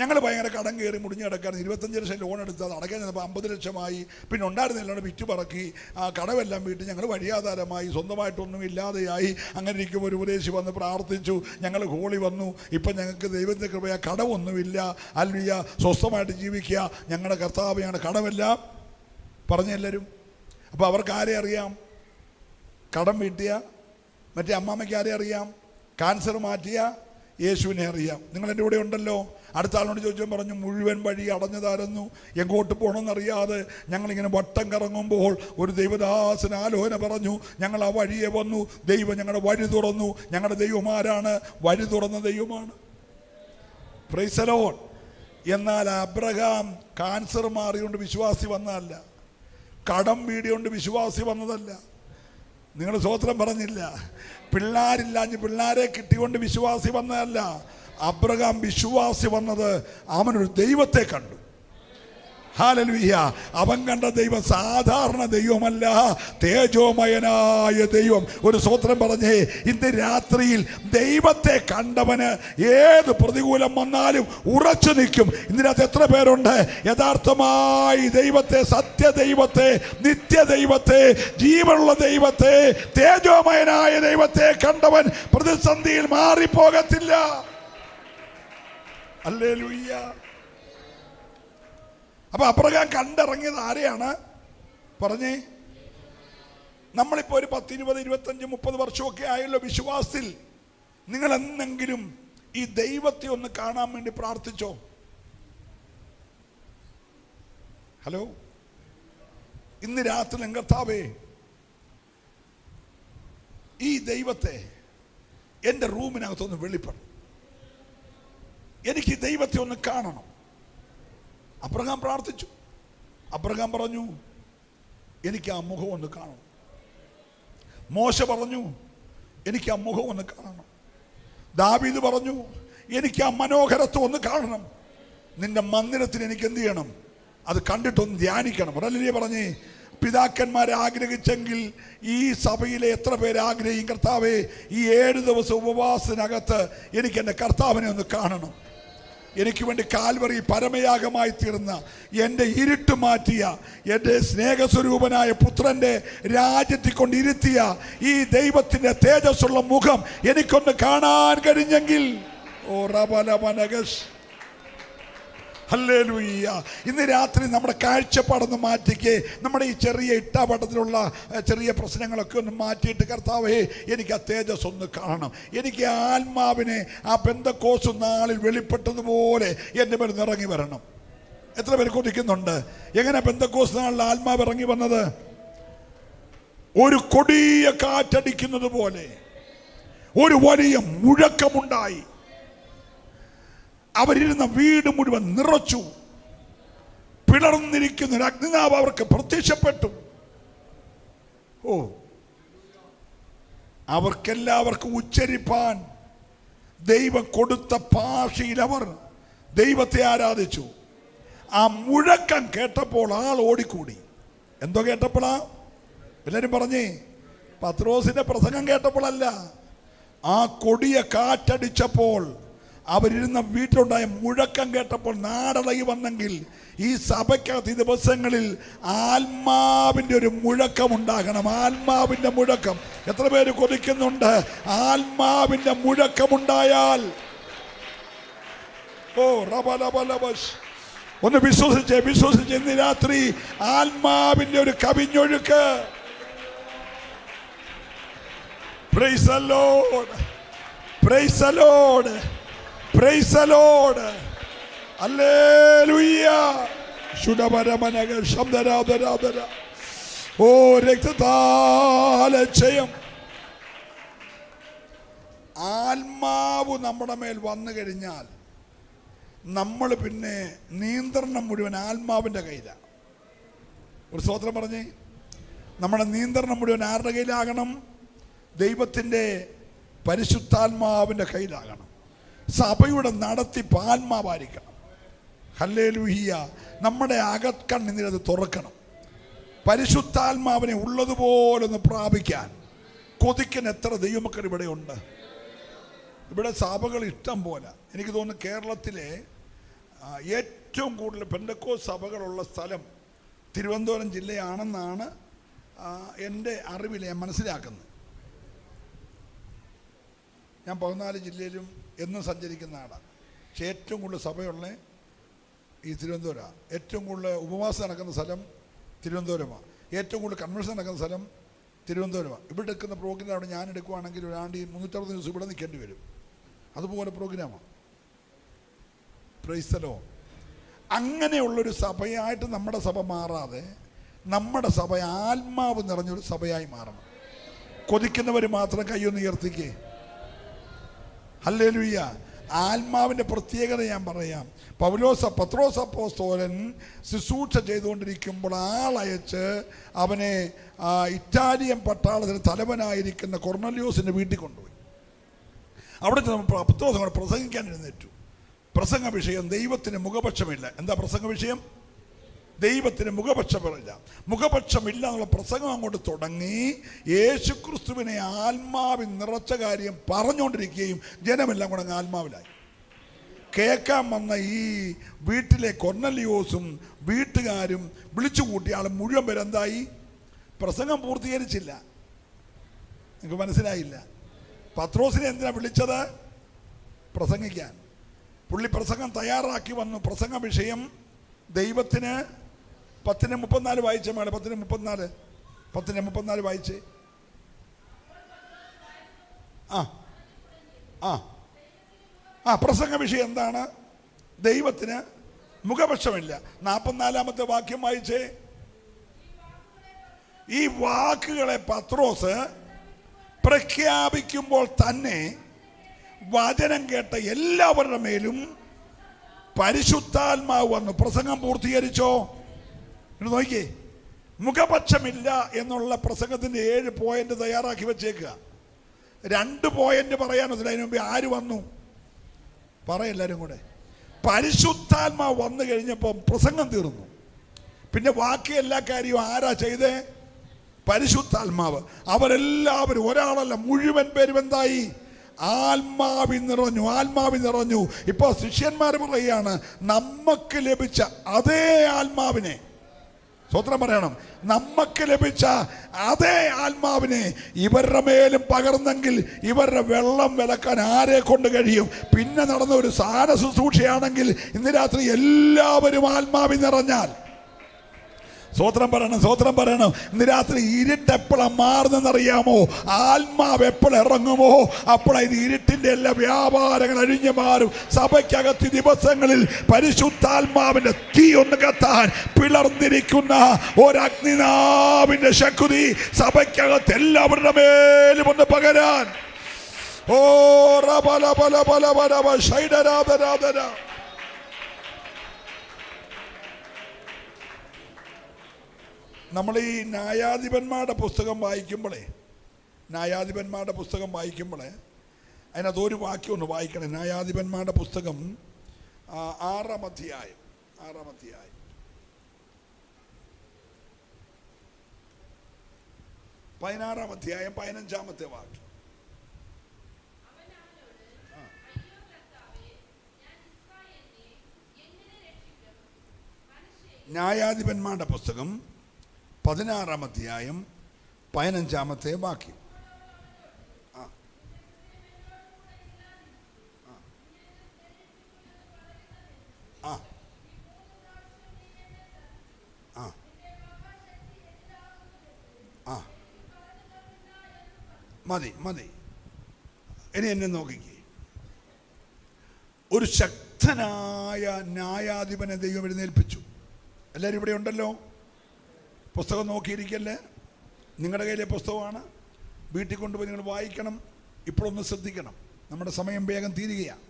ഞങ്ങൾ ഭയങ്കര കടം കയറി മുടിഞ്ഞ് കിടക്കായിരുന്നു. 25 ലക്ഷം ലോൺ എടുത്ത് അത് അടയ്ക്കാൻ ചെന്നപ്പോൾ 50 ലക്ഷമായി. പിന്നെ ഉണ്ടായിരുന്നില്ലാണ് വിറ്റ് പറക്കി ആ കടമെല്ലാം വീട്ടിൽ ഞങ്ങൾ വഴിയാധാരമായി, സ്വന്തമായിട്ടൊന്നും ഇല്ലാതെയായി. അങ്ങനെ ഇരിക്കുമ്പോൾ ഒരു ഉപദേശി വന്ന് പ്രാർത്ഥിച്ചു, ഞങ്ങൾ ഹോളി വന്നു, ഇപ്പം ഞങ്ങൾക്ക് ദൈവത്തിൻ്റെ കൃപയാ കടമൊന്നുമില്ല, ഹല്ലേലൂയ, സ്വസ്ഥമായിട്ട് ജീവിക്കുക, ഞങ്ങളുടെ കർത്താവെയാണ്, കടമെല്ലാം പറഞ്ഞ എല്ലാവരും. അപ്പോൾ അവർക്ക് ആരെ അറിയാം? കടം വീട്ടിയ മറ്റേ അമ്മാമ്മയ്ക്ക് ആരെ അറിയാം? ക്യാൻസർ മാറ്റിയ യേശുവിനെ അറിയാം. നിങ്ങൾ എൻ്റെ കൂടെ ഉണ്ടല്ലോ. അടുത്ത ആളിനോട് ചോദിച്ചാൽ പറഞ്ഞു, മുഴുവൻ വഴി അടഞ്ഞതായിരുന്നു, എങ്ങോട്ട് പോകണമെന്നറിയാതെ ഞങ്ങളിങ്ങനെ വട്ടം കറങ്ങുമ്പോൾ ഒരു ദൈവദാസൻ ആലോചന പറഞ്ഞു, ഞങ്ങൾ ആ വഴിയെ വന്നു, ദൈവം ഞങ്ങളുടെ വഴി തുറന്നു. ഞങ്ങളുടെ ദൈവം ആരാണ്? വഴി തുറന്ന ദൈവമാണ്. Price the Lord. എന്നാൽ അബ്രഹാം ക്യാൻസർ മാറിയോണ്ട് വിശ്വാസി വന്നതല്ല, കടം വീടിയോണ്ട് വിശ്വാസി വന്നതല്ല. നിങ്ങൾ സ്വോത്രം പറഞ്ഞില്ല. പിള്ളേരില്ലാഞ്ഞ് പിള്ളേരെ കിട്ടിക്കൊണ്ട് വിശ്വാസി വന്നതല്ല. അബ്രഹാം വിശ്വാസി വന്നത് അവനൊരു ദൈവത്തെ കണ്ടു. ഹല്ലേലൂയ. അവൻ കണ്ട ദൈവം സാധാരണ ദൈവമല്ല, തേജോമയനായ ദൈവം. ഒരു സ്തോത്രം പറഞ്ഞേ. ഇന്ന് രാത്രിയിൽ ദൈവത്തെ കണ്ടവന് ഏത് പ്രതികൂലം വന്നാലും ഉറച്ചു നിൽക്കും. ഇതിനകത്ത് എത്ര പേരുണ്ട് യഥാർത്ഥമായി ദൈവത്തെ, സത്യദൈവത്തെ, നിത്യദൈവത്തെ, ജീവനുള്ള ദൈവത്തെ, തേജോമയനായ ദൈവത്തെ കണ്ടവൻ പ്രതിസന്ധിയിൽ മാറിപ്പോകത്തില്ല. ഹല്ലേലൂയ. അപ്പൊ അബ്രഹാം കണ്ടിറങ്ങിയത് ആരെയാണ് പറഞ്ഞേ? നമ്മളിപ്പോൾ ഒരു 10, 20, 25, 30 വർഷമൊക്കെ ആയല്ലോ വിശ്വാസത്തിൽ. നിങ്ങൾ എന്നെങ്കിലും ഈ ദൈവത്തെ ഒന്ന് കാണാൻ വേണ്ടി പ്രാർത്ഥിച്ചോ? ഹലോ, ഇന്ന് രാത്രി കർത്താവേ, ഈ ദൈവത്തെ എൻ്റെ റൂമിനകത്തൊന്ന് വെളിപ്പെടും, എനിക്ക് ദൈവത്തെ ഒന്ന് കാണണം. അബ്രഹാം പ്രാർത്ഥിച്ചു. അബ്രഹാം പറഞ്ഞു, എനിക്ക് ആ മുഖം ഒന്ന് കാണണം. മോശ പറഞ്ഞു, എനിക്ക് ആ മുഖം ഒന്ന് കാണണം. ദാവീദ് പറഞ്ഞു, എനിക്ക് ആ മനോഹരത്വം ഒന്ന് കാണണം. നിന്റെ മന്ദിരത്തിന് എനിക്ക് എന്ത് ചെയ്യണം? അത് കണ്ടിട്ടൊന്ന് ധ്യാനിക്കണം. ഹല്ലേലൂയ പറഞ്ഞേ. പിതാക്കന്മാരെ ആഗ്രഹിച്ചെങ്കിൽ ഈ സഭയിലെ എത്ര പേര് ആഗ്രഹിക്കും? കർത്താവേ, ഈ 7 ദിവസം ഉപവാസത്തിനകത്ത് എനിക്ക് എൻ്റെ കർത്താവിനെ ഒന്ന് കാണണം. എനിക്ക് വേണ്ടി കാൽവറി പരമയാഗമായി തീർന്ന, എൻ്റെ ഇരുട്ട് മാറ്റിയ, എൻ്റെ സ്നേഹസ്വരൂപനായ പുത്രൻ്റെ രാജ്യത്തിൽ കൊണ്ടിരുത്തിയ ഈ ദൈവത്തിൻ്റെ തേജസ്സുള്ള മുഖം എനിക്കൊന്ന് കാണാൻ കഴിഞ്ഞെങ്കിൽ, ഓ റബലമനഗസ്, ഹല്ലേലൂയ. ഇന്ന് രാത്രി നമ്മുടെ കാഴ്ചപ്പാടൊന്ന് മാറ്റിക്കേ. നമ്മുടെ ഈ ചെറിയ ഇട്ടാപട്ടത്തിലുള്ള ചെറിയ പ്രശ്നങ്ങളൊക്കെ ഒന്ന് മാറ്റിയിട്ട്, കർത്താവേ, എനിക്ക് ആ തേജസ് ഒന്ന് കാണണം. എനിക്ക് ആത്മാവിനെ ആ പെന്തക്കോസ്ത് നാളിൽ വെളിപ്പെട്ടതുപോലെ എൻ്റെ മേൽ ഇറങ്ങി വരണം. എത്ര പേര് കൊതിക്കുന്നുണ്ട്? എങ്ങനെ പെന്തക്കോസ്ത് നാളിൽ ആത്മാവ് ഇറങ്ങി വന്നത്? ഒരു കൊടിയ കാറ്റടിക്കുന്നത് പോലെ ഒരു വലിയ മുഴക്കമുണ്ടായി. അവരിരുന്ന വീട് മുഴുവൻ നിറച്ചു. പിളർന്നിരിക്കുന്ന ഒരു അഗ്നിനാവ് അവർക്ക് പ്രത്യക്ഷപ്പെട്ടു. ഓ, അവർക്കെല്ലാവർക്കും ഉച്ചരിപ്പാൻ ദൈവം കൊടുത്ത ഭാഷയിൽ അവർ ദൈവത്തെ ആരാധിച്ചു. ആ മുഴക്കം കേട്ടപ്പോൾ ആൾ ഓടിക്കൂടി. എന്തോ കേട്ടപ്പോഴാ? എല്ലാവരും പറഞ്ഞേ, പത്രോസിന്റെ പ്രസംഗം കേട്ടപ്പോഴല്ല, ആ കൊടിയ കാറ്റടിച്ചപ്പോൾ അവരിരുന്ന വീട്ടിലുണ്ടായ മുഴക്കം കേട്ടപ്പോൾ നാടളകി വന്നെങ്കിൽ ഈ സഭയ്ക്കകത്ത് ഈ ദിവസങ്ങളിൽ ആത്മാവിൻ്റെ ഒരു മുഴക്കം ഉണ്ടാകണം. ആത്മാവിൻ്റെ മുഴക്കം. എത്ര പേര് കൊതിക്കുന്നുണ്ട്? ആത്മാവിൻ്റെ മുഴക്കമുണ്ടായാൽ ഒന്ന് വിശ്വസിച്ച് ഇന്ന് രാത്രി ആത്മാവിൻ്റെ ഒരു കവിഞ്ഞൊഴുക്ക്. Praise the Lord. Praise the Lord. Praise the Lord. Hallelujah. ശുഡപരമനക ശബ്ദരാധരാധര. ഓ രക്തത്താൽ ജയം. ആത്മാവ് നമ്മുടെ മേൽ വന്നു കഴിഞ്ഞാൽ നമ്മൾ പിന്നെ നിയന്ത്രണം മുഴുവൻ ആത്മാവിൻ്റെ കയ്യിലാണ്. ഒരു സ്തോത്രം പറഞ്ഞേ. നമ്മുടെ നിയന്ത്രണം മുഴുവൻ ആരുടെ കയ്യിലാകണം? ദൈവത്തിൻ്റെ പരിശുദ്ധാത്മാവിൻ്റെ കയ്യിലാകണം. സഭയുടെ നടത്തിപ്പ് ആത്മാവായിരിക്കണം. ഹല്ലേലൂയ. നമ്മുടെ അകക്കണ്ണിനത് തുറക്കണം. പരിശുദ്ധാത്മാവിനെ ഉള്ളതുപോലെ ഒന്ന് പ്രാപിക്കാൻ കൊതിക്കുന്ന എത്ര ദൈവമക്കൾ ഇവിടെ ഉണ്ട്. ഇവിടെ സഭകൾ ഇഷ്ടം പോലെ. എനിക്ക് തോന്നുന്നു കേരളത്തിലെ ഏറ്റവും കൂടുതൽ പെന്തക്കോസ്ത് സഭകളുള്ള സ്ഥലം തിരുവനന്തപുരം ജില്ലയാണെന്നാണ് എൻ്റെ അറിവിൽ ഞാൻ മനസ്സിലാക്കുന്നത്. ഞാൻ 14 ജില്ലയിലും എന്നും സഞ്ചരിക്കുന്ന ആളാണ്. പക്ഷെ ഏറ്റവും കൂടുതൽ സഭയുള്ള ഈ തിരുവനന്തപുരമാണ്. ഏറ്റവും കൂടുതൽ ഉപവാസം നടക്കുന്ന സ്ഥലം തിരുവനന്തപുരമാണ്. ഏറ്റവും കൂടുതൽ കൺവെൻഷൻ നടക്കുന്ന സ്ഥലം തിരുവനന്തപുരമാണ്. ഇവിടെ എടുക്കുന്ന പ്രോഗ്രാം അവിടെ ഞാൻ എടുക്കുകയാണെങ്കിൽ ഒരു ആണ്ട് 360 ദിവസം ഇവിടെ നിൽക്കേണ്ടി വരും. അതുപോലെ പ്രോഗ്രാമാണ്. Price the Lord. അങ്ങനെയുള്ളൊരു സഭയായിട്ട് നമ്മുടെ സഭ മാറാതെ നമ്മുടെ സഭ ആത്മാവ് നിറഞ്ഞൊരു സഭയായി മാറണം. കൊതിക്കുന്നവർ മാത്രം കൈയൊന്ന് ഉയർത്തിക്കേ. ഹല്ലേലൂയ. ആത്മാവിൻ്റെ പ്രത്യേകത ഞാൻ പറയാം. പത്രോസ് അപ്പോസ്തലൻ ശുശ്രൂഷ ചെയ്തുകൊണ്ടിരിക്കുമ്പോൾ ആളയച്ച് അവനെ ഇറ്റാലിയൻ പട്ടാളത്തിന് തലവനായിരിക്കുന്ന കൊർന്നല്യോസിൻ്റെ വീട്ടിൽ കൊണ്ടുപോയി. അവിടെ പത്രോസ് അങ്ങോട്ട് പ്രസംഗിക്കാൻ എഴുന്നേറ്റു. പ്രസംഗ വിഷയം ദൈവത്തിന് മുഖപക്ഷമില്ല. എന്താ പ്രസംഗ വിഷയം? ദൈവത്തിന് മുഖപക്ഷമില്ല. മുഖപക്ഷമില്ല എന്നുള്ള പ്രസംഗം അങ്ങോട്ട് തുടങ്ങി. യേശുക്രിസ്തുവിനെ ആത്മാവിൽ നിറച്ച കാര്യം പറഞ്ഞുകൊണ്ടിരിക്കുകയും ജനമെല്ലാം കൂടെ ആത്മാവിലായി. കേൾക്കാൻ വന്ന ഈ വീട്ടിലെ കൊർന്നല്യോസും വീട്ടുകാരും വിളിച്ചു കൂട്ടിയ ആൾ മുഴുവൻ പേരെന്തായി? പ്രസംഗം പൂർത്തീകരിച്ചില്ല. നിങ്ങൾക്ക് മനസ്സിലായില്ല? പത്രോസിനെ എന്തിനാ വിളിച്ചത്? പ്രസംഗിക്കാൻ. പുള്ളി പ്രസംഗം തയ്യാറാക്കി വന്നു. പ്രസംഗ വിഷയം ദൈവത്തിന് 10:34 വായിച്ച മേളെ. 10:34 വായിച്ച്. പ്രസംഗ വിഷയം എന്താണ്? ദൈവത്തിന് മുഖപക്ഷമില്ല. 44 വാക്യം വായിച്ചേ. ഈ വാക്കുകളെ പത്രോസ് പ്രഖ്യാപിക്കുമ്പോൾ തന്നെ വചനം കേട്ട എല്ലാവരുടെ മേലും പരിശുദ്ധാത്മാവ് വന്നു. പ്രസംഗം പൂർത്തീകരിച്ചോ? നോക്കിയേ. മുഖപക്ഷമില്ല എന്നുള്ള പ്രസംഗത്തിൻ്റെ 7 പോയിന്റ് തയ്യാറാക്കി വെച്ചേക്കുക. 2 പോയിന്റ് പറയാനൊന്നുമില്ല. അതിനു മുമ്പ് ആര് വന്നു? പറയെല്ലാവരും കൂടെ. പരിശുദ്ധാത്മാവ് വന്നു കഴിഞ്ഞപ്പോൾ പ്രസംഗം തീർന്നു. പിന്നെ ബാക്കി എല്ലാ കാര്യവും ആരാ ചെയ്തേ? പരിശുദ്ധാത്മാവ്. അവരെല്ലാവരും, ഒരാളല്ല മുഴുവൻ പേരും എന്തായി? ആത്മാവിൽ നിറഞ്ഞു. ഇപ്പൊ ശിഷ്യന്മാർ പറയുകയാണ്, നമുക്ക് ലഭിച്ച അതേ ആത്മാവിനെ, സ്വത്രം പറയണം, നമുക്ക് ലഭിച്ച അതേ ആത്മാവിനെ ഇവരുടെ മേലും പകർന്നെങ്കിൽ ഇവരുടെ വെള്ളം വിലക്കാൻ ആരെ കൊണ്ട് കഴിയും? പിന്നെ നടന്ന ഒരു സാര ശുശ്രൂഷയാണെങ്കിൽ ഇന്ന് രാത്രി എല്ലാവരും ആത്മാവിൽ നിറഞ്ഞാൽ, സ്വത്രം പറയണം. ഇന്ന് രാത്രി ഇരുട്ട് എപ്പോഴാണ് മാറുന്നതെന്നറിയാമോ? ആത്മാവ് എപ്പോഴിറങ്ങുമോ അപ്പോഴാണ് ഇത് ഇരുട്ടിന്റെ എല്ലാ വ്യാപാരങ്ങൾ അഴിഞ്ഞു മാറും. സഭയ്ക്കകത്ത് ദിവസങ്ങളിൽ പരിശുദ്ധാത്മാവിന്റെ തീ ഒന്ന് കത്താൻ പിളർന്നിരിക്കുന്ന ഒരഗ്നിനാവിന്റെ ശക്തി സഭയ്ക്കകത്ത് എല്ലാവരുടെ മേലും ഒന്ന് പകരാൻ. ഓ റബല ശൈഡരാധരാധര. നമ്മൾ ഈ ന്യായാധിപന്മാരുടെ പുസ്തകം വായിക്കുമ്പോഴേ അതിനകത്ത് ഒരു വാക്യം ഒന്ന് വായിക്കണേ. ന്യായാധിപന്മാരുടെ പുസ്തകം 6-ാം അധ്യായം 16-ാം അധ്യായം 15-ാമത്തെ വാക്യം. ന്യായാധിപന്മാരുടെ പുസ്തകം 16-ാം അധ്യായം 15-ാമത്തെ വാക്യം. മതി. ഇനി എന്നെ നോക്കിക്കേ. ഒരു ശക്തനായ ന്യായാധിപനെ ദൈവം എഴുന്നേൽപ്പിച്ചു. എല്ലാവരും ഇവിടെ ഉണ്ടല്ലോ. പുസ്തകം നോക്കിയിരിക്കല്ലേ, നിങ്ങളുടെ കയ്യിലെ പുസ്തകമാണ്. വീട്ടിൽ കൊണ്ടുപോയി നിങ്ങൾ വായിക്കണം. ഇപ്പോഴൊന്ന് ശ്രദ്ധിക്കണം, നമ്മുടെ സമയം വേഗം തീരുകയാണ്.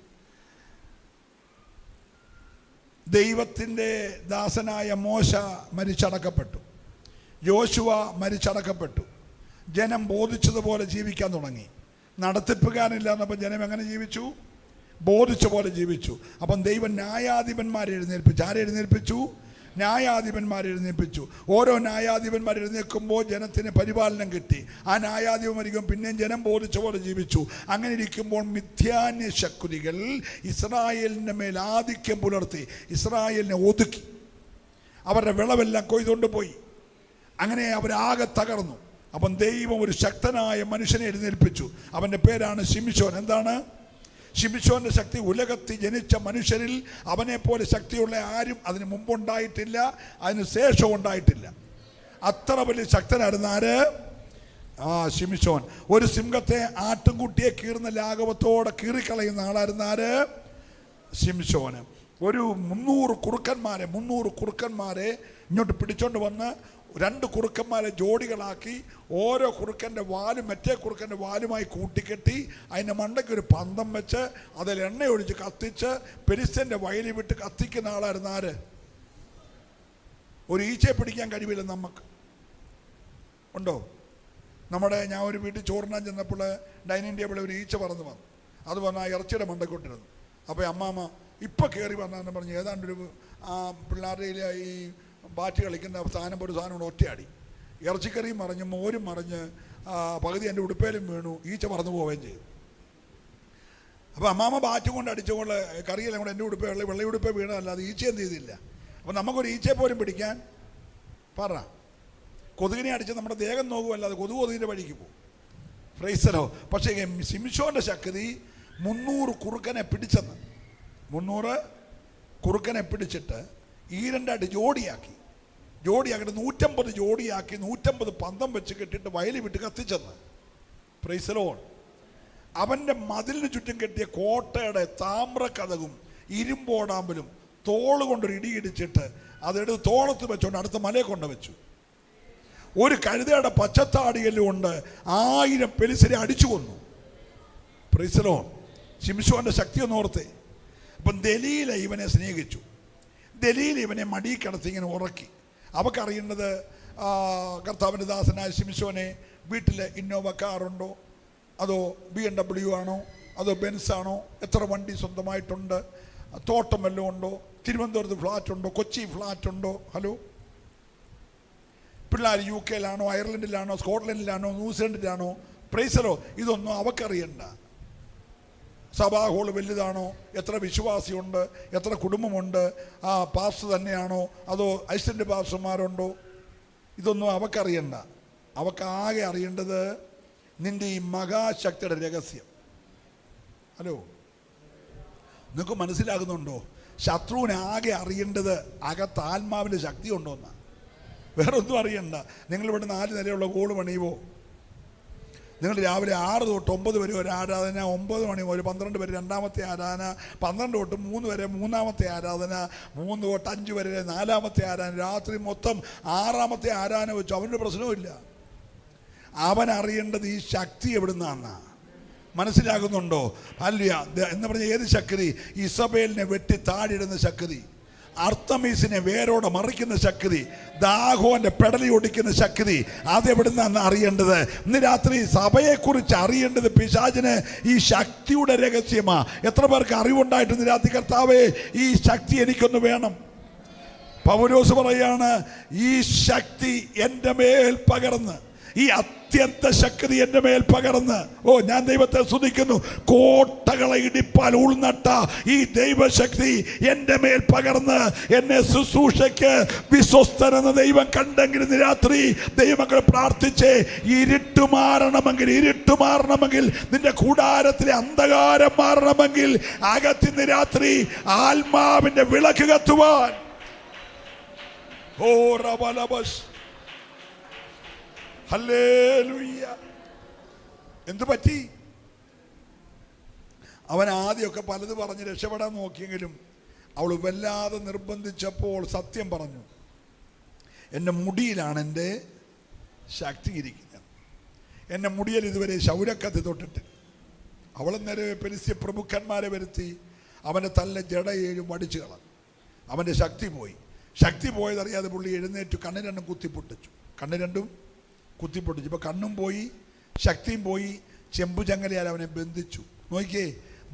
ദൈവത്തിൻ്റെ ദാസനായ മോശ മരിച്ചടക്കപ്പെട്ടു, യോശുവ മരിച്ചടക്കപ്പെട്ടു. ജനം ബോധിച്ചതുപോലെ ജീവിക്കാൻ തുടങ്ങി. നടത്തിപ്പുകാരില്ല എന്നപ്പോൾ ജനം എങ്ങനെ ജീവിച്ചു? ബോധിച്ച പോലെ ജീവിച്ചു. അപ്പം ദൈവം ന്യായാധിപന്മാരെ എഴുന്നേൽപ്പിച്ചു. ആരെ എഴുന്നേൽപ്പിച്ചു? ന്യായാധിപന്മാരെ എഴുന്നേൽപ്പിച്ചു. ഓരോ ന്യായാധിപന്മാർ എഴുന്നേൽക്കുമ്പോൾ ജനത്തിന് പരിപാലനം കിട്ടി. ആ ന്യായാധിപന്മാരിക്കും പിന്നെയും ജനം ബോധിച്ച പോലെ ജീവിച്ചു. അങ്ങനെ ഇരിക്കുമ്പോൾ മിഥ്യാന്യ ശക്തികൾ ഇസ്രായേലിൻ്റെ മേൽ ആധിക്യം പുലർത്തി, ഇസ്രായേലിനെ ഒതുക്കി. അവരുടെ വിളവെല്ലാം കൊയ്തുകൊണ്ട് പോയി. അങ്ങനെ അവരാകെ തകർന്നു. അപ്പം ദൈവം ഒരു ശക്തനായ മനുഷ്യനെ എഴുന്നേൽപ്പിച്ചു. അവൻ്റെ പേരാണ് ശിംശോൻ. എന്താണ് ശിംശോന്റെ ശക്തി? ഉലകത്തിൽ ജനിച്ച മനുഷ്യരിൽ അവനെ പോലെ ശക്തിയുള്ള ആരും അതിന് മുമ്പുണ്ടായിട്ടില്ല, അതിന് ശേഷം ഉണ്ടായിട്ടില്ല. അത്ര വലിയ ശക്തനായിരുന്നു ആര്? ശിംശോൻ. ഒരു സിംഹത്തെ ആട്ടുംകുട്ടിയെ കീറുന്ന ലാഘവത്തോടെ കീറിക്കളയുന്ന ആളായിരുന്നു ആര്? ശിംശോന്. ഒരു 300 കുറുക്കന്മാരെ ഇങ്ങോട്ട് പിടിച്ചോണ്ട് വന്ന് 2 കുറുക്കന്മാരെ ജോഡികളാക്കി ഓരോ കുറുക്കൻ്റെ വാലും മറ്റേ കുറുക്കൻ്റെ വാലുമായി കൂട്ടിക്കെട്ടി അതിൻ്റെ മണ്ടയ്ക്ക് ഒരു പന്തം വെച്ച് അതിൽ എണ്ണ ഒഴിച്ച് കത്തിച്ച് പെലിസ്ത്യൻ്റെ വയലിൽ വിട്ട് കത്തിക്കുന്ന ആളായിരുന്നു ആര്? ഒരു ഈച്ചയെ പിടിക്കാൻ കഴിവില്ല നമുക്ക്. ഉണ്ടോ? ഞാൻ ഒരു വീട്ടിൽ ചോറിനാൻ ചെന്നപ്പോൾ ഡൈനിങ് ടേബിളിൽ ഒരു ഈച്ച പറന്ന് വന്നു. അത് പറഞ്ഞാൽ ആ ഇറച്ചിയുടെ മണ്ടക്കൊണ്ടിരുന്നു. അപ്പോൾ അമ്മാമ്മ ഇപ്പം കയറി വന്നാന്ന് പറഞ്ഞ് ഏതാണ്ടൊരു പിള്ളേരുടെ ഈ ബാറ്റ് കളിക്കുന്ന ഒരു സാധനം ഒറ്റയാടി. ഇറച്ചിക്കറിയും മറിഞ്ഞ് മോരും മറിഞ്ഞ് പകുതി എൻ്റെ ഉടുപ്പേലും വീണു. ഈച്ച പറന്നു പോവുകയും ചെയ്തു. അപ്പോൾ അമ്മാമ്മ ബാറ്റും കൊണ്ട് അടിച്ചുകൊണ്ട് കറിയെല്ലാം കൂടെ എൻ്റെ വെള്ളയുടുപ്പേ വീണതല്ലാതെ ഈച്ച എന്ത് ചെയ്തില്ല. അപ്പോൾ നമുക്കൊരു ഈച്ചയെ പോലും പിടിക്കാൻ കൊതുകിനെ അടിച്ച് നമ്മുടെ ദേഹം നോക്കുമല്ലാതെ കൊതുകിൻ്റെ വഴിക്ക് പോകും. ഫ്രൈസലോ. പക്ഷേ ശിംശോന്റെ ശക്തി 300 കുറുക്കനെ പിടിച്ചെന്ന്. 300 കുറുക്കനെ പിടിച്ചിട്ട് ഈ 2 ജോഡിയാക്കിയിട്ട് 150 ജോഡിയാക്കി 150 പന്തം വെച്ച് കെട്ടിയിട്ട് വയലിൽ വിട്ട് കത്തിച്ചെന്ന്. പ്രൈസലോൺ. അവൻ്റെ മതിലിന് ചുറ്റും കെട്ടിയ കോട്ടയുടെ താമ്രക്കതകും ഇരുമ്പോടാമ്പലും തോള് കൊണ്ടൊരു ഇടിയിടിച്ചിട്ട് അതെടുത്ത് തോളത്ത് വെച്ചോണ്ട് അടുത്ത മലയെ കൊണ്ട് വെച്ചു. ഒരു കഴുതയുടെ പച്ചത്താടിയെല്ലാം കൊണ്ട് 1000 പെലിസരെ അടിച്ചു കൊന്നു. പ്രൈസലോൺ. ശിംശോന്റെ ശക്തി ഒന്ന് ഓർത്തേ. അപ്പം ദലീല ഇവനെ സ്നേഹിച്ചു. ദലീല ഇവനെ മടി കിടത്തി ഇങ്ങനെ ഉറക്കി. അവക്കറിയേണ്ടത് കർത്താവിൻ്റെ ദാസനായ ശിംശോനെ വീട്ടിൽ ഇന്നോവ കാറുണ്ടോ, അതോ BMW ആണോ, അതോ ബെൻസാണോ, എത്ര വണ്ടി സ്വന്തമായിട്ടുണ്ട്, തോട്ടം വല്ലതും ഉണ്ടോ, തിരുവനന്തപുരത്ത് ഫ്ലാറ്റ് ഉണ്ടോ, കൊച്ചി ഫ്ലാറ്റ് ഉണ്ടോ, ഹലോ, പിള്ളേർ UK-യിലാണോ, അയർലൻഡിലാണോ, സ്കോട്ട്ലൻഡിലാണോ, ന്യൂസിലൻഡിലാണോ, പ്രൈസലോ, ഇതൊന്നും അവക്കറിയണ്ട. സഭാ ഹോള് വലുതാണോ, എത്ര വിശ്വാസിയുണ്ട്, എത്ര കുടുംബമുണ്ട്, പാസ്റ്റർ തന്നെയാണോ അതോ അസിസ്റ്റന്റ് പാസ്റ്റർമാരുണ്ടോ, ഇതൊന്നും അവക്കറിയണ്ട. അവക്കാകെ അറിയേണ്ടത് നിന്റെ ഈ മഹാശക്തിയുടെ രഹസ്യം. ഹലോ, നിങ്ങൾക്ക് മനസ്സിലാകുന്നുണ്ടോ? ശത്രുവിനെ ആകെ അറിയേണ്ടത് അകത്ത് ആത്മാവിൻ്റെ ശക്തി ഉണ്ടോന്നാ. വേറെ ഒന്നും അറിയണ്ട. നിങ്ങളിവിടെ 4 നിലയുള്ള ഗോള് പണിയുമോ? നിങ്ങൾ രാവിലെ 6 തൊട്ട് 9 വരെ ഒരു ആരാധന, 9 മണി മുതൽ 12 വരെ രണ്ടാമത്തെ ആരാധന, 12 തൊട്ട് 3 വരെ മൂന്നാമത്തെ ആരാധന, 3 തൊട്ട് 5 വരെ 4ാമത്തെ ആരാധന, രാത്രി മൊത്തം 6ാമത്തെ ആരാധന വെച്ചു. അവനൊരു പ്രശ്നവുമില്ല. അവൻ അറിയേണ്ടത് ഈ ശക്തി എവിടുന്നാന്നാ. മനസ്സിലാകുന്നുണ്ടോ? അല്ല എന്ന് പറഞ്ഞ ഏത് ശക്തി? ഇസബേലിനെ വെട്ടി താഴിടുന്ന ശക്തി, അർത്തമീസിനെ വേരോടെ മറിക്കുന്ന ശക്തി, ദാഹോന്റെ പെടലി ഒടിക്കുന്ന ശക്തി, അതെവിടുന്നാന്ന് അറിയേണ്ടത്. ഇന്ന് രാത്രി സഭയെക്കുറിച്ച് അറിയേണ്ടത് പിശാചിന് ഈ ശക്തിയുടെ രഹസ്യമാ. എത്ര പേർക്ക് അറിവുണ്ടായിട്ട് ഇന്ന് രാത്രി കർത്താവേ ഈ ശക്തി എനിക്കൊന്ന് വേണം? പൗലോസ് പറയാണ്, ഈ ശക്തി എൻ്റെ മേൽ പകർന്ന് ഈ അത്യന്ത ശക്തി എൻ്റെ മേൽ പകർന്ന്, ഓ ഞാൻ ദൈവത്തെ സ്തുതിക്കുന്നു, കോട്ടകളെ ഇടിപ്പാൽ ഉൾനട്ട ഈ ദൈവശക്തി എൻ്റെ മേൽ പകർന്ന് എന്നെ ശുശ്രൂഷയ്ക്ക് വിശ്വസ്തനെന്ന് ദൈവം കണ്ടെങ്കിൽ ഇന്ന് രാത്രി ദൈവമക്കൾ പ്രാർത്ഥിച്ച് ഇരുട്ട് മാറണമെങ്കിൽ നിന്റെ കൂടാരത്തിലെ അന്ധകാരം മാറണമെങ്കിൽ അകത്തിന്ന് രാത്രി ആത്മാവിന്റെ വിളക്ക് കത്തുവാൻ. ഓ റബലബസ്, ഹല്ലേലൂയ. എന്തു പറ്റി? അവൻ ആദ്യമൊക്കെ പലത് പറഞ്ഞ് രക്ഷപ്പെടാൻ നോക്കിയെങ്കിലും അവൾ വല്ലാതെ നിർബന്ധിച്ചപ്പോൾ സത്യം പറഞ്ഞു. എൻ്റെ മുടിയിലാണ് എൻ്റെ ശക്തി ഇരിക്കുന്നത്. എൻ്റെ മുടിയിൽ ഇതുവരെ ശൗരക്കത്തി തൊട്ടിട്ട്. അവളെന്നേരെ പെരിസ്യ പ്രമുഖന്മാരെ വരുത്തി അവൻ്റെ തല്ല ജട 7 വടിച്ചു കളഞ്ഞു. അവൻ്റെ ശക്തി പോയി. ശക്തി പോയതറിയാതെ പുള്ളി എഴുന്നേറ്റു കണ്ണ് രണ്ടും കുത്തിപ്പൊട്ടിച്ചു. ഇപ്പോൾ കണ്ണും പോയി, ശക്തിയും പോയി. ചെമ്പുചങ്ങലയാൽ അവനെ ബന്ധിച്ചു. നോക്കിയേ,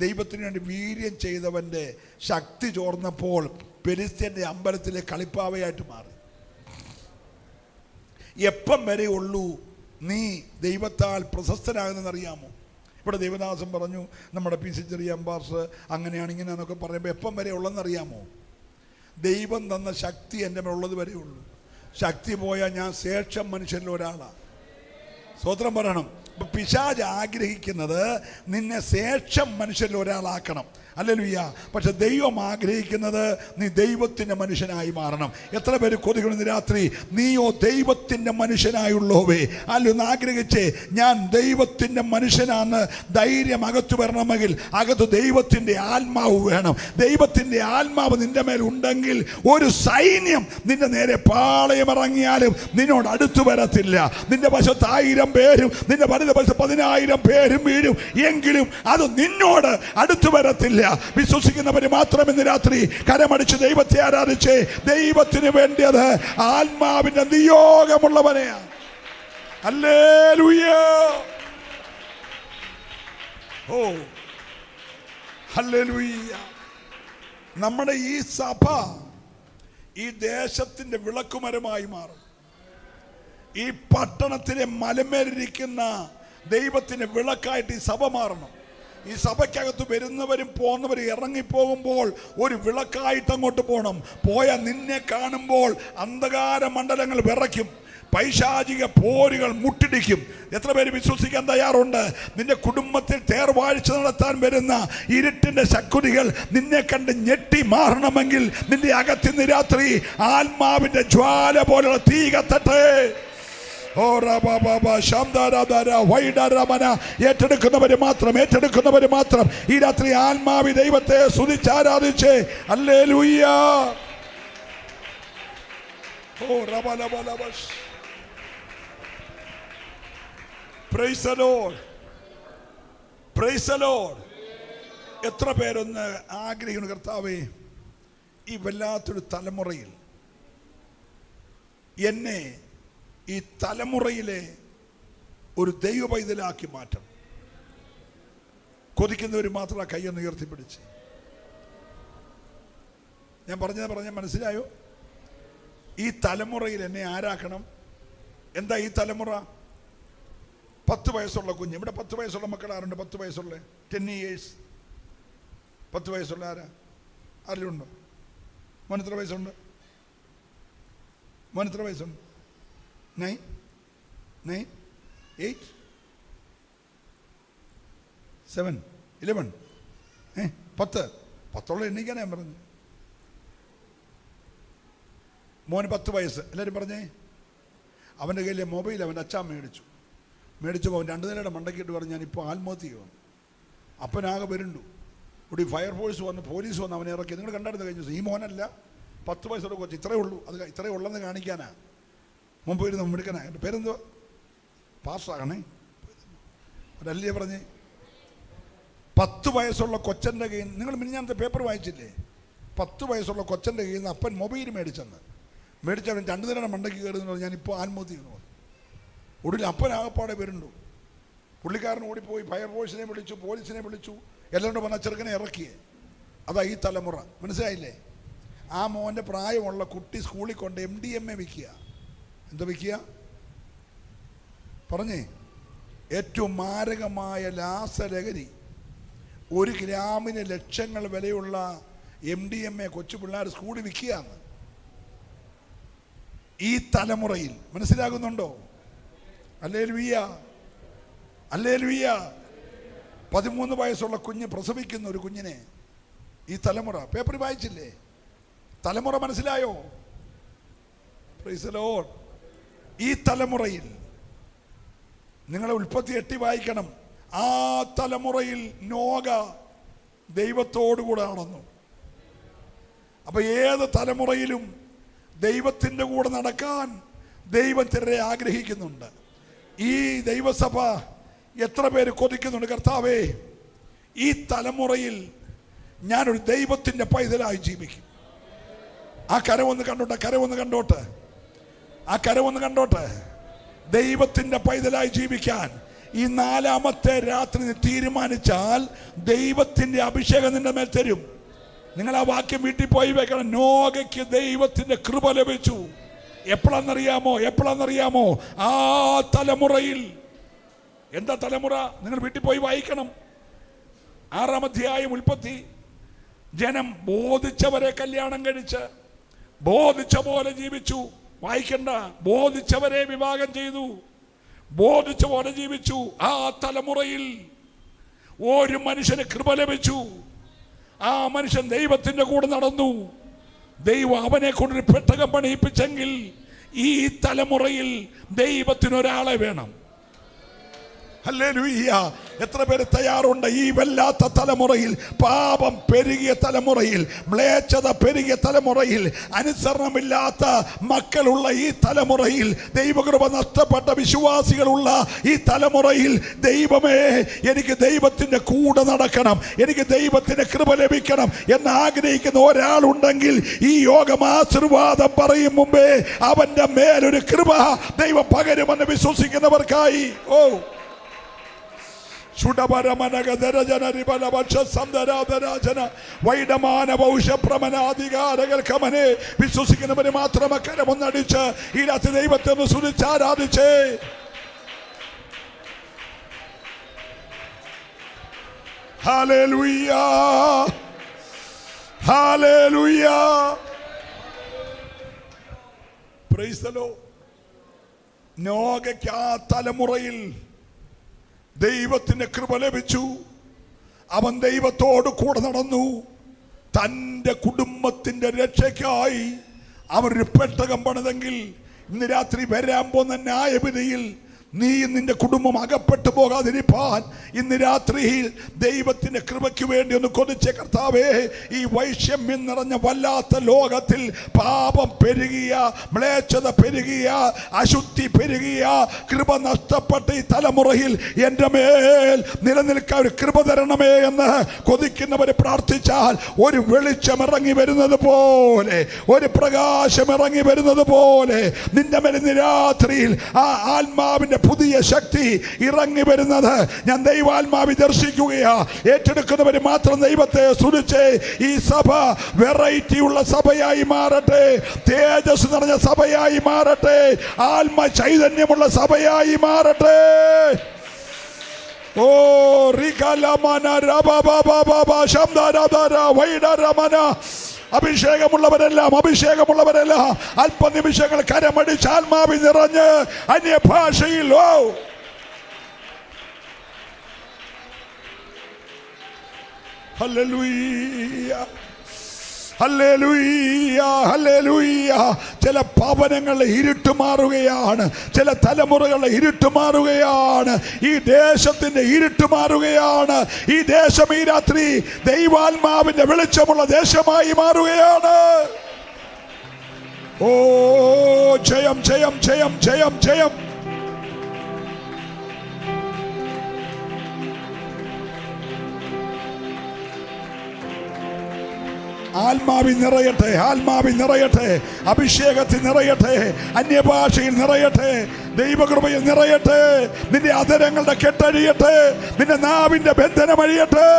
ദൈവത്തിന് വേണ്ടി വീര്യം ചെയ്തവൻ്റെ ശക്തി ചോർന്നപ്പോൾ പെരിസ്ത്യൻ്റെ അമ്പലത്തിലെ കളിപ്പാവയായിട്ട് മാറി. എപ്പം വരെ ഉള്ളൂ നീ ദൈവത്താൽ പ്രശസ്തനാകുന്നതെന്നറിയാമോ? ഇവിടെ ദൈവദാസൻ പറഞ്ഞു, നമ്മുടെ പി സി ചെറിയ അമ്പാസ് അങ്ങനെയാണ് ഇങ്ങനെയാണെന്നൊക്കെ പറയുമ്പോൾ എപ്പം വരെ ഉള്ളതെന്നറിയാമോ? ദൈവം തന്ന ശക്തി എൻ്റെ ഉള്ളത് വരെ ഉള്ളൂ. ശക്തി പോയാൽ ഞാൻ ശേഷം മനുഷ്യരിൽ ഒരാളാണ്. സ്തോത്രം പറയണം. പിശാച് ആഗ്രഹിക്കുന്നത് നിന്നെ ശേഷം മനുഷ്യരിൽ ഒരാളാക്കണം. ഹല്ലേലൂയ. പക്ഷെ ദൈവം ആഗ്രഹിക്കുന്നത് നീ ദൈവത്തിൻ്റെ മനുഷ്യനായി മാറണം. എത്ര പേര് കൊതിക്കുന്ന രാത്രി നീയോ ദൈവത്തിൻ്റെ മനുഷ്യനായുള്ളോവേ? അല്ലൊന്ന് ആഗ്രഹിച്ചേ, ഞാൻ ദൈവത്തിൻ്റെ മനുഷ്യനാന്ന് ധൈര്യം അകത്തു വരണമെങ്കിൽ അകത്ത് ദൈവത്തിൻ്റെ ആത്മാവ് വേണം. ദൈവത്തിൻ്റെ ആത്മാവ് നിന്റെ മേൽ ഉണ്ടെങ്കിൽ ഒരു സൈന്യം നിന്റെ നേരെ പാളയമിറങ്ങിയാലും നിന്നോട് അടുത്തു വരത്തില്ല. നിന്റെ വശത്ത് 1000 പേരും നിന്റെ വലതുവശത്ത് 10,000 പേരും വീഴും, എങ്കിലും അത് നിന്നോട് അടുത്തു വരത്തില്ല. വിശ്വസിക്കുന്നവര് മാത്രം ഇന്ന് രാത്രി കരമടിച്ച് ദൈവത്തെ ആരാധിച്ച് ദൈവത്തിന് വേണ്ടിയത് ആത്മാവിന്റെ നിയോഗമുള്ളവനെയാണ്. ഹല്ലേലൂയ. ഓ ഹല്ലേലൂയ. നമ്മുടെ ഈ സഭ ഈ ദേശത്തിന്റെ വിളക്കുമരമായി മാറും. ഈ പട്ടണത്തിലെ മലമേലിരിക്കുന്ന ദൈവത്തിന്റെ വിളക്കായിട്ട് ഈ സഭ മാറണം. ഈ സഭയ്ക്കകത്ത് വരുന്നവരും പോകുന്നവരും ഇറങ്ങിപ്പോകുമ്പോൾ ഒരു വിളക്കായിട്ട് അങ്ങോട്ട് പോകണം. പോയാൽ നിന്നെ കാണുമ്പോൾ അന്ധകാര മണ്ഡലങ്ങൾ വിറയ്ക്കും, പൈശാചിക പോരുകൾ മുട്ടിടിക്കും. എത്ര പേര് വിശ്വസിക്കാൻ തയ്യാറുണ്ട്? നിന്റെ കുടുംബത്തിൽ തേർവാഴ്ച നടത്താൻ വരുന്ന ഇരുട്ടിന്റെ ശക്തികൾ നിന്നെ കണ്ട് ഞെട്ടി മാറണമെങ്കിൽ നിന്റെ അകത്തിന്ന് രാത്രി ആത്മാവിന്റെ ജ്വാല പോലുള്ള തീ കത്തട്ടെ. ഏറ്റെടുക്കുന്നവര് മാത്രം ഈ രാത്രി ആത്മാവി ദൈവത്തെ സ്തുതിച്ചാരാധിച്ച് hallelujah. Praise the Lord, praise the Lord. എത്ര പേരൊന്ന് ആഗ്രഹിക്കുന്നു, കർത്താവേ ഈ വല്ലാത്തൊരു തലമുറയിൽ എന്നെ ഈ തലമുറയിലെ ഒരു ദൈവ പൈതലാക്കി മാറ്റം. കൊതിക്കുന്നവർ മാത്രം ആ കൈയൊന്ന് ഉയർത്തിപ്പിടിച്ച്. ഞാൻ പറഞ്ഞ മനസ്സിലായോ? ഈ തലമുറയിൽ എന്നെ ആരാക്കണം? എന്താ ഈ തലമുറ? 10 വയസ്സുള്ള കുഞ്ഞ്. ഇവിടെ 10 വയസ്സുള്ള മക്കൾ ആരുണ്ട്? 10 വയസ്സുള്ള 10 years 10 വയസ്സുള്ള ആരെങ്കിലും ഉണ്ടോ? മോൻ എത്ര വയസ്സുണ്ട്? 9, 8, 7, 11, 10 എണ്ണിക്കാനാ ഞാൻ പറഞ്ഞു. മോന് 10 വയസ്സ്. എല്ലാവരും പറഞ്ഞേ. അവൻ്റെ കയ്യിലെ മൊബൈൽ അവൻ്റെ അച്ഛൻ മേടിച്ചപ്പോൾ അവൻ 2 നിലയുടെ മണ്ടക്കിട്ട് പറഞ്ഞു ഞാനിപ്പോൾ ആത്മഹത്യ ചെയ്യുവാണ്. അപ്പനാകെ വരുന്നു. ഇവിടെ ഫയർഫോഴ്സ് വന്ന് പോലീസ് വന്ന് അവനെ ഇറക്കി. നിങ്ങൾ കണ്ടായിരുന്നു കഴിഞ്ഞ ദിവസം. ഈ മോനല്ല, 10 വയസ്സുള്ള കൊച്ചു. ഇത്രയേ ഉള്ളൂ. അത് ഇത്രയേ ഉള്ളെന്ന് കാണിക്കാനാ മുമ്പ് വരുന്ന എടുക്കാനാ. എൻ്റെ പേരെന്തോ? പാസ്സാകണേ ഒരല്ലേ പറഞ്ഞേ. 10 വയസ്സുള്ള കൊച്ചൻ്റെ കയ്യിൽ നിങ്ങൾ മിനിഞ്ഞാന്നത്തെ പേപ്പർ വായിച്ചില്ലേ? 10 വയസ്സുള്ള കൊച്ചൻ്റെ കയ്യിൽ നിന്ന് അപ്പൻ മൊബൈൽ മേടിച്ചവൻ 2 നിലയുടെ മണ്ടയ്ക്ക് കയറുന്നു. ഞാനിപ്പോൾ ആത്മഹത്യ ചെയ്യുന്നു. ഒടുവിൽ അപ്പനാകപ്പാടെ വരുന്നു. പുള്ളിക്കാരൻ ഓടിപ്പോയി ഫയർഫോഴ്സിനെ വിളിച്ചു, പോലീസിനെ വിളിച്ചു, എല്ലാവരും വന്ന ചെറുക്കനെ ഇറക്കിയേ. അതാ ഈ തലമുറ. മനസ്സിലായില്ലേ? ആ മോൻ്റെ പ്രായമുള്ള കുട്ടി സ്കൂളിൽ കൊണ്ട് MDMA വിൽക്കുക. എന്താ വിൽക്കുക? പറഞ്ഞേ, ഏറ്റവും മാരകമായ രാസലഹരി, 1 ഗ്രാമിന് ലക്ഷങ്ങൾ വിലയുള്ള MDMA കൊച്ചു പിള്ളേർ സ്കൂളിൽ വിൽക്കുകയാണ്. ഈ തലമുറയിൽ മനസ്സിലാകുന്നുണ്ടോ? Hallelujah, hallelujah. 13 വയസ്സുള്ള കുഞ്ഞ് പ്രസവിക്കുന്ന ഒരു കുഞ്ഞിനെ ഈ തലമുറ, പേപ്പർ വായിച്ചില്ലേ? തലമുറ മനസ്സിലായോ? Price the Lord. ഈ തലമുറയിൽ നിങ്ങളെ ഉൽപ്പത്തി 8 വായിക്കണം. ആ തലമുറയിൽ നോഗ ദൈവത്തോടുകൂടെ നടന്നു. അപ്പൊ ഏത് തലമുറയിലും ദൈവത്തിൻ്റെ കൂടെ നടക്കാൻ ദൈവം ചിലരെ ആഗ്രഹിക്കുന്നുണ്ട്. ഈ ദൈവസഭ എത്ര പേര് കൊതിക്കുന്നുണ്ട്, കർത്താവേ ഈ തലമുറയിൽ ഞാനൊരു ദൈവത്തിൻ്റെ പൈതലായി ജീവിക്കും. ആ കരവൊന്ന് കണ്ടോട്ടെ, കരവൊന്ന് കണ്ടോട്ടെ, ആ കരവൊന്ന് കണ്ടോട്ടെ. ദൈവത്തിൻ്റെ പൈതലായി ജീവിക്കാൻ ഈ 4ാമത്തെ രാത്രി തീരുമാനിച്ചാൽ ദൈവത്തിൻ്റെ അഭിഷേകം നിന്റെ മേൽ തരും. നിങ്ങൾ ആ വാക്യം വീട്ടിൽ പോയി വെക്കണം. നോഗയ്ക്ക് ദൈവത്തിൻ്റെ കൃപ ലഭിച്ചു. എപ്പോഴാണെന്നറിയാമോ? ആ തലമുറയിൽ. എന്താ തലമുറ? നിങ്ങൾ വീട്ടിൽ പോയി വായിക്കണം. 6-ാം അധ്യായം ഉൽപ്പത്തി. ജനം ബോധിച്ചവരെ കല്യാണം കഴിച്ച് ബോധിച്ച പോലെ ജീവിച്ചു. വായിക്കണ്ട, ബോധിച്ചവരെ വിവാഹം ചെയ്തു, ബോധിച്ച പോലെ ജീവിച്ചു. ആ തലമുറയിൽ ഒരു മനുഷ്യന് കൃപ ലഭിച്ചു. ആ മനുഷ്യൻ ദൈവത്തിൻ്റെ കൂടെ നടന്നു. ദൈവം അവനെ കൊണ്ടൊരു പെട്ടകം പണിയിപ്പിച്ചെങ്കിൽ ഈ തലമുറയിൽ ദൈവത്തിനൊരാളെ വേണം. ഹല്ലേലൂയ. എത്ര പേര് തയ്യാറുണ്ട്? ഈ വല്ലാത്ത തലമുറയിൽ, പാപം പെരുകിയ തലമുറയിൽ, മ്ലേച്ഛത പെരുകിയ തലമുറയിൽ, അനുസരണമില്ലാത്ത മക്കളുള്ള ഈ തലമുറയിൽ, ദൈവകൃപ നഷ്ടപ്പെട്ട വിശ്വാസികളുള്ള ഈ തലമുറയിൽ, ദൈവമേ എനിക്ക് ദൈവത്തിൻ്റെ കൂടെ നടക്കണം, എനിക്ക് ദൈവത്തിൻ്റെ കൃപ ലഭിക്കണം എന്ന് ആഗ്രഹിക്കുന്ന ഒരാളുണ്ടെങ്കിൽ ഈ യോഗം ആശീർവാദം പറയും മുമ്പേ അവൻ്റെ മേലൊരു കൃപ ദൈവം പകരുമെന്ന് വിശ്വസിക്കുന്നവർക്കായി. ഓ വിശ്വസിക്കുന്നവര് മാത്രം കരമൊന്നടിച്ച് ഈ രാത്രി ദൈവത്തെ ഒന്ന് സ്തുതിച്ചാരാധിച്ചേ. Hallelujah, hallelujah. Praise the Lord. നോഗയ്ക്ക് ആ തലമുറയിൽ ദൈവത്തിന്റെ കൃപ ലഭിച്ചു. അവൻ ദൈവത്തോട് കൂടെ നടന്നു. തൻ്റെ കുടുംബത്തിന്റെ രക്ഷയ്ക്കായി അവരൊരു പെട്ടകം പണിതെങ്കിൽ ഇന്ന് രാത്രി വരാൻ പോകുന്ന ന്യായവിധിയിൽ നീ നിന്റെ കുടുംബം അകപ്പെട്ടു പോകാതിരിപ്പാൻ ഇന്ന് രാത്രിയിൽ ദൈവത്തിന്റെ കൃപയ്ക്ക് വേണ്ടി ഒന്ന് കൊതിച്ച കർത്താവേ, ഈ വൈഷമ്യം നിറഞ്ഞ വല്ലാത്ത ലോകത്തിൽ പാപം പെരുകിയ, മ്ലേച്ഛത പെരുകിയ, അശുദ്ധി പെരുകിയ, കൃപ നഷ്ടപ്പെട്ട ഈ തലമുറയിൽ എൻ്റെ മേൽ നിലനിൽക്കാൻ ഒരു കൃപ തരണമേ എന്ന് കൊതിക്കുന്നവർ പ്രാർത്ഥിച്ചാൽ ഒരു വെളിച്ചം ഇറങ്ങി വരുന്നത് പോലെ, ഒരു പ്രകാശം ഇറങ്ങി വരുന്നത് പോലെ നിന്റെ മേൽ ഇന്ന് രാത്രിയിൽ ആ ആത്മാവിന്റെ പുതിയ ശക്തി ഇറങ്ങി വരുന്നത് ഞാൻ ദൈവാത്മാവി ദർശിക്കുകയാ. ഏറ്റെടുക്കുന്നവര് മാത്രം ദൈവത്തെ സ്തുതിച്ച് ഈ സഭ വെറൈറ്റി ഉള്ള സഭയായി മാറട്ടെ, തേജസ് നിറഞ്ഞ സഭയായി മാറട്ടെ, ആത്മ ചൈതന്യമുള്ള സഭയായി മാറട്ടെ. ഓ റികലമന റബബബബബ ശംദരദര വൈഡരമന. അഭിഷേകമുള്ളവരെല്ലാം അല്പനിമിഷങ്ങൾ കരമടിച്ച് ആത്മാവിൽ നിറഞ്ഞ് അന്യഭാഷയിൽ ഹല്ലേലൂയ, ഹല്ലേലൂയ, ഹല്ലേലൂയ. ചില ഭവനങ്ങളുടെ ഇരുട്ട് മാറുകയാണ്, ചില തലമുറകളുടെ ഇരുട്ട് മാറുകയാണ്, ഈ ദേശത്തിന്റെ ഇരുട്ട് മാറുകയാണ്. ഈ ദേശം ഈ രാത്രി ദൈവാത്മാവിന്റെ വെളിച്ചമുള്ള ദേശമായി മാറുകയാണ്. ഓ ജയം, ജയം, ജയം, ജയം, ജയം. ആത്മാവിൽ നിറയട്ടെ, ആത്മാവിൽ നിറയട്ടെ, അഭിഷേകത്തിൽ നിറയട്ടെ, അന്യഭാഷയിൽ നിറയട്ടെ, ദൈവകൃപയിൽ നിറയട്ടെ. നിന്റെ അധരങ്ങളുടെ കെട്ടഴിയട്ടെ, നിന്റെ നാവിന്റെ ബന്ധനം അഴിയട്ടെ.